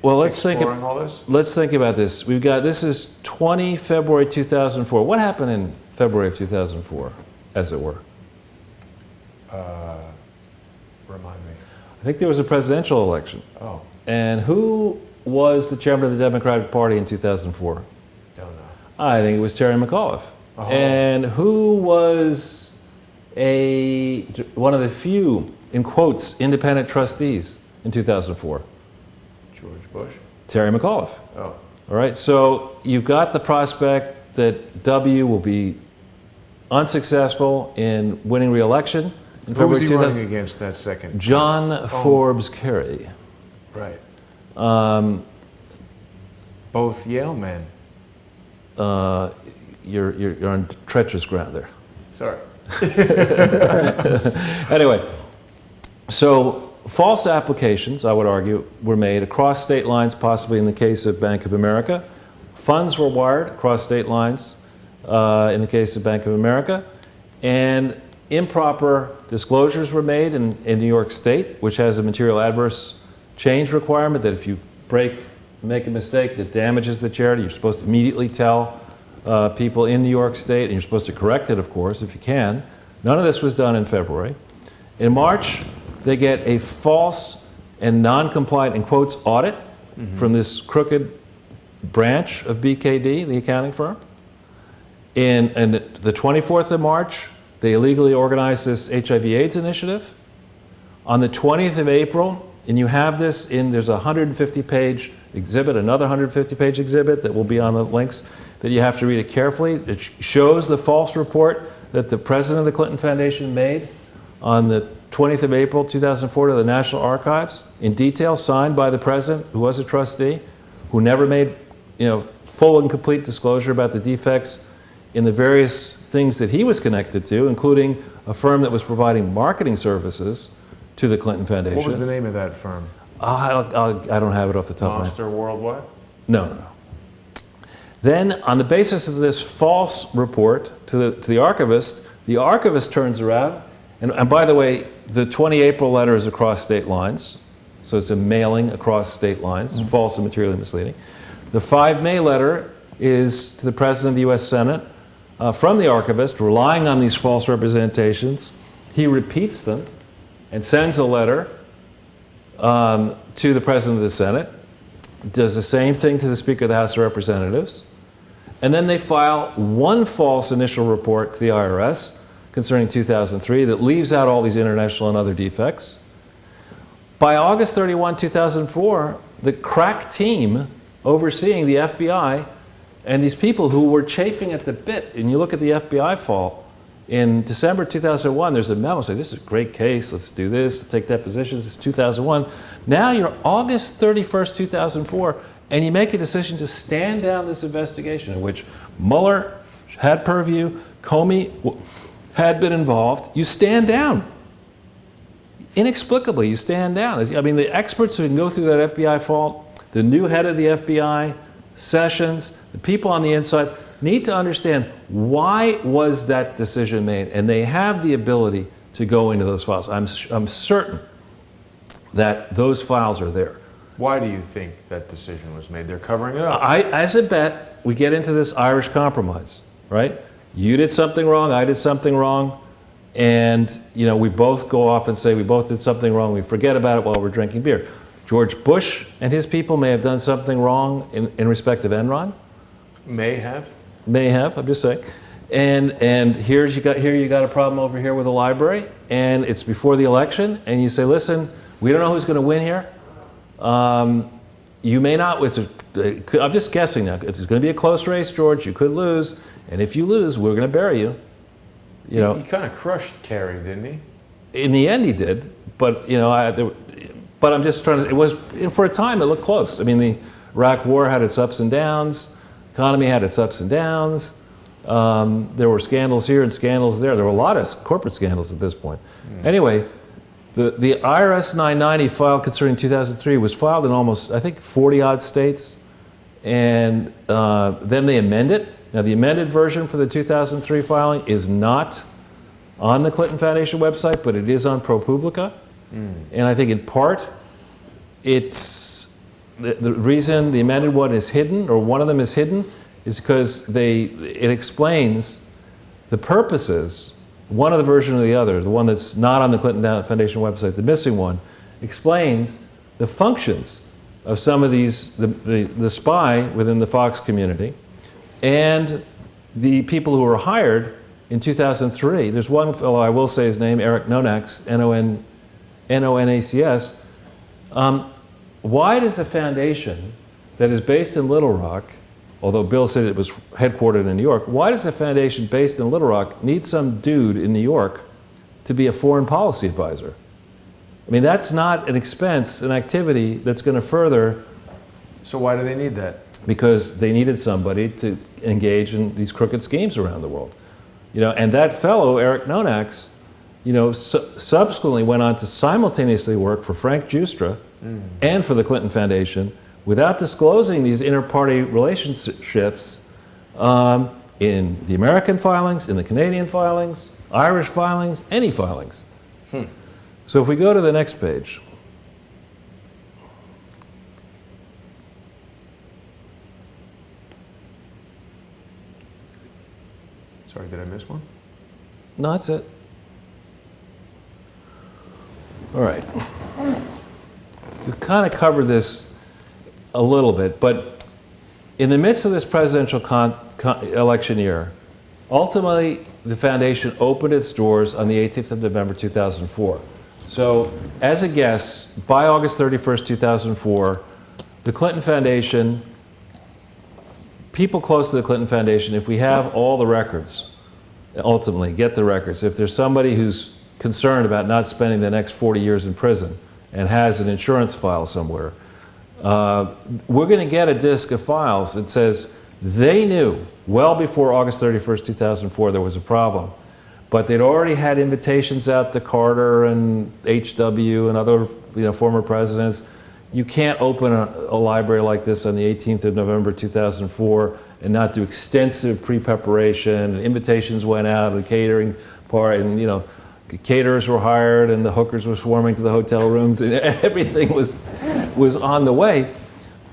Well, let's think all this? Let's think about this. We've got, this is 20 February 2004. What happened in February of 2004, as it were? Remind me. I think there was a presidential election. Oh, And who was the chairman of the Democratic Party in 2004? don't know. I think it was Terry McAuliffe. Oh. And who was one of the few, in quotes, independent trustees in 2004? George Bush? Terry McAuliffe. Oh. All right, so you've got the prospect that W will be unsuccessful in winning re-election. in Who was he February running against that second? John Forbes Kerry. Right. Both Yale men. You're on treacherous ground there. Sorry. Anyway, so false applications, I would argue, were made across state lines, possibly in the case of Bank of America. Funds were wired across state lines in the case of Bank of America. And improper disclosures were made in New York State, which has a material adverse change requirement that if you make a mistake that damages the charity, you're supposed to immediately tell people in New York State, and you're supposed to correct it, of course, if you can. None of this was done in February. In March, they get a false and non-compliant, in quotes, audit from this crooked branch of BKD, the accounting firm. And the 24th of March, they illegally organized this HIV/AIDS initiative. On the 20th of April, and you have this there's a 150-page exhibit, another 150-page exhibit that will be on the links, that you have to read it carefully. It shows the false report that the president of the Clinton Foundation made on the 20th of April 2004 to the National Archives, in detail, signed by the president, who was a trustee, who never made full and complete disclosure about the defects in the various things that he was connected to, including a firm that was providing marketing services to the Clinton Foundation. What was the name of that firm? I don't have it off the top of my head. Monster Worldwide? No. Then, on the basis of this false report to the archivist turns around, and by the way, the 20 April letter is across state lines, so it's a mailing across state lines, false and materially misleading. The 5 May letter is to the President of the U.S. Senate from the archivist, relying on these false representations. He repeats them and sends a letter to the President of the Senate, does the same thing to the Speaker of the House of Representatives, and then they file one false initial report to the IRS concerning 2003 that leaves out all these international and other defects. By August 31, 2004, the crack team overseeing the FBI And these people who were chafing at the bit, and you look at the FBI file, in December 2001, there's a memo saying, this is a great case, let's do this, take depositions, it's 2001. Now you're August 31st, 2004, and you make a decision to stand down this investigation in which Mueller had purview, Comey had been involved. You stand down. Inexplicably, you stand down. I mean, the experts who can go through that FBI file, the new head of the FBI, Sessions, the people on the inside, need to understand why was that decision made, and they have the ability to go into those files. I'm certain that those files are there. Why do you think that decision was made? They're covering it up. As a bet, we get into this Irish compromise, right? You did something wrong, I did something wrong, and we both go off and say we both did something wrong. We forget about it while we're drinking beer. George Bush and his people may have done something wrong in respect of Enron. May have. May have, I'm just saying. And here you got a problem over here with the library, and it's before the election, and you say, listen, we don't know who's going to win here. You may not, I'm just guessing now, it's going to be a close race, George, you could lose, and if you lose, we're going to bury you. He kind of crushed Kerry, didn't he? In the end he did, but but I'm just trying to, it was, for a time it looked close. I mean, the Iraq War had its ups and downs, economy had its ups and downs, there were scandals here and scandals there. There were a lot of corporate scandals at this point. Anyway, the IRS 990 file concerning 2003 was filed in almost, I think, 40-odd states, and then they amend it. Now, the amended version for the 2003 filing is not on the Clinton Foundation website, but it is on ProPublica. And I think in part, it's the reason the amended one is hidden, or one of them is hidden, is because it explains the purposes. One of the version or the other, the one that's not on the Clinton Foundation website, the missing one, explains the functions of some of these, the spy within the Fox community, and the people who were hired in 2003. There's one fellow, I will say his name, Eric Nonax, N-O-N-A-C-S. Why does a foundation that is based in Little Rock, although Bill said it was headquartered in New York, why does a foundation based in Little Rock need some dude in New York to be a foreign policy advisor? I mean, that's not an expense, an activity that's going to further. So why do they need that? Because they needed somebody to engage in these crooked schemes around the world. And that fellow, Eric Nonax, subsequently went on to simultaneously work for Frank Giustra and for the Clinton Foundation without disclosing these inter-party relationships in the American filings, in the Canadian filings, Irish filings, any filings. So if we go to the next page. Sorry, did I miss one? No, that's it. All right. We kind of covered this a little bit, but in the midst of this presidential election year, ultimately the foundation opened its doors on the 18th of November 2004. So as a guess, by August 31st, 2004, the Clinton Foundation, people close to the Clinton Foundation, if we have all the records, ultimately get the records, if there's somebody who's concerned about not spending the next 40 years in prison and has an insurance file somewhere, we're going to get a disk of files that says they knew well before August 31st, 2004 there was a problem, but they'd already had invitations out to Carter and H.W. and other former presidents. You can't open a library like this on the 18th of November 2004 and not do extensive pre-preparation. Invitations went out, the catering part, and caterers were hired, and the hookers were swarming to the hotel rooms, and everything was on the way.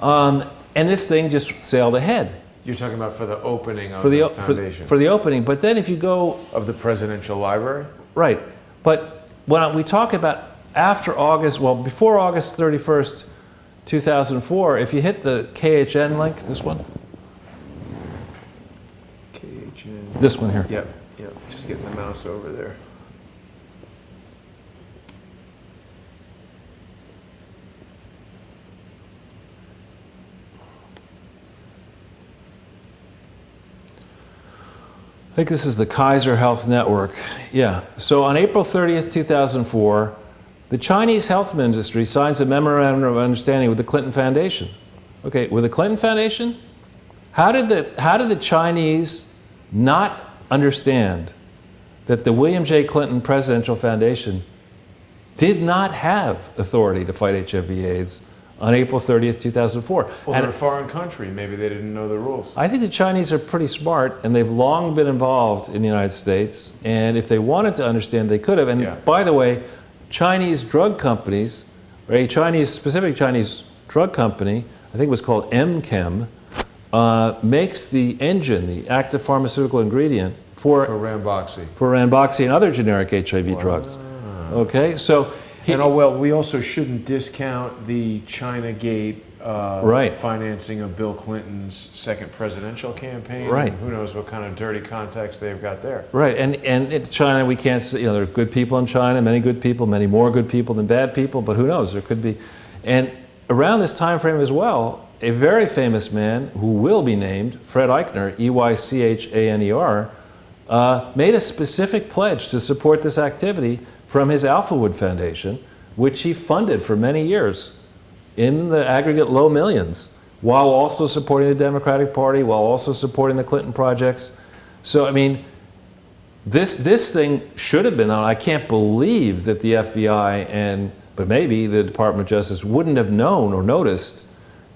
And this thing just sailed ahead. You're talking about for the opening of the foundation. For the opening, but then if you go... Of the presidential library? Right. But when we talk about after August, well, before August 31st, 2004, if you hit the KHN link, this one? KHN. This one here. Yep. Just getting the mouse over there. I think this is the Kaiser Health Network. Yeah. So on April 30th, 2004, the Chinese health industry signs a memorandum of understanding with the Clinton Foundation. Okay, with the Clinton Foundation? How did the Chinese not understand that the William J. Clinton Presidential Foundation did not have authority to fight HIV/AIDS on April 30th, 2004? Well, they're a foreign country. Maybe they didn't know the rules. I think the Chinese are pretty smart, and they've long been involved in the United States. And if they wanted to understand, they could have. And by the way, Chinese drug companies, or a specific Chinese drug company, I think it was called MChem, makes the engine, the active pharmaceutical ingredient for Ranbaxy and other generic HIV drugs. Okay, so we also shouldn't discount the China-gate financing of Bill Clinton's second presidential campaign. Right. Who knows what kind of dirty contacts they've got there. Right, and in China, we can't say, there are good people in China, many good people, many more good people than bad people, but who knows, there could be. And around this time frame as well, a very famous man who will be named, Fred Eichner, Eychaner, made a specific pledge to support this activity from his Alphawood Foundation, which he funded for many years in the aggregate low millions, while also supporting the Democratic Party, while also supporting the Clinton projects. So, I mean, this thing should have been on. I can't believe that the FBI but maybe the Department of Justice wouldn't have known or noticed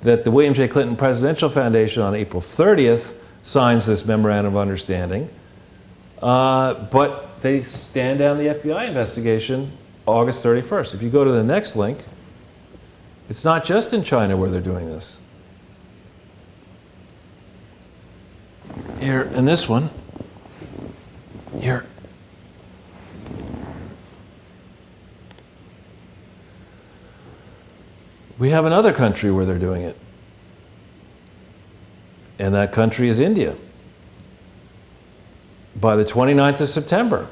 that the William J. Clinton Presidential Foundation on April 30th signs this memorandum of understanding, but they stand down the FBI investigation August 31st. If you go to the next link, it's not just in China where they're doing this. Here, in this one, here. We have another country where they're doing it. And that country is India. By the 29th of September,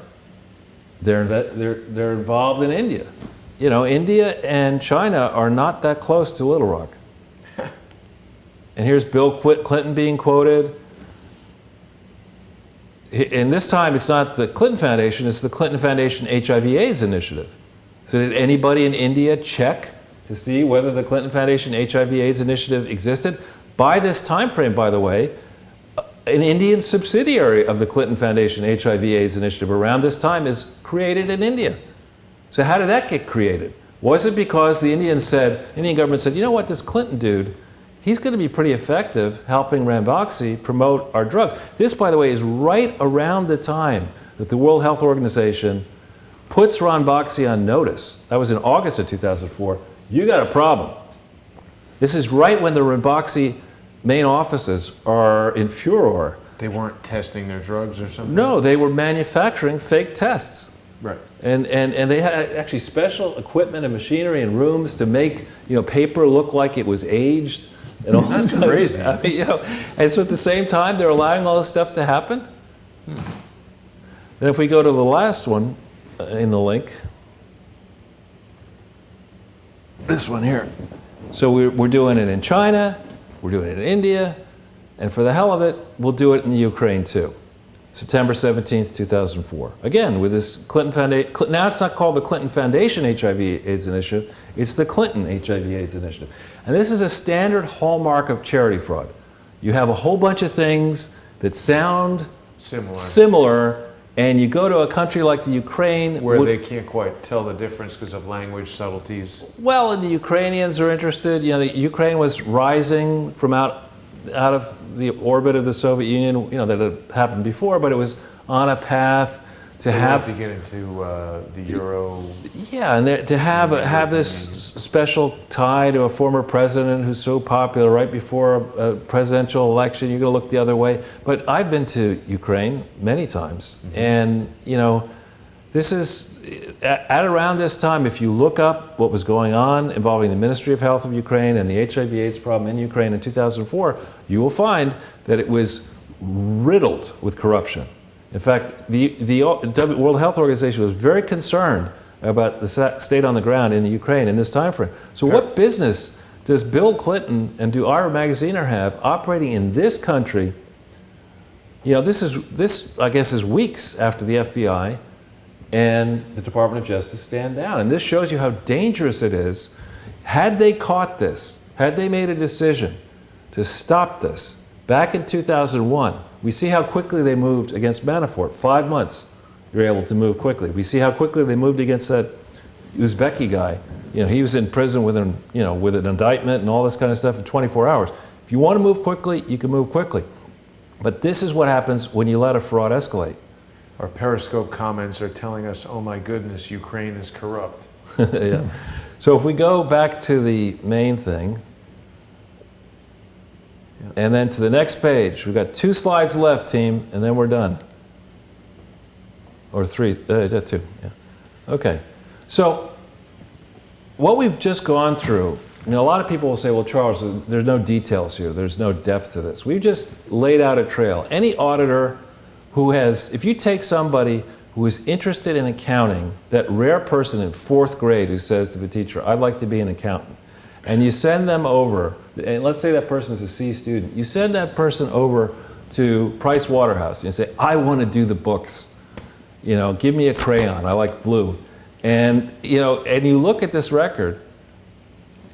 they're involved in India. You know, India and China are not that close to Little Rock. And here's Bill Clinton being quoted. And this time it's not the Clinton Foundation, it's the Clinton Foundation HIV/AIDS initiative. So did anybody in India check to see whether the Clinton Foundation HIV/AIDS initiative existed? By this time frame, by the way, an Indian subsidiary of the Clinton Foundation HIV/AIDS initiative around this time is created in India. So how did that get created? Was it because the Indian government said, you know what, this Clinton dude, he's going to be pretty effective helping Ranbaxy promote our drugs. This, by the way, is right around the time that the World Health Organization puts Ranbaxy on notice. That was in August of 2004. You got a problem. This is right when the Ranbaxy main offices are in furor. They weren't testing their drugs or something? No, they were manufacturing fake tests. Right. And they had actually special equipment and machinery and rooms to make paper look like it was aged. And all That's crazy. I mean, and so at the same time, they're allowing all this stuff to happen. And if we go to the last one in the link, this one here. So we're doing it in China, we're doing it in India, and for the hell of it, we'll do it in the Ukraine too. September 17th, 2004. Again, with this Clinton Foundation. Now it's not called the Clinton Foundation HIV/AIDS Initiative, it's the Clinton HIV/AIDS Initiative. And this is a standard hallmark of charity fraud. You have a whole bunch of things that sound similar, and you go to a country like the Ukraine, where they can't quite tell the difference because of language subtleties. Well, and the Ukrainians are interested. The Ukraine was rising from out of the orbit of the Soviet Union, that had happened before, but it was on a path to get into the Euro. Yeah, and to have this special tie to a former president who's so popular right before a presidential election. You're going to look the other way. But I've been to Ukraine many times, and this is at around this time. If you look up what was going on involving the Ministry of Health of Ukraine and the HIV/AIDS problem in Ukraine in 2004, you will find that it was riddled with corruption. In fact, the World Health Organization was very concerned about the state on the ground in the Ukraine in this time frame. So what business does Bill Clinton and do Ira Magaziner have operating in this country You know, this I guess is weeks after the FBI and the Department of Justice stand down. And this shows you how dangerous it is. Had they caught this, had they made a decision to stop this back in 2001, we see how quickly they moved against Manafort. 5 months, you're able to move quickly. We see how quickly they moved against that Uzbeki guy. You know, he was in prison with an, you know, with an indictment and all this kind of stuff in 24 hours. If you want to move quickly, you can move quickly. But this is what happens when you let a fraud escalate. Our Periscope comments are telling us, oh my goodness, Ukraine is corrupt. Yeah. So if we go back to the main thing, and then to the next page, we've got 2 slides left, team, and then we're done. Or 3, 2, yeah. Okay. So what we've just gone through, you know, a lot of people will say, well, Charles, there's no details here. There's no depth to this. We've just laid out a trail. Any auditor who has, if you take somebody who is interested in accounting, that rare person in 4th grade who says to the teacher, I'd like to be an accountant, and you send them over, and let's say that person is a C student, you send that person over to Price Waterhouse, and you say, I want to do the books. You know, give me a crayon, I like blue. And, you know, and you look at this record,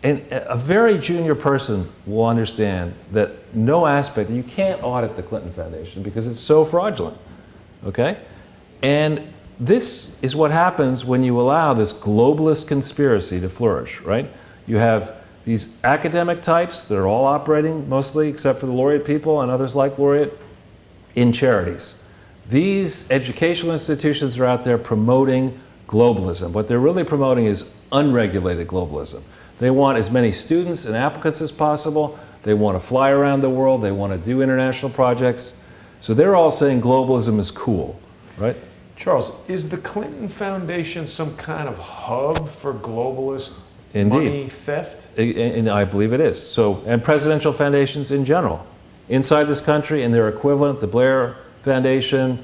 and a very junior person will understand that no aspect, you can't audit the Clinton Foundation because it's so fraudulent, okay? And this is what happens when you allow this globalist conspiracy to flourish, right? You have these academic types that are all operating, mostly except for the laureate people and others like laureate, in charities. These educational institutions are out there promoting globalism. What they're really promoting is unregulated globalism. They want as many students and applicants as possible. They want to fly around the world. They want to do international projects. So they're all saying globalism is cool, right? Charles, is the Clinton Foundation some kind of hub for globalist Indeed. money theft? And I believe it is. So, and presidential foundations in general. Inside this country and their equivalent, the Blair Foundation,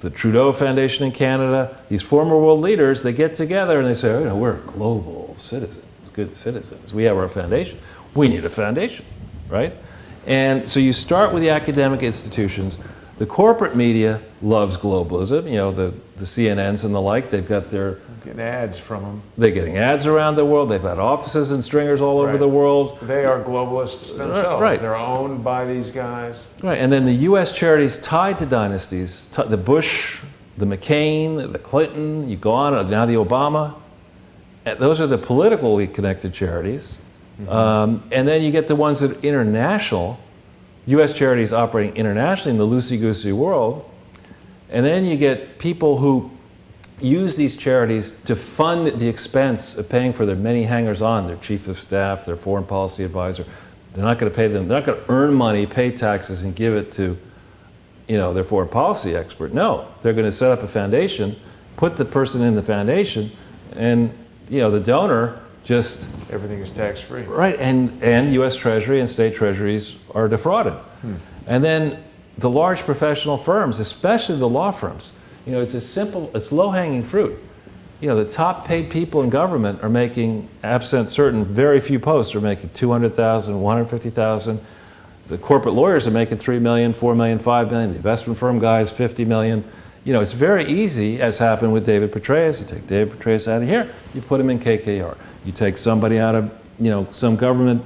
the Trudeau Foundation in Canada, these former world leaders, they get together and they say, oh, you know, we're global citizens. Good citizens. We have our foundation. We need a foundation, right? And so you start with the academic institutions. The corporate media loves globalism. You know, the CNNs and the like, they've got their... Getting ads from them. They're getting ads around the world. They've got offices and stringers all over the world. They are globalists themselves. Right. They're owned by these guys. Right, and then the U.S. charities tied to dynasties, the Bush, the McCain, the Clinton, you go on, now the Obama. Those are the politically connected charities. Mm-hmm. And then you get the ones that are international, U.S. charities operating internationally in the loosey-goosey world. And then you get people who use these charities to fund the expense of paying for their many hangers-on, their chief of staff, their foreign policy advisor. They're not going to pay them, they're not going to earn money, pay taxes, and give it to, you know, their foreign policy expert. No, they're going to set up a foundation, put the person in the foundation, and you know, the donor just... Everything is tax-free. Right, and U.S. Treasury and state treasuries are defrauded. And then the large professional firms, especially the law firms, you know, it's low-hanging fruit. You know, the top paid people in government are making, absent certain very few posts, are making $200,000, $150,000. The corporate lawyers are making $3 million, $4 million, $5 million. The investment firm guys, $50 million. You know, it's very easy, as happened with David Petraeus. You take David Petraeus out of here, you put him in KKR. You take somebody out of, you know, some government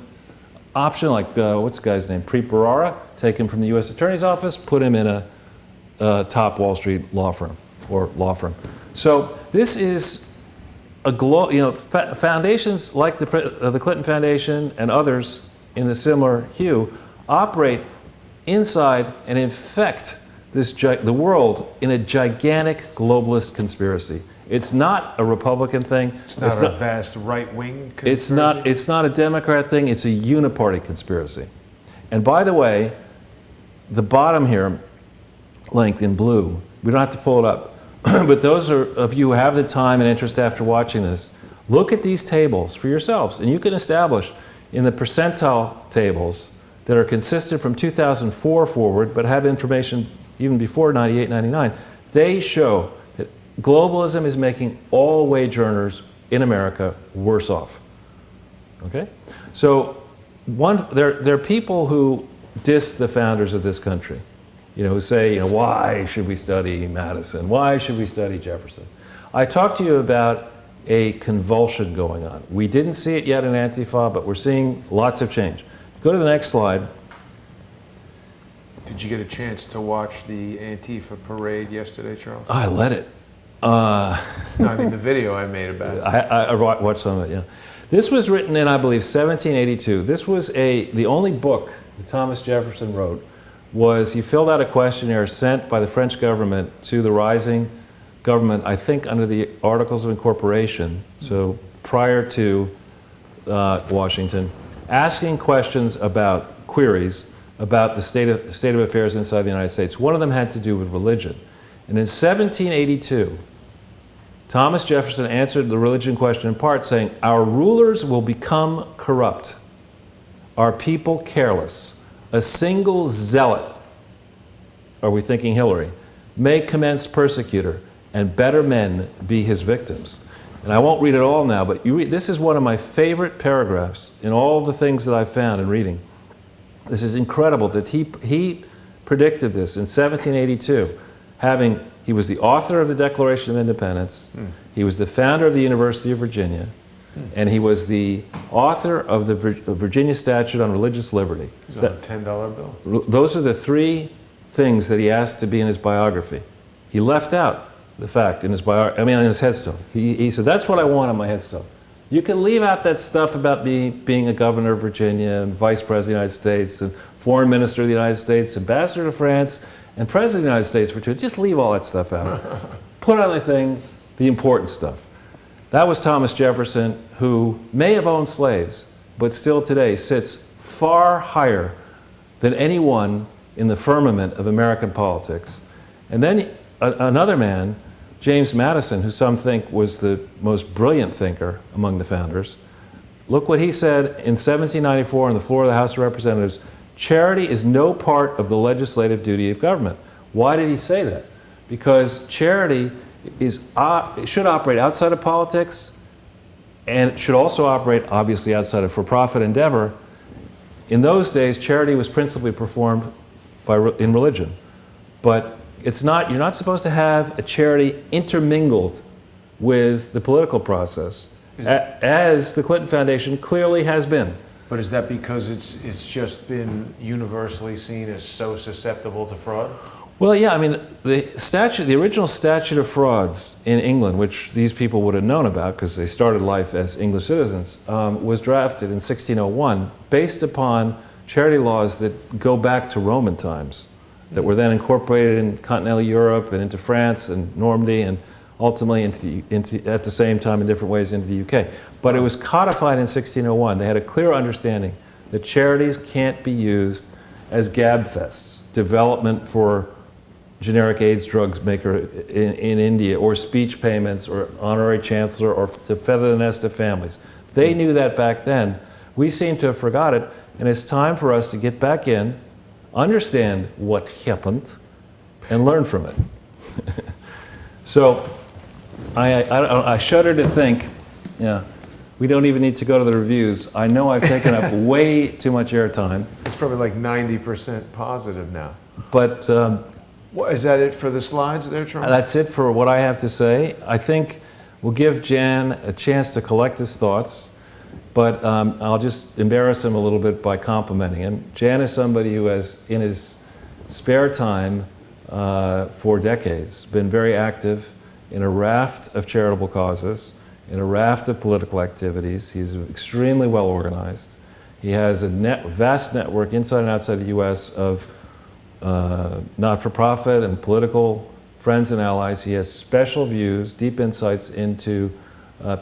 option, like, what's the guy's name, Preet Bharara, take him from the U.S. Attorney's Office, put him in a top Wall Street law firm, or law firm. So this is a you know, foundations like the Clinton Foundation and others in the similar hue operate inside and infect the world in a gigantic globalist conspiracy. It's not a Republican thing. It's not a vast right-wing conspiracy. It's not a Democrat thing. It's a uniparty conspiracy. And by the way, the bottom here, linked in blue, we don't have to pull it up, but those of you who have the time and interest after watching this, look at these tables for yourselves, and you can establish in the percentile tables that are consistent from 2004 forward, but have information even before 98, 99, they show that globalism is making all wage earners in America worse off. Okay? So there are people who diss the founders of this country. who say, why should we study Madison? Why should we study Jefferson? I talked to you about a convulsion going on. We didn't see it yet in Antifa, but we're seeing lots of change. Go to the next slide. Did you get a chance to watch the Antifa parade yesterday, Charles? I let it. No, I mean the video I made about it. I watched some of it, yeah. This was written in, I believe, 1782. This was the only book that Thomas Jefferson wrote. He filled out a questionnaire sent by the French government to the rising government, I think under the Articles of Incorporation, so prior to Washington, asking questions queries about the state of affairs inside the United States. One of them had to do with religion. And in 1782, Thomas Jefferson answered the religion question in part saying, "Our rulers will become corrupt, our people careless. A single zealot," are we thinking Hillary, "may commence persecutor, and better men be his victims." And I won't read it all now, but this is one of my favorite paragraphs in all the things that I've found in reading. This is incredible that he predicted this in 1782, he was the author of the Declaration of Independence, he was the founder of the University of Virginia, and he was the author of the Virginia Statute on Religious Liberty. It was on a $10 bill. Those are the three things that he asked to be in his biography. He left out the fact in his headstone. He said, "That's what I want on my headstone. You can leave out that stuff about me being a governor of Virginia and vice president of the United States and foreign minister of the United States, ambassador to France, and president of the United States for 2. Just leave all that stuff out. Put on the thing, the important stuff." That was Thomas Jefferson, who may have owned slaves, but still today sits far higher than anyone in the firmament of American politics. And then another man, James Madison, who some think was the most brilliant thinker among the founders. Look what he said in 1794 on the floor of the House of Representatives: "Charity is no part of the legislative duty of government." Why did he say that? Because charity should operate outside of politics, and it should also operate, obviously, outside of for-profit endeavor. In those days, charity was principally performed in religion. But you're not supposed to have a charity intermingled with the political process, as the Clinton Foundation clearly has been. But is that because it's just been universally seen as so susceptible to fraud? Well, yeah, I mean, the original statute of frauds in England, which these people would have known about because they started life as English citizens, was drafted in 1601 based upon charity laws that go back to Roman times, that were then incorporated in continental Europe and into France and Normandy and ultimately at the same time in different ways into the UK. But it was codified in 1601. They had a clear understanding that charities can't be used as gabfests, development for generic AIDS drugs maker in India, or speech payments, or honorary chancellor, or to feather the nest of families. They knew that back then. We seem to have forgot it, and it's time for us to get back in, understand what happened, and learn from it. So I shudder to think, we don't even need to go to the reviews. I know I've taken up way too much airtime. It's probably like 90% positive now. But Is that it for the slides there, Charles? that's it for what I have to say. I think we'll give Jan a chance to collect his thoughts, but I'll just embarrass him a little bit by complimenting him. Jan is somebody who has, in his spare time for decades, been very active in a raft of charitable causes, in a raft of political activities. He's extremely well organized. He has a vast network inside and outside the U.S. of not-for-profit and political friends and allies. He has special views, deep insights into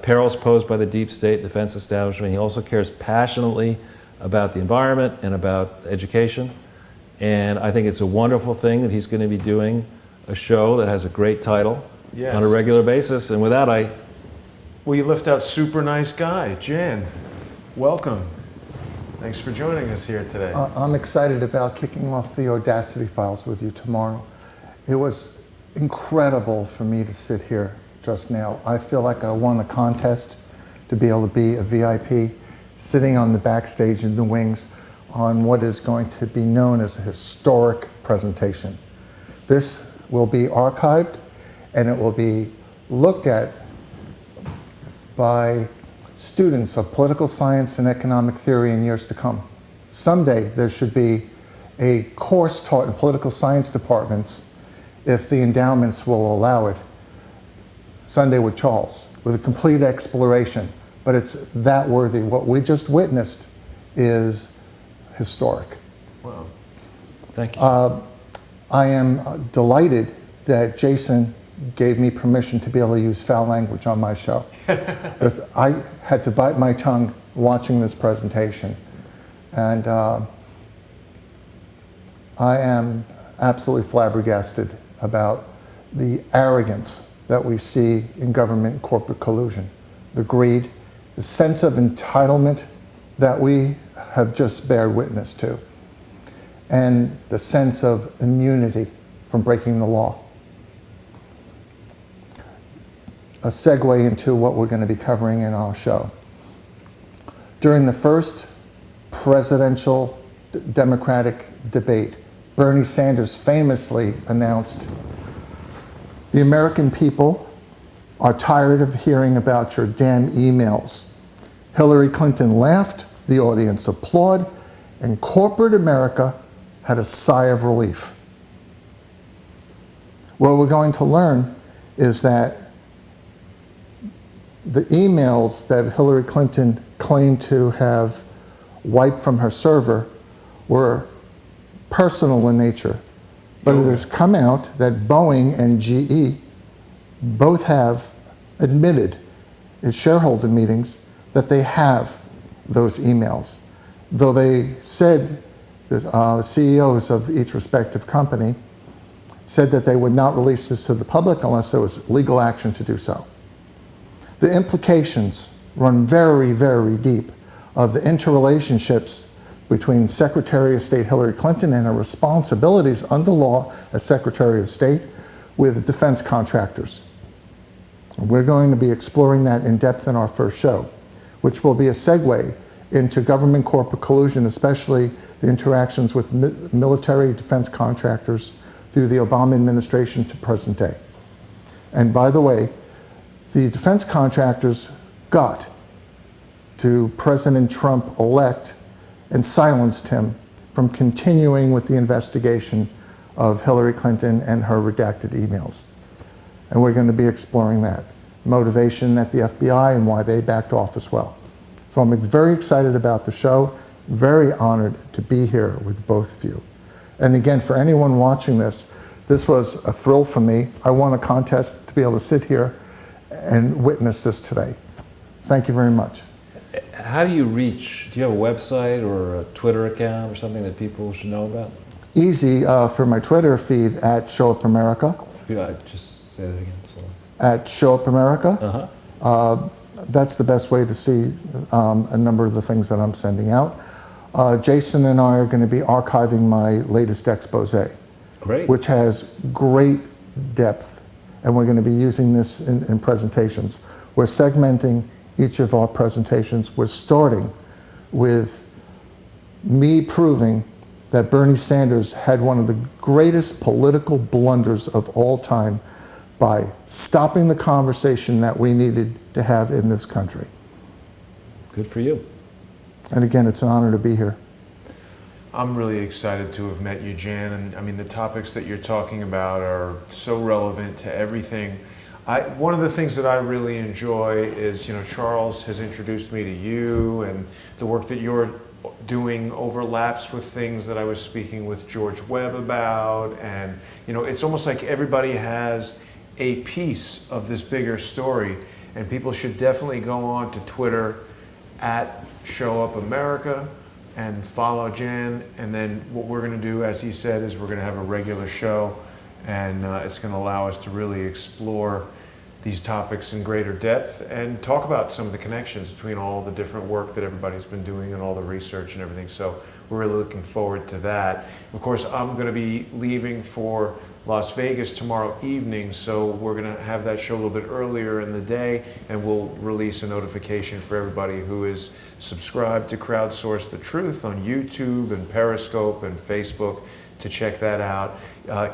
perils posed by the deep state defense establishment. He also cares passionately about the environment and about education. And I think it's a wonderful thing that he's going to be doing a show that has a great title on a regular basis. And with that, Well, you left out super nice guy, Jan. Welcome. Thanks for joining us here today. I'm excited about kicking off the Audacity Files with you tomorrow. It was incredible for me to sit here just now. I feel like I won a contest to be able to be a VIP, sitting on the backstage in the wings on what is going to be known as a historic presentation. This will be archived and it will be looked at by students of political science and economic theory in years to come. Someday there should be a course taught in political science departments, if the endowments will allow it, Sunday with Charles, with a complete exploration. But it's that worthy. What we just witnessed is historic. Wow. Thank you. I am delighted that Jason gave me permission to be able to use foul language on my show. Because I had to bite my tongue watching this presentation. And I am absolutely flabbergasted about the arrogance that we see in government and corporate collusion, the greed, the sense of entitlement that we have just bared witness to, and the sense of immunity from breaking the law. A segue into what we're going to be covering in our show. During the first presidential Democratic debate, Bernie Sanders famously announced, "The American people are tired of hearing about your damn emails." Hillary Clinton laughed, the audience applauded, and corporate America had a sigh of relief. What we're going to learn is that the emails that Hillary Clinton claimed to have wiped from her server were personal in nature. But it has come out that Boeing and GE both have admitted in shareholder meetings that they have those emails. Though they said, the CEOs of each respective company said that they would not release this to the public unless there was legal action to do so. The implications run very, very deep of the interrelationships between Secretary of State Hillary Clinton and her responsibilities under law as Secretary of State with defense contractors. We're going to be exploring that in depth in our first show, which will be a segue into government corporate collusion, especially the interactions with military defense contractors through the Obama administration to present day. And by the way, the defense contractors got to President Trump-elect and silenced him from continuing with the investigation of Hillary Clinton and her redacted emails. And we're going to be exploring that motivation at the FBI and why they backed off as well. So I'm very excited about the show, very honored to be here with both of you. And again, for anyone watching this, this was a thrill for me. I won a contest to be able to sit here and witness this today. Thank you very much. How do you reach? Do you have a website or a Twitter account or something that people should know about? Easy for my Twitter feed at Show Up America. Just say that again. Sorry. At Show Up America. That's the best way to see a number of the things that I'm sending out. Jason and I are going to be archiving my latest expose, Great. which has great depth, and we're going to be using this in presentations. We're segmenting each of our presentations. We're starting with me proving that Bernie Sanders had one of the greatest political blunders of all time by stopping the conversation that we needed to have in this country. Good for you. And again, it's an honor to be here. I'm really excited to have met you, Jan. And I mean, the topics that you're talking about are so relevant to everything. One of the things that I really enjoy is, Charles has introduced me to you, and the work that you're doing overlaps with things that I was speaking with George Webb about. And, it's almost like everybody has a piece of this bigger story, and people should definitely go on to Twitter at Show Up America and follow Jan. And then what we're going to do, as he said, is we're going to have a regular show, and it's going to allow us to really explore these topics in greater depth and talk about some of the connections between all the different work that everybody's been doing and all the research and everything. So we're really looking forward to that. Of course, I'm going to be leaving for Las Vegas tomorrow evening, so we're going to have that show a little bit earlier in the day, and we'll release a notification for everybody who is subscribed to Crowdsource the Truth on YouTube and Periscope and Facebook to check that out.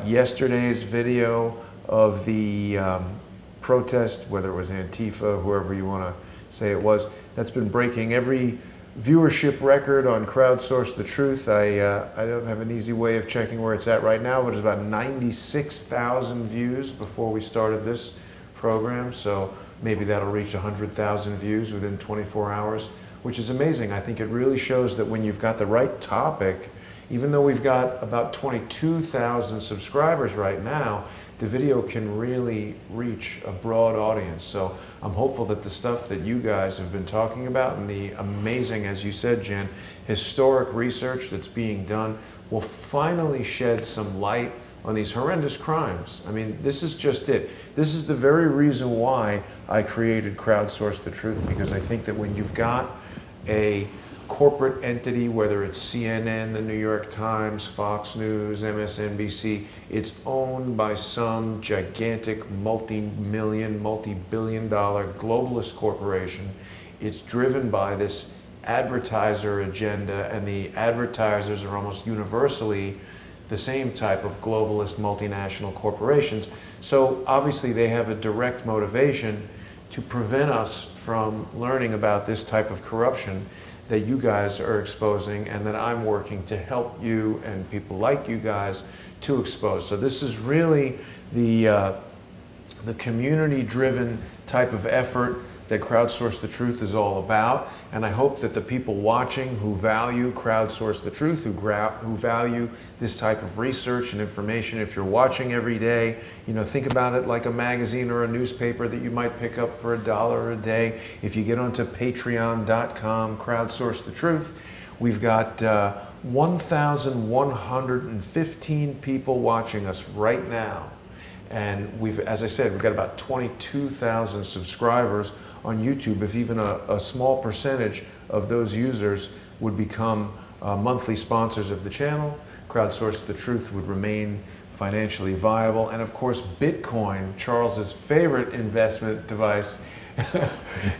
Yesterday's video of the protest, whether it was Antifa, whoever you want to say it was, that's been breaking every viewership record on Crowdsource the Truth. I don't have an easy way of checking where it's at right now, but it's about 96,000 views before we started this program. So maybe that'll reach 100,000 views within 24 hours, which is amazing. I think it really shows that when you've got the right topic, even though we've got about 22,000 subscribers right now, the video can really reach a broad audience. So I'm hopeful that the stuff that you guys have been talking about and the amazing, as you said, Jen, historic research that's being done will finally shed some light on these horrendous crimes. I mean, this is just it. This is the very reason why I created Crowdsource the Truth, because I think that when you've got a corporate entity, whether it's CNN, the New York Times, Fox News, MSNBC, it's owned by some gigantic multi-million, multi-billion dollar globalist corporation. It's driven by this advertiser agenda, and the advertisers are almost universally the same type of globalist multinational corporations. So obviously they have a direct motivation to prevent us from learning about this type of corruption that you guys are exposing, and that I'm working to help you and people like you guys to expose. So this is really the community-driven type of effort that Crowdsource the Truth is all about. And I hope that the people watching who value Crowdsource the Truth, who value this type of research and information, if you're watching every day, you know, think about it like a magazine or a newspaper that you might pick up for $1 a day. If you get onto patreon.com, Crowdsource the Truth, we've got 1,115 people watching us right now. And we've, as I said, we've got about 22,000 subscribers on YouTube. If even a small percentage of those users would become monthly sponsors of the channel, Crowdsource the Truth would remain financially viable. And of course, Bitcoin, Charles's favorite investment device,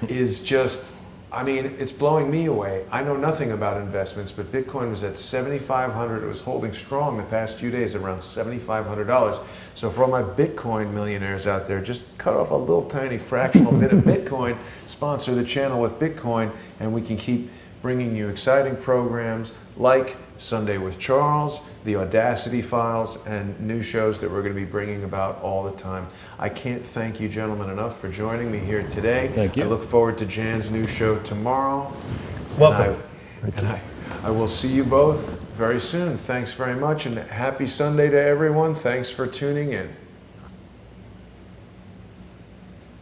is just, I mean, it's blowing me away. I know nothing about investments, but Bitcoin was at $7,500. It was holding strong the past few days, around $7,500. So for all my Bitcoin millionaires out there, just cut off a little tiny fractional bit of Bitcoin, sponsor the channel with Bitcoin, and we can keep bringing you exciting programs like Sunday with Charles, the Audacity Files, and new shows that we're going to be bringing about all the time. I can't thank you gentlemen enough for joining me here today. Thank you. I look forward to Jan's new show tomorrow. Welcome. And I will see you both very soon. Thanks very much, and happy Sunday to everyone. Thanks for tuning in.